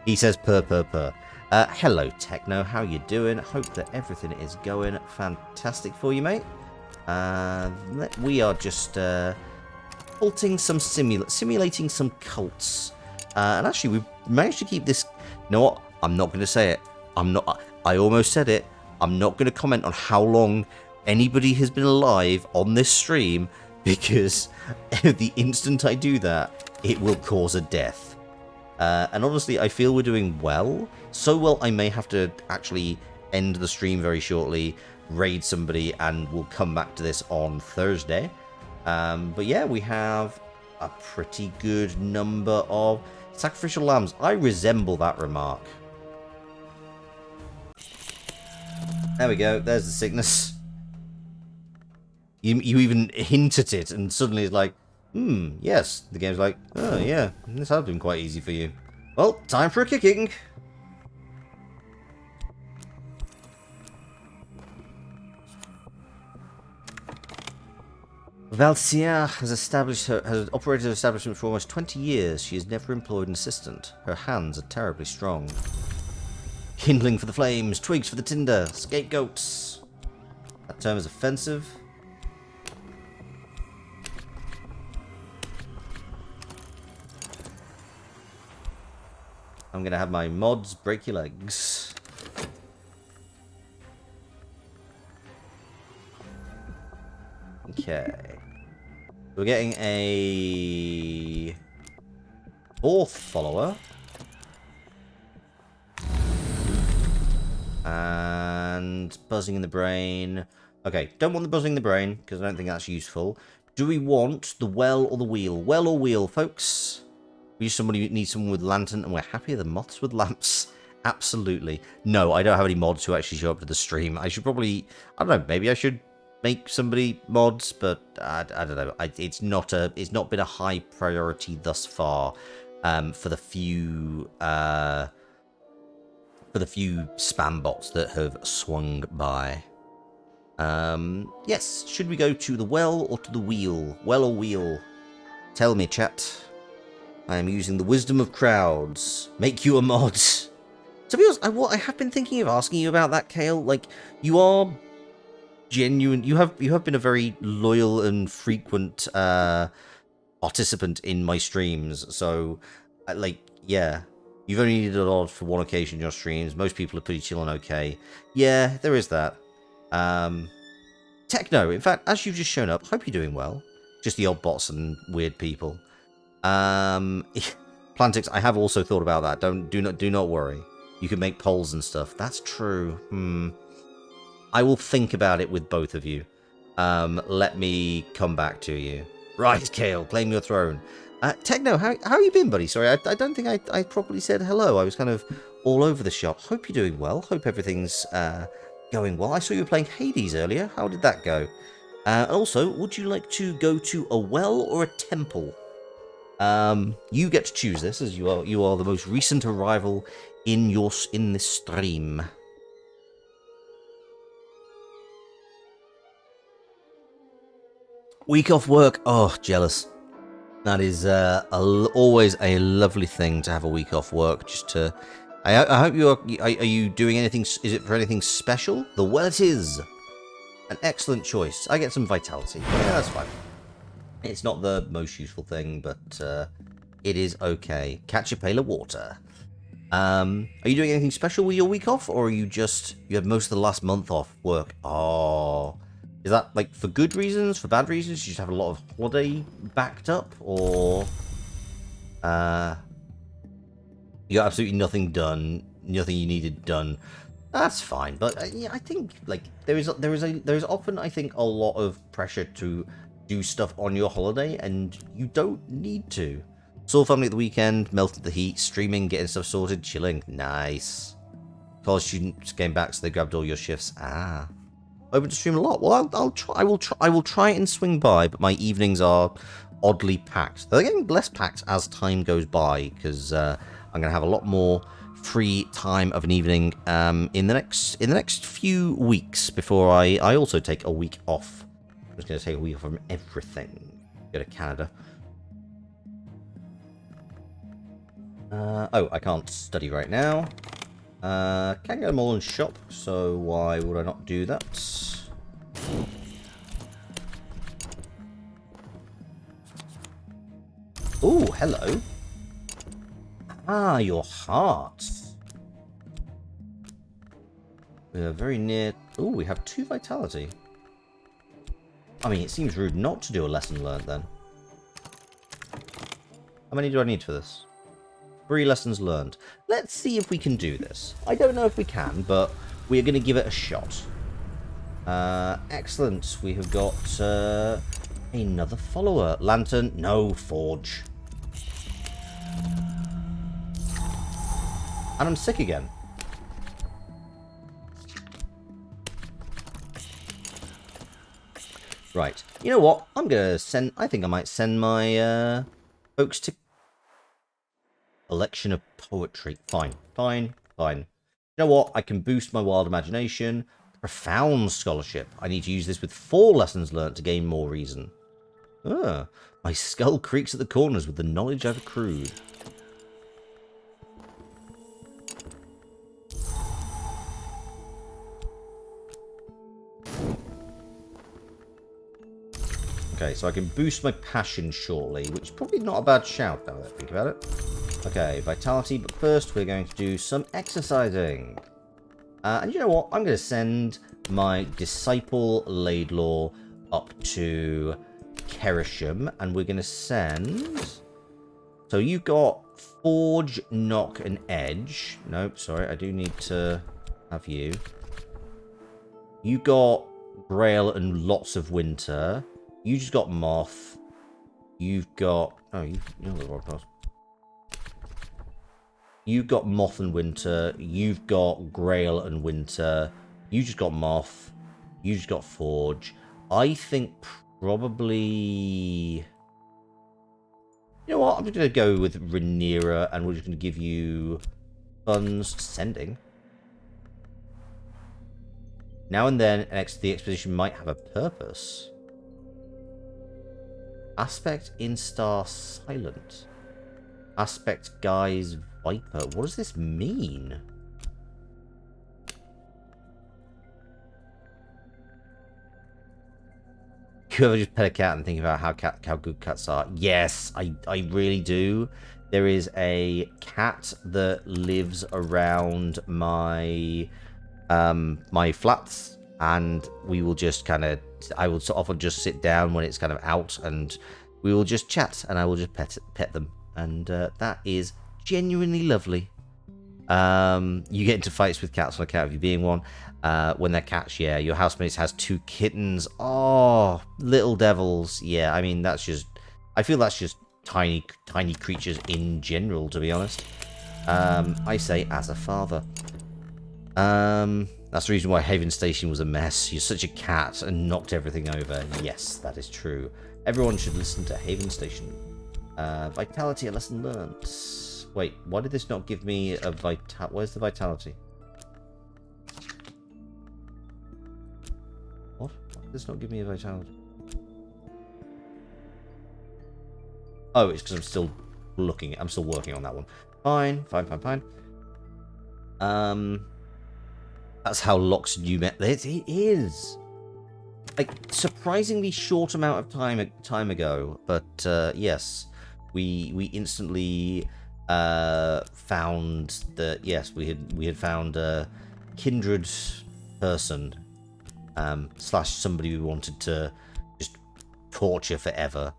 Speaker 1: He says purr. Hello Techno, how you doing? Hope that everything is going fantastic for you, mate. We are just culting some simulating some cults. And actually we've managed to keep this. You know what? I'm not gonna say it. I almost said it. I'm not gonna comment on how long anybody has been alive on this stream, because the instant I do that, it will cause a death. And honestly, I feel we're doing well. So well, I may have to actually end the stream very shortly, raid somebody, and we'll come back to this on Thursday. But yeah, we have a pretty good number of sacrificial lambs. I resemble that remark. There we go. There's the sickness. You even hint at it, and suddenly it's like, yes. The game's like, oh yeah, this has been quite easy for you. Well, time for a kicking. Valcier has operated her establishment for almost 20 years. She has never employed an assistant. Her hands are terribly strong. Kindling for the flames, twigs for the tinder, scapegoats. That term is offensive. I'm going to have my mods break your legs. Okay. We're getting a fourth follower. And buzzing in the brain. Okay, don't want the buzzing in the brain, because I don't think that's useful. Do we want the well or the wheel? Well or wheel, folks? We just need someone with lantern, and we're happier than moths with lamps. Absolutely. No, I don't have any mods who actually show up to the stream. I should probably, I don't know, maybe I should make somebody mods, but I don't know. It's not been a high priority thus far, for the few spam bots that have swung by. Yes, should we go to the well or to the wheel? Well or wheel? Tell me, chat. I am using the wisdom of crowds. Make you a mod. To be honest, I have been thinking of asking you about that, Kale. Like, you are genuine. You have been a very loyal and frequent participant in my streams. So, like, yeah, you've only needed a lot for one occasion in your streams. Most people are pretty chill and okay. Yeah, there is that. Techno, in fact, as you've just shown up, hope you're doing well. Just the odd bots and weird people. Plantix, I have also thought about that. Do not worry. You can make polls and stuff. That's true. I will think about it with both of you. Let me come back to you. Right, Kale, claim your throne. Techno, how you been, buddy? Sorry, I don't think I properly said hello. I was kind of all over the shop. Hope you're doing well. Hope everything's going well. I saw you were playing Hades earlier. How did that go? Also, would you like to go to a well or a temple? You get to choose this, as you are the most recent arrival in this stream. Week off work. Oh, jealous. That is always a lovely thing to have a week off work. Just to, I hope you are you doing anything? Is it for anything special? The well it is. An excellent choice. I get some vitality. Yeah, that's fine. It's not the most useful thing, but it is okay. Catch a pail of water. Are you doing anything special with your week off, or are you have most of the last month off work? Oh, Is that, like, for good reasons, for bad reasons? You just have a lot of holiday backed up? Or, you got absolutely nothing done, nothing you needed done. That's fine, but yeah, I think, like, there is often, I think, a lot of pressure to do stuff on your holiday, and you don't need to. Saw family at the weekend, melted the heat, streaming, getting stuff sorted, chilling. Nice. College students came back, so they grabbed all your shifts. Ah. Open to stream a lot. Well, I'll try. I will try and swing by, but my evenings are oddly packed. They're getting less packed as time goes by because I'm gonna have a lot more free time of an evening in the next few weeks before I also take a week off. I'm just gonna take a week off from everything. Go to Canada. Oh, I can't study right now. Can't get them all in shop, so why would I not do that? Oh, hello. Ah, your heart. We're very near... Oh, we have 2 vitality. I mean, it seems rude not to do a lesson learned then. How many do I need for this? 3 lessons learned. Let's see if we can do this. I don't know if we can, but we're going to give it a shot. Excellent. We have got another follower. Lantern. No, Forge. And I'm sick again. Right. You know what? I'm going to send... I think I might send my folks to... Collection of poetry. Fine. Fine. Fine. You know what? I can boost my wild imagination. Profound scholarship. I need to use this with 4 lessons learnt to gain more reason. Ah. My skull creaks at the corners with the knowledge I've accrued. Okay, so I can boost my passion shortly, which is probably not a bad shout now that I think about it. Okay, vitality, but first we're going to do some exercising. And you know what? I'm going to send my disciple Laidlaw up to Kerisham, and we're going to send... So you've got Forge, Knock, and Edge. Nope, sorry, I do need to have you. You got Grail and lots of Winter. You just got Moth. You've got... Oh, you're the wrong person. You've got Moth and Winter. You've got Grail and Winter. You just got Moth. You just got Forge. I think probably... You know what? I'm just going to go with Rhaenyra, and we're just going to give you funds sending. Now and then, the expedition might have a purpose. Aspect Instar Silent. Aspect Guise Viper. What does this mean? You ever just pet a cat and think about how good cats are? Yes, I really do. There is a cat that lives around my my flats, and we will just kind of... I will so often just sit down when it's kind of out, and we will just chat, and I will just pet them, and that is genuinely lovely. You get into fights with cats on account of you being one. When they're cats, yeah. Your housemates has 2 kittens. Oh, little devils. Yeah, I mean, that's just... I feel that's just tiny creatures in general, to be honest. I say as a father. That's the reason why Haven Station was a mess. You're such a cat and knocked everything over. Yes, that is true. Everyone should listen to Haven Station. Vitality, a lesson learned. Wait, why did this not give me a Where's the vitality? What? Why did this not give me a vitality? Oh, it's because I'm still looking. I'm still working on that one. Fine. That's how Locke's new met. It is. Like, surprisingly short amount of time ago, but yes, we instantly found that, yes, we had found a kindred person. Slash somebody we wanted to just torture forever.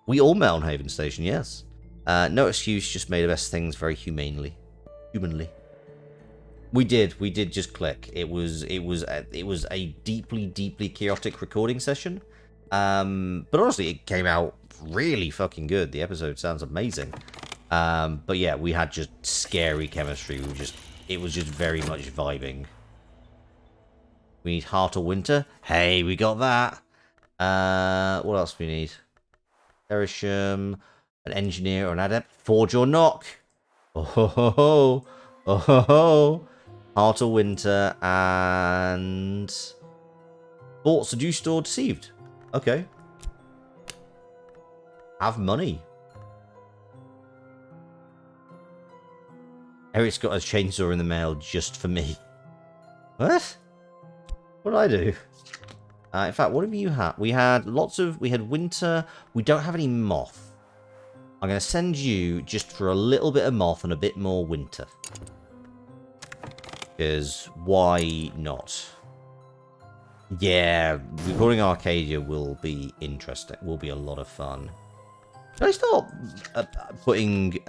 Speaker 1: We all met on Haven Station, yes. No excuse, just made the best things very humanly. We did just click. It was a deeply chaotic recording session. But honestly, it came out really fucking good. The episode sounds amazing. But yeah, we had just scary chemistry. It was just very much vibing. We need Heart of Winter. Hey, we got that. What else do we need? Erisham, an engineer or an adept. Forge or knock. Oh ho ho ho. Oh ho ho. Heart of Winter and bought, seduced, or deceived. Okay. Have money. Eric's got a chainsaw in the mail just for me. What? What did I do? In fact, what have you had? We had winter. We don't have any moth. I'm going to send you just for a little bit of moth and a bit more winter. Because why not? Yeah, recording Arcadia will be interesting. Will be a lot of fun. Can I start putting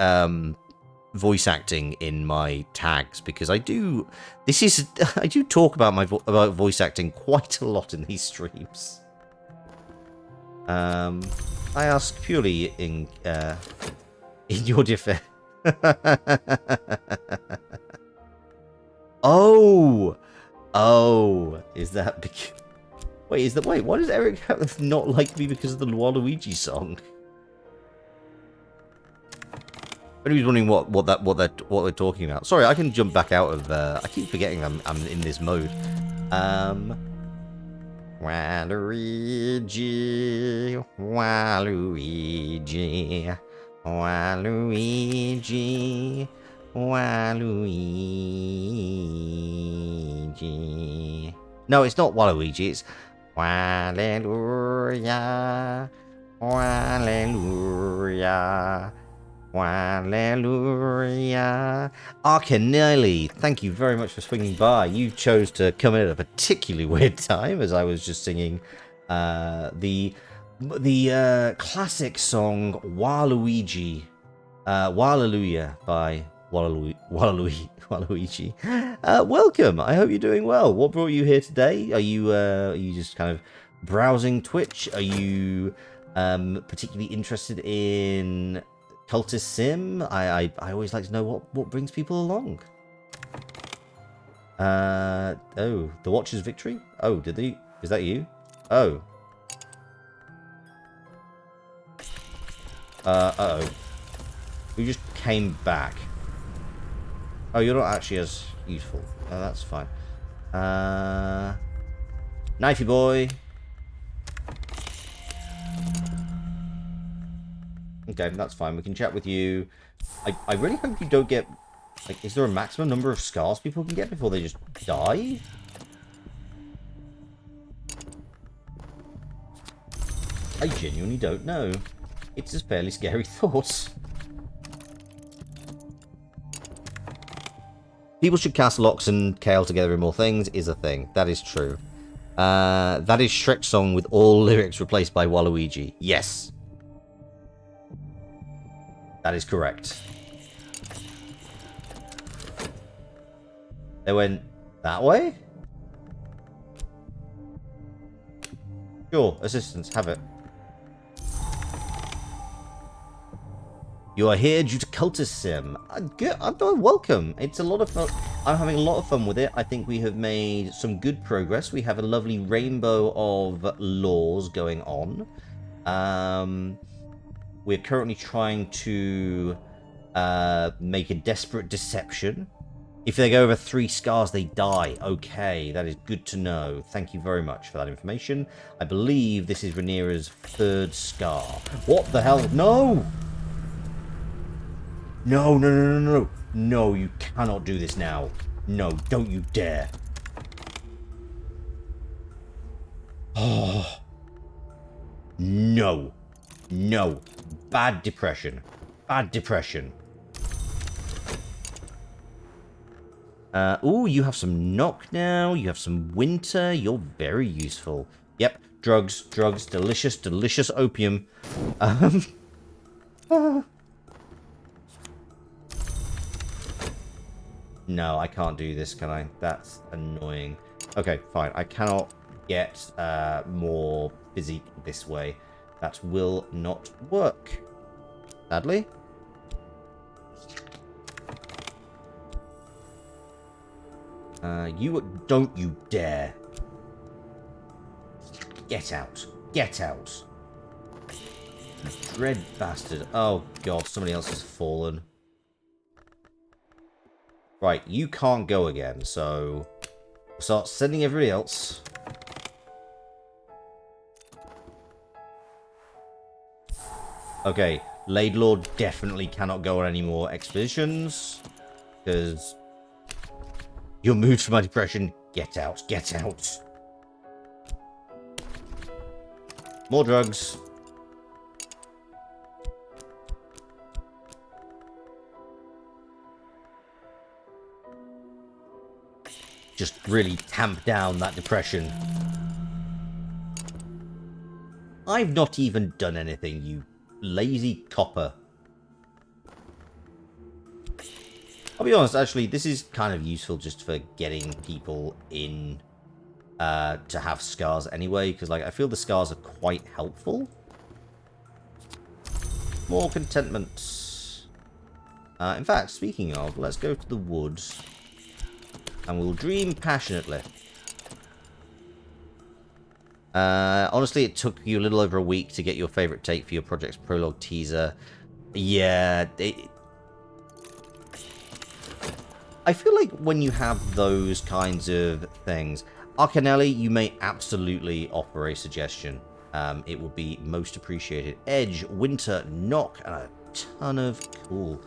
Speaker 1: voice acting in my tags? Because I do. I do talk about about voice acting quite a lot in these streams. I ask purely in your defense. Oh, is that because... Wait, why does Eric not like me because of the Waluigi song? But he was wondering what they're talking about. Sorry, I can jump back out of. I keep forgetting I'm in this mode. Waluigi, Waluigi, Waluigi, Waluigi. No, it's not Waluigi. It's Hallelujah, Hallelujah, Hallelujah. Arcanelli, thank you very much for swinging by. You chose to come in at a particularly weird time as I was just singing the classic song Waluigi, Hallelujah by Waluigi. Welcome. I hope you're doing well. What brought you here today? Are you just kind of browsing Twitch? Are you particularly interested in Cultist Sim? I always like to know what brings people along. Oh, the Watcher's victory? Oh, is that you? Oh. Uh-oh. We just came back. Oh, you're not actually as useful. Oh, that's fine. Knifey boy. Okay, that's fine. We can chat with you. I really hope you don't get... Like, is there a maximum number of scars people can get before they just die? I genuinely don't know. It's a fairly scary thought. People should cast Lox and Kale together in more things is a thing. That is true. That is Shrek's song with all lyrics replaced by Waluigi. Yes. That is correct. They went that way? Sure, assistance, have it. You are here due to Cultist Sim. Good. Welcome. It's a lot of fun. I'm having a lot of fun with it. I think we have made some good progress. We have a lovely rainbow of laws going on. We're currently trying to make a desperate deception. If they go over 3 scars, they die. Okay, that is good to know. Thank you very much for that information. I believe this is Rhaenyra's 3rd scar. What the hell? No! No, no, no, no, no. No, you cannot do this now. No, don't you dare. Oh. No. No. Bad depression. Bad depression. Ooh, you have some knock now. You have some winter. You're very useful. Yep, drugs, drugs, delicious, delicious opium. Um, no, I can't do this, can I? That's annoying. Okay, fine. I cannot get more physique this way. That will not work, sadly. You don't you dare. Get out. Get out. Dread bastard. Oh god, somebody else has fallen. Right, you can't go again, so we'll start sending everybody else. Okay, Laidlaw definitely cannot go on any more expeditions, because you're moved from my depression. Get out, get out. More drugs. Just really tamp down that depression. I've not even done anything, you lazy copper. I'll be honest, actually, this is kind of useful just for getting people in to have scars anyway, because like I feel the scars are quite helpful. More contentment. In fact, speaking of, let's go to the woods and we'll dream passionately. Honestly, it took you a little over a week to get your favorite take for your project's prologue teaser. Yeah, I feel like when you have those kinds of things, Arcanelli, you may absolutely offer a suggestion. It would be most appreciated. Edge, Winter, Knock, and a ton of cool.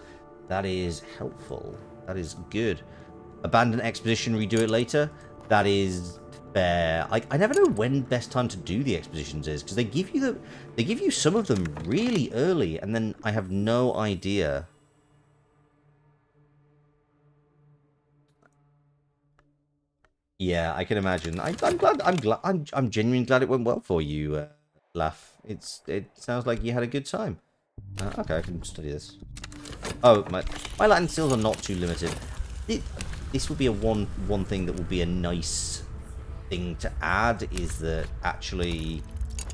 Speaker 1: That is helpful. That is good. Abandon Exposition, redo it later. That is fair. I never know when best time to do the expositions is, because they give you some of them really early, and then I have no idea. Yeah, I can imagine. I'm glad. I'm genuinely glad it went well for you, Laugh. It sounds like you had a good time. Okay, I can study this. Oh, my Latin skills are not too limited. This would be a one thing that would be a nice thing to add, is that actually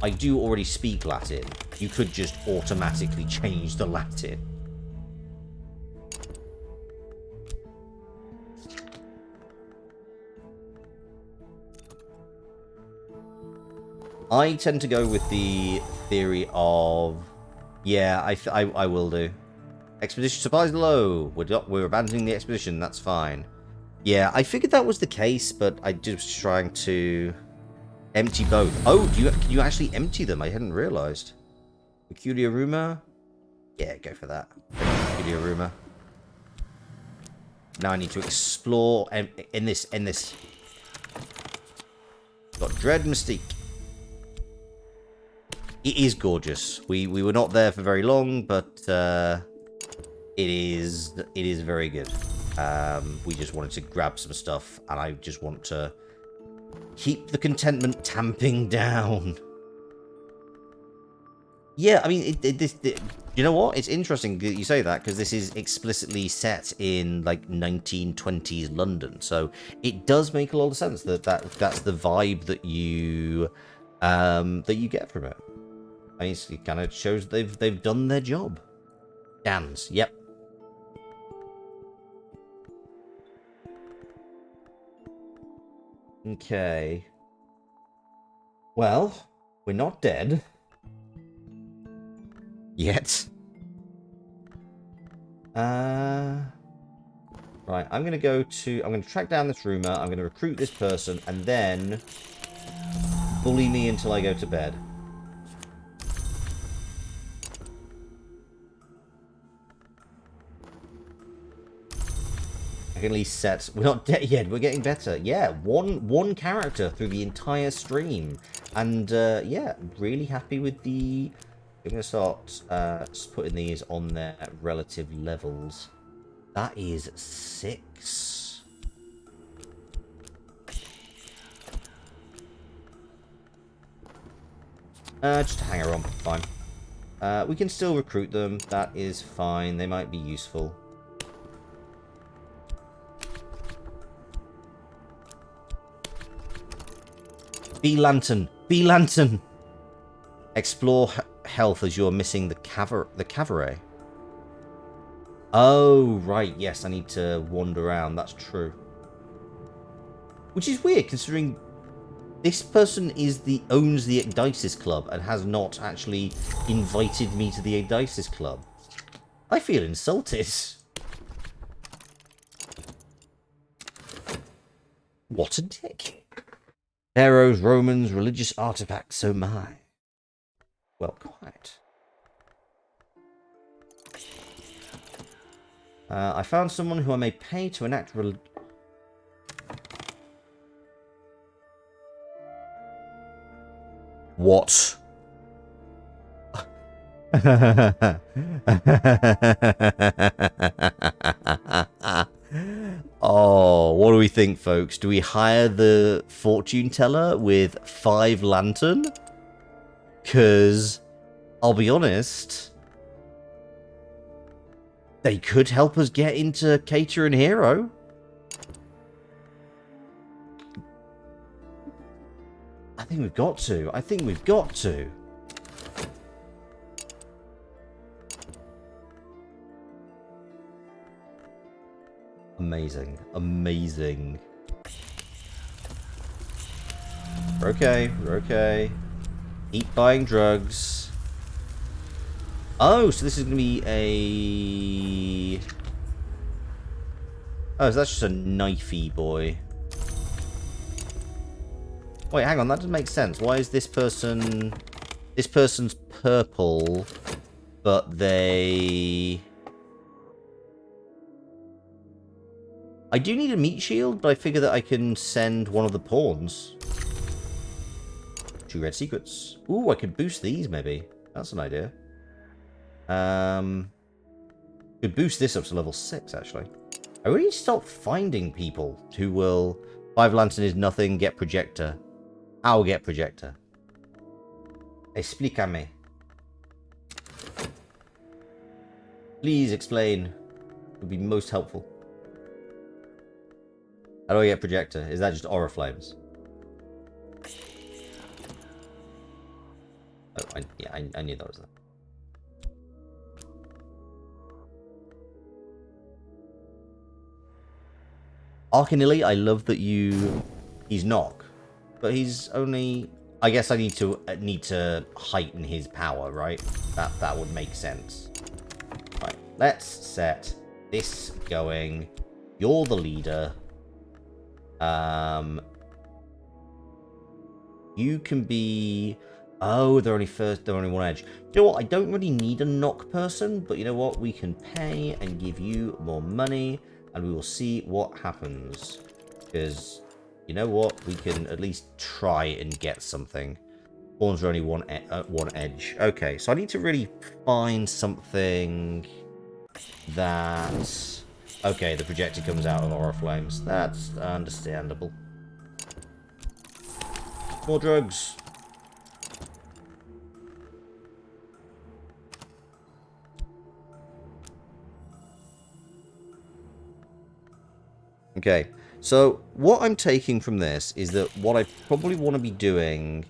Speaker 1: I do already speak Latin. You could just automatically change the Latin. I tend to go with the theory of, yeah, I will do. Expedition supplies low. We're abandoning the expedition. That's fine. Yeah, I figured that was the case, but I was trying to empty both. Oh, can you actually empty them? I hadn't realized. Peculiar rumor. Yeah, go for that. Peculiar rumor. Now I need to explore in this. Got Dread Mystique. It is gorgeous. We were not there for very long, but it is very good. We just wanted to grab some stuff, and I just want to keep the contentment tamping down. Yeah, I mean, you know what? It's interesting that you say that, because this is explicitly set in like 1920s London, so it does make a lot of sense that's the vibe that you get from it. I mean, it kind of shows they've done their job. Dance, yep. Okay. Well, we're not dead. Yet. Right, I'm going to track down this rumor, I'm going to recruit this person, and then bully me until I go to bed. I can at least set... We're not dead yet. We're getting better. Yeah, one character through the entire stream. And, yeah, really happy with the... I'm going to start putting these on their relative levels. That is 6. Just a hanger-on, fine. We can still recruit them. That is fine. They might be useful. Bee Lantern! Bee Lantern! Explore health as you're missing the cabaret. Oh, right. Yes, I need to wander around. That's true. Which is weird, considering this person owns the Ecdysis Club and has not actually invited me to the Ecdysis Club. I feel insulted. What a dick. Pharaohs, Romans, religious artifacts, oh my. Well, quite. I found someone who I may pay to enact What? Oh, what do we think, folks? Do we hire the fortune teller with 5 lantern? Because, I'll be honest, they could help us get into Cater and Hero. I think we've got to. I think we've got to. Amazing. Amazing. We're okay. We're okay. Keep buying drugs. Oh, so this is going to be a... Oh, so that's just a knifey boy. Wait, hang on. That doesn't make sense. Why is this person... This person's purple, but they... I do need a meat shield, but I figure that I can send one of the pawns. 2 red secrets. Ooh, I could boost these, maybe. That's an idea. Could boost this up to level 6, actually. I really need to stop finding people who will... 5 lantern is nothing, get projector. I'll get projector. Explícame. Please explain. It would be most helpful. How do I get projector? Is that just aura flames? Oh, I knew that was that. Arcanilly, I love that he's knock, but he's only. I guess I need to heighten his power, right? That would make sense. Right, let's set this going. You're the leader. You can be... Oh, they're only 1 edge. You know what? I don't really need a knock person, but you know what? We can pay and give you more money, and we will see what happens. Because, you know what? We can at least try and get something. Pawns are only 1 edge. Okay, so I need to really find something that... Okay, the projector comes out of aura flames. That's understandable. More drugs. Okay, so what I'm taking from this is that what I probably want to be doing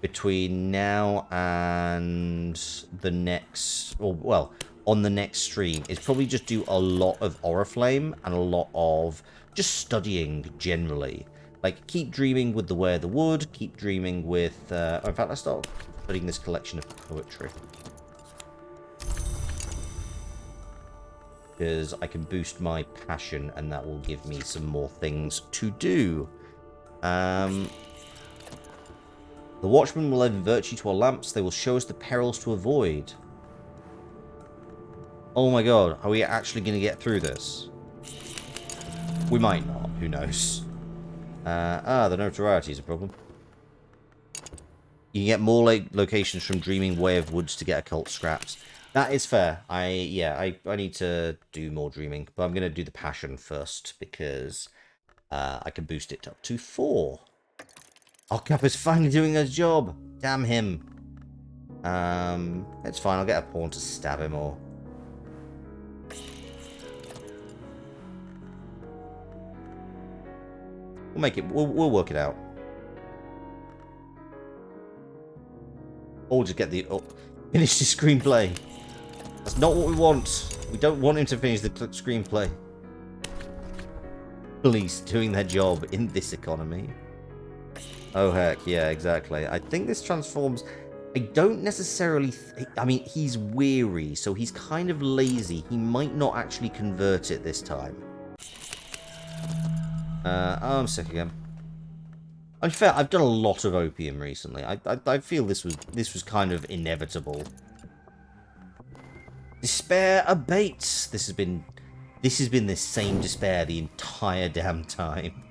Speaker 1: between now and the next, or well, on the next stream is probably just do a lot of Oriflame and a lot of just studying generally. Like, keep dreaming with the Way of the Wood, keep dreaming with... in fact, let's start studying this collection of poetry. Because I can boost my passion, and that will give me some more things to do. The Watchmen will lend virtue to our lamps. They will show us the perils to avoid. Oh my god, are we actually going to get through this? We might not, who knows. The notoriety is a problem. You can get more locations from Dreaming Way of Woods to get occult scraps. That is fair. I need to do more dreaming, but I'm going to do the passion first because I can boost it up to 4. Alcap is finally doing his job. Damn him. It's fine. I'll get a pawn to stab him or... We'll make it... We'll work it out. Or just get the... Oh, finish the screenplay. That's not what we want. We don't want him to finish the screenplay. Police doing their job in this economy. Oh, heck. Yeah, exactly. I think this transforms... I don't necessarily... I mean, he's weary, so he's kind of lazy. He might not actually convert it this time. I'm sick again. I'm fair. I've done a lot of opium recently. I feel this was kind of inevitable. Despair abates. This has been the same despair the entire damn time.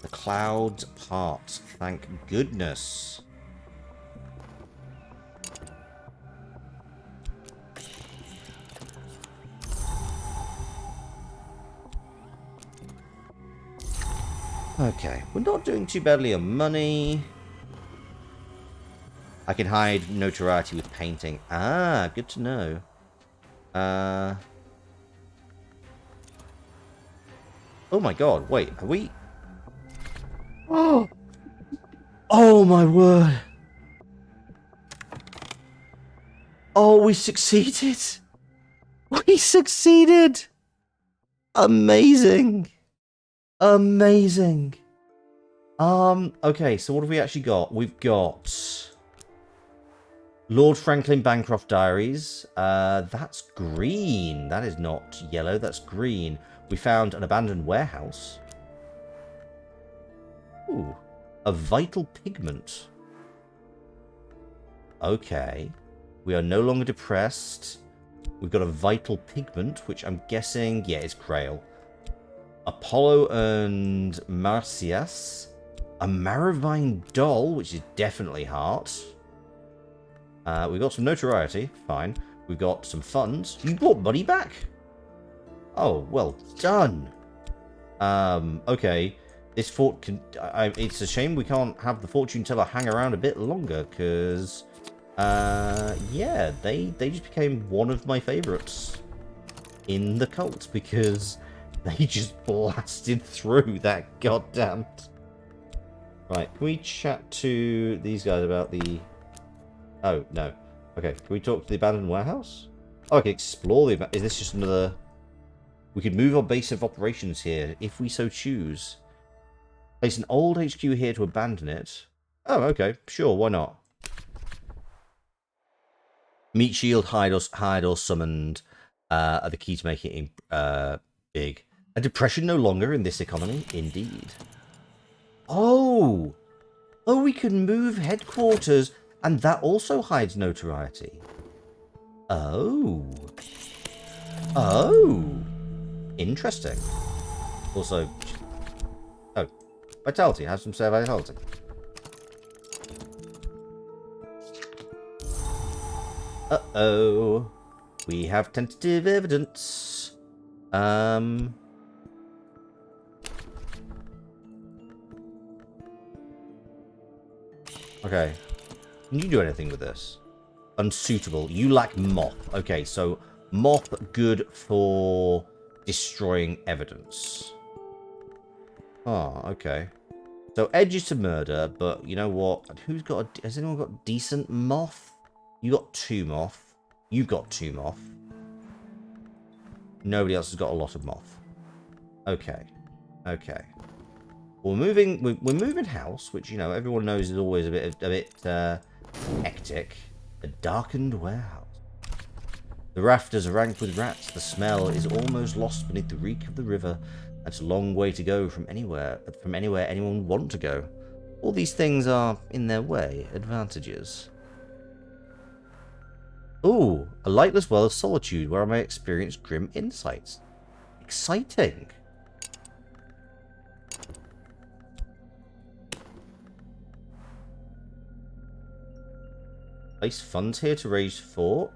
Speaker 1: The clouds part. Thank goodness. Okay, we're not doing too badly on money. I can hide notoriety with painting. Ah, good to know. Oh my god, wait, are we... Oh! Oh my word! Oh, we succeeded! We succeeded! Amazing! Amazing! Okay, so what have we actually got? We've got... Lord Franklin Bancroft Diaries. That's green. That is not yellow, that's green. We found an abandoned warehouse. Ooh. A vital pigment. Okay. We are no longer depressed. We've got a vital pigment, which I'm guessing... Yeah, it's Grail. Apollo and Marcias. A Maravine doll, which is definitely heart. We've got some notoriety. Fine. We've got some funds. You brought money back. Oh, well done. Okay. This fort can... it's a shame we can't have the fortune teller hang around a bit longer, because... yeah, they just became one of my favorites in the cult, because they just blasted through that goddamn... Right, can we chat to these guys about the... Oh, no. Okay, can we talk to the abandoned warehouse? Oh, I can explore the... Is this just another... We could move our base of operations here, if we so choose. Place an old HQ here to abandon it. Oh, okay. Sure, why not? Meat shield, hide or summoned are the key to making it big. A depression no longer in this economy, indeed. Oh! Oh, we can move headquarters, and that also hides notoriety. Oh. Oh. Interesting. Also... Oh. Vitality. Have some spare vitality. Uh-oh. We have tentative evidence. Okay. Can you do anything with this? Unsuitable. You lack mop. Okay, so mop good for destroying evidence. Oh, okay. So edges to murder, but you know what? Who's got has anyone got decent moth? You got 2 moth. You've got 2 moth. Nobody else has got a lot of moth. Okay. Okay. We're moving house, which you know everyone knows is always a bit hectic. A darkened warehouse. The rafters are ranked with rats. The smell is almost lost beneath the reek of the river. That's a long way to go from anywhere anyone would want to go. All these things are, in their way, advantages. Ooh, a lightless well of solitude where I may experience grim insights. Exciting. Place funds here to raise fort.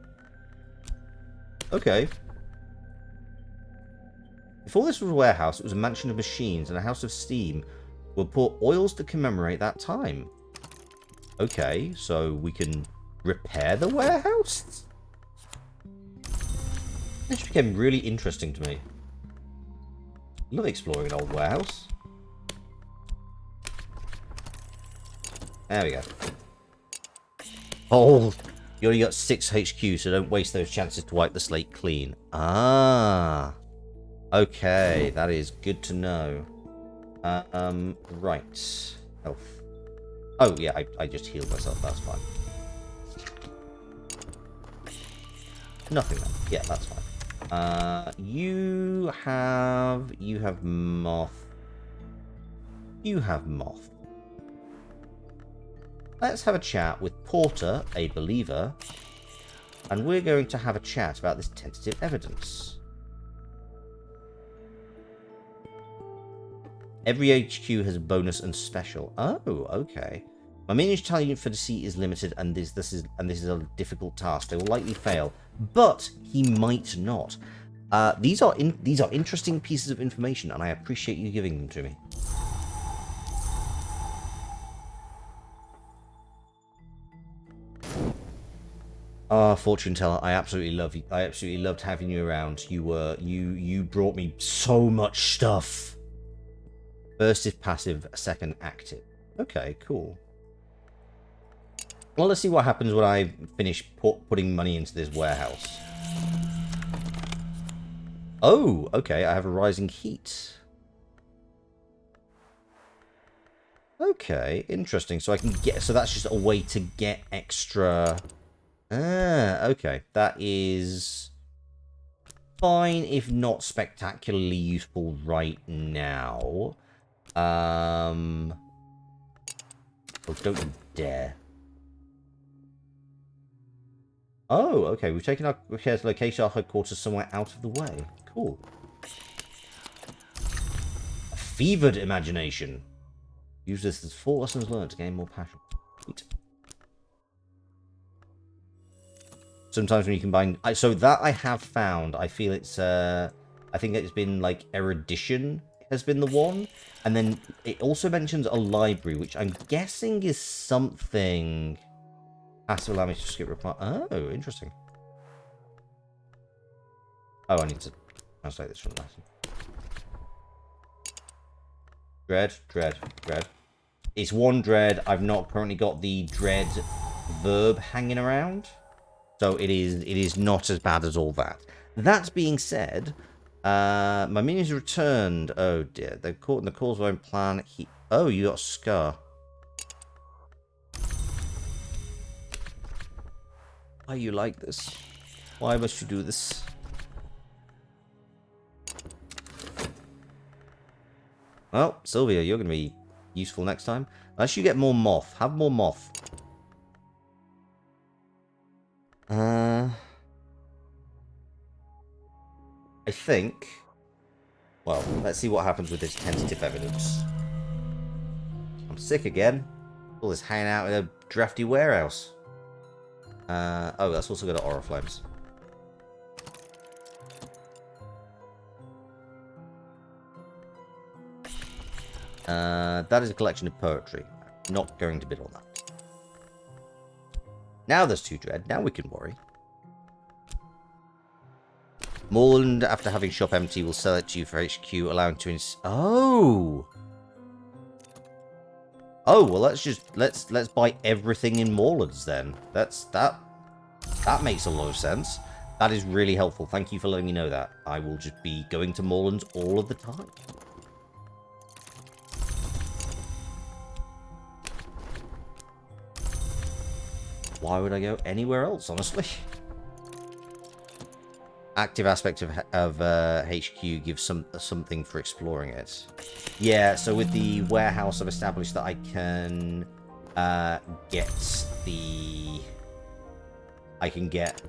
Speaker 1: Okay. Before this was a warehouse, it was a mansion of machines and a house of steam. We'll pour oils to commemorate that time. Okay, so we can repair the warehouse? This became really interesting to me. Love exploring an old warehouse. There we go. Oh, you only got 6 HQ, so don't waste those chances to wipe the slate clean. Ah. Okay, that is good to know. Right. Health. Oh, yeah, I just healed myself. That's fine. Nothing then. Yeah, that's fine. You have moth. You have moth. Let's have a chat with Porter, a believer, and we're going to have a chat about this tentative evidence. Every HQ has bonus and special. Oh, okay. My minions talent for deceit is limited, and this is a difficult task. They will likely fail, but he might not. These are interesting pieces of information, and I appreciate you giving them to me. Ah, fortune teller, I absolutely love you. I absolutely loved having you around. You brought me so much stuff. First is passive, second active. Okay, cool. Well, let's see what happens when I finish putting money into this warehouse. Oh, okay, I have a rising heat. Okay, interesting. So I can get... So that's just a way to get extra... Ah, okay. That is fine, if not spectacularly useful right now. Oh, don't you dare. Oh, okay. We've taken our care to locate our headquarters somewhere out of the way. Cool. A fevered imagination. Use this as 4 lessons learned to gain more passion. Sweet. Sometimes when you combine... So that I have found. I feel it's... I think it's been like erudition has been the one. And then it also mentions a library, which I'm guessing is something... Has to allow me to skip reply. Oh, interesting. Oh, I need to translate this from Latin. Dread. It's 1 dread. I've not currently got the dread verb hanging around. So it is not as bad as all that. That being said, my minions returned. Oh dear. They're caught in the causeway plan. Oh, you got a scar. Why are you like this? Why must you do this? Well, Sylvia, you're going to be useful next time. Unless you get more moth. Have more moth. I think... Well, let's see what happens with this tentative evidence. I'm sick again. All this hanging out in a drafty warehouse. Oh, that's also got aura flames. That is a collection of poetry. I'm not going to bid on that. Now there's 2 dread. Now we can worry. Moreland, after having shop empty, will sell it to you for HQ, allowing to Oh! Oh, well, let's buy everything in Moreland's then. That makes a lot of sense. That is really helpful. Thank you for letting me know that. I will just be going to Moreland's all of the time. Why would I go anywhere else, honestly? Active aspect of HQ gives something for exploring it. Yeah, so with the warehouse, I've established that I can get the... I can get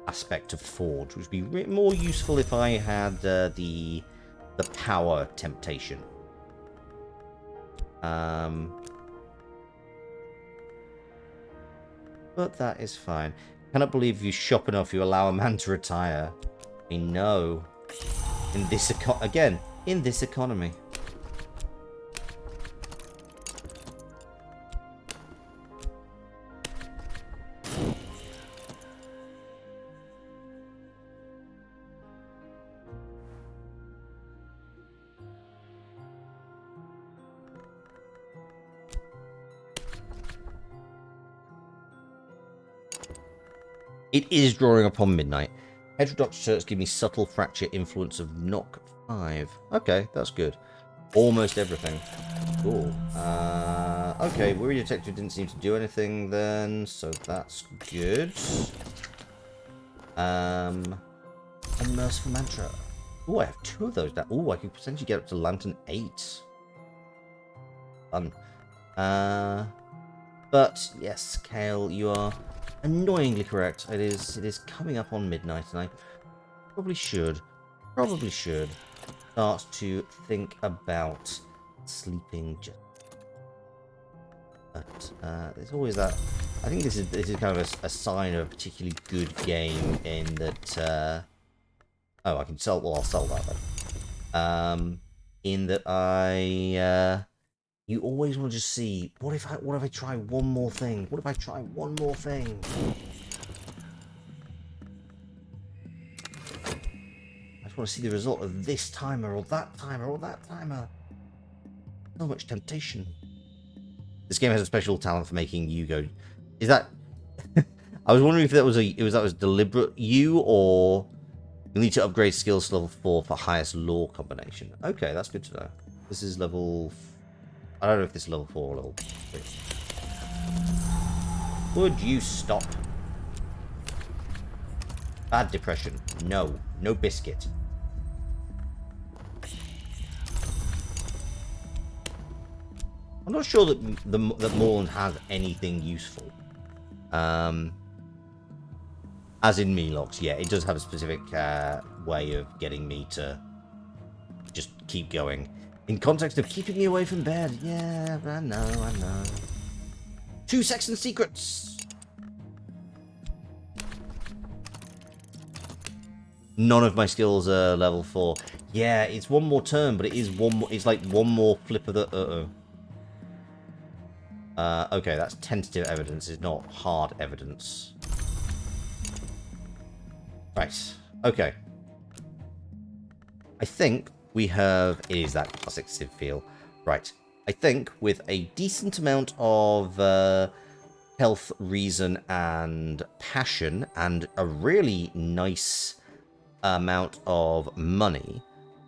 Speaker 1: aspect of Forge, which would be more useful if I had the power temptation. But that is fine. Cannot believe you shop enough you allow a man to retire. I know. In this in this economy. It is drawing upon midnight. Heterodox shirts give me subtle fracture influence of knock 5. Okay, that's good. Almost everything. Cool. Okay, Worry Detective didn't seem to do anything then, so that's good. Unmerciful Mantra. Oh, I have 2 of those now. Oh, I could potentially get up to Lantern 8. Fun. But yes, Kale, you are annoyingly correct. It is coming up on midnight, and I probably should start to think about sleeping. But there's always that. I think this is kind of a sign of a particularly good game in that. Oh, I can sell. Well, I'll sell that then. In that you always want to just see what if I try one more thing? What if I try one more thing? I just want to see the result of this timer or that timer or that timer. So much temptation. This game has a special talent for making you go. Is that? I was wondering if that was deliberate you, or you'll need to upgrade skills to level 4 for highest law combination. Okay, that's good to know. This is level. I don't know if this is level 4 or level 3. Would you stop? Bad depression. No. No biscuit. I'm not sure that Moreland has anything useful. As in Melox, yeah, it does have a specific way of getting me to just keep going. In context of keeping me away from bed. Yeah, I know. 2 Sexton secrets! None of my skills are level 4. Yeah, it's one more turn, but it is one more. It's like one more flip of the. Okay, that's tentative evidence. It's not hard evidence. Right. Okay. I think we have. It is that classic Civ feel. Right. I think with a decent amount of health, reason, and passion, and a really nice amount of money,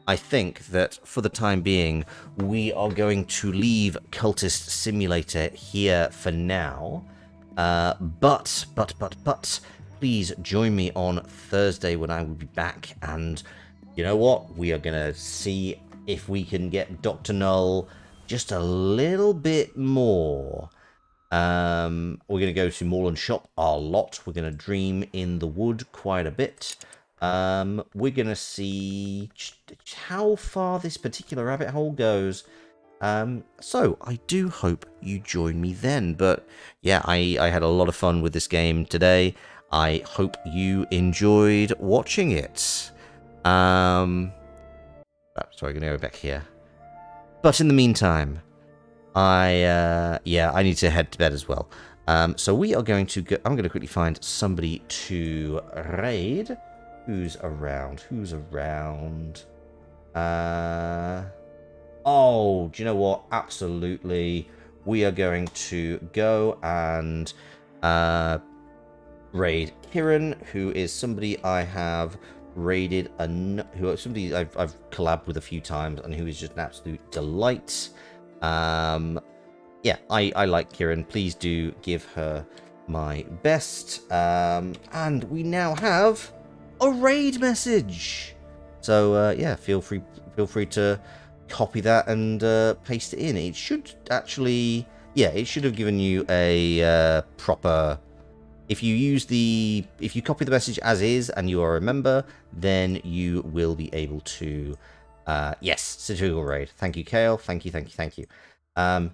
Speaker 1: I think that for the time being, we are going to leave Cultist Simulator here for now. But, please join me on Thursday when I will be back. And you know what? We are going to see if we can get Dr. Null just a little bit more. We're going to go to Moreland Shop a lot. We're going to dream in the wood quite a bit. We're going to see how far this particular rabbit hole goes. So I do hope you join me then. But yeah, I had a lot of fun with this game today. I hope you enjoyed watching it. Sorry, I'm going to go back here. But in the meantime, I need to head to bed as well. So we are going to go. I'm going to quickly find somebody to raid. Who's around? Oh, do you know what? Absolutely. We are going to go and raid Kiran, who is somebody I have raided, somebody I've collabed with a few times, and who is just an absolute delight. Yeah, I like Kiran. Please do give her my best. And we now have a raid message. So yeah, feel free to copy that and paste it in. It should actually, yeah, it should have given you a proper. If you copy the message as is and you are a member, then you will be able to. Yes, satirical raid. Thank you, Kale. Thank you. In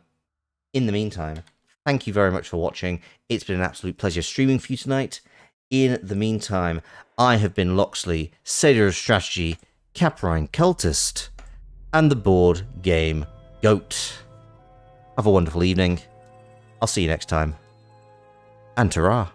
Speaker 1: the meantime, thank you very much for watching. It's been an absolute pleasure streaming for you tonight. In the meantime, I have been Loxley, Satyr of Strategy, Caprine Cultist, and the board game Goat. Have a wonderful evening. I'll see you next time. And ta-ra.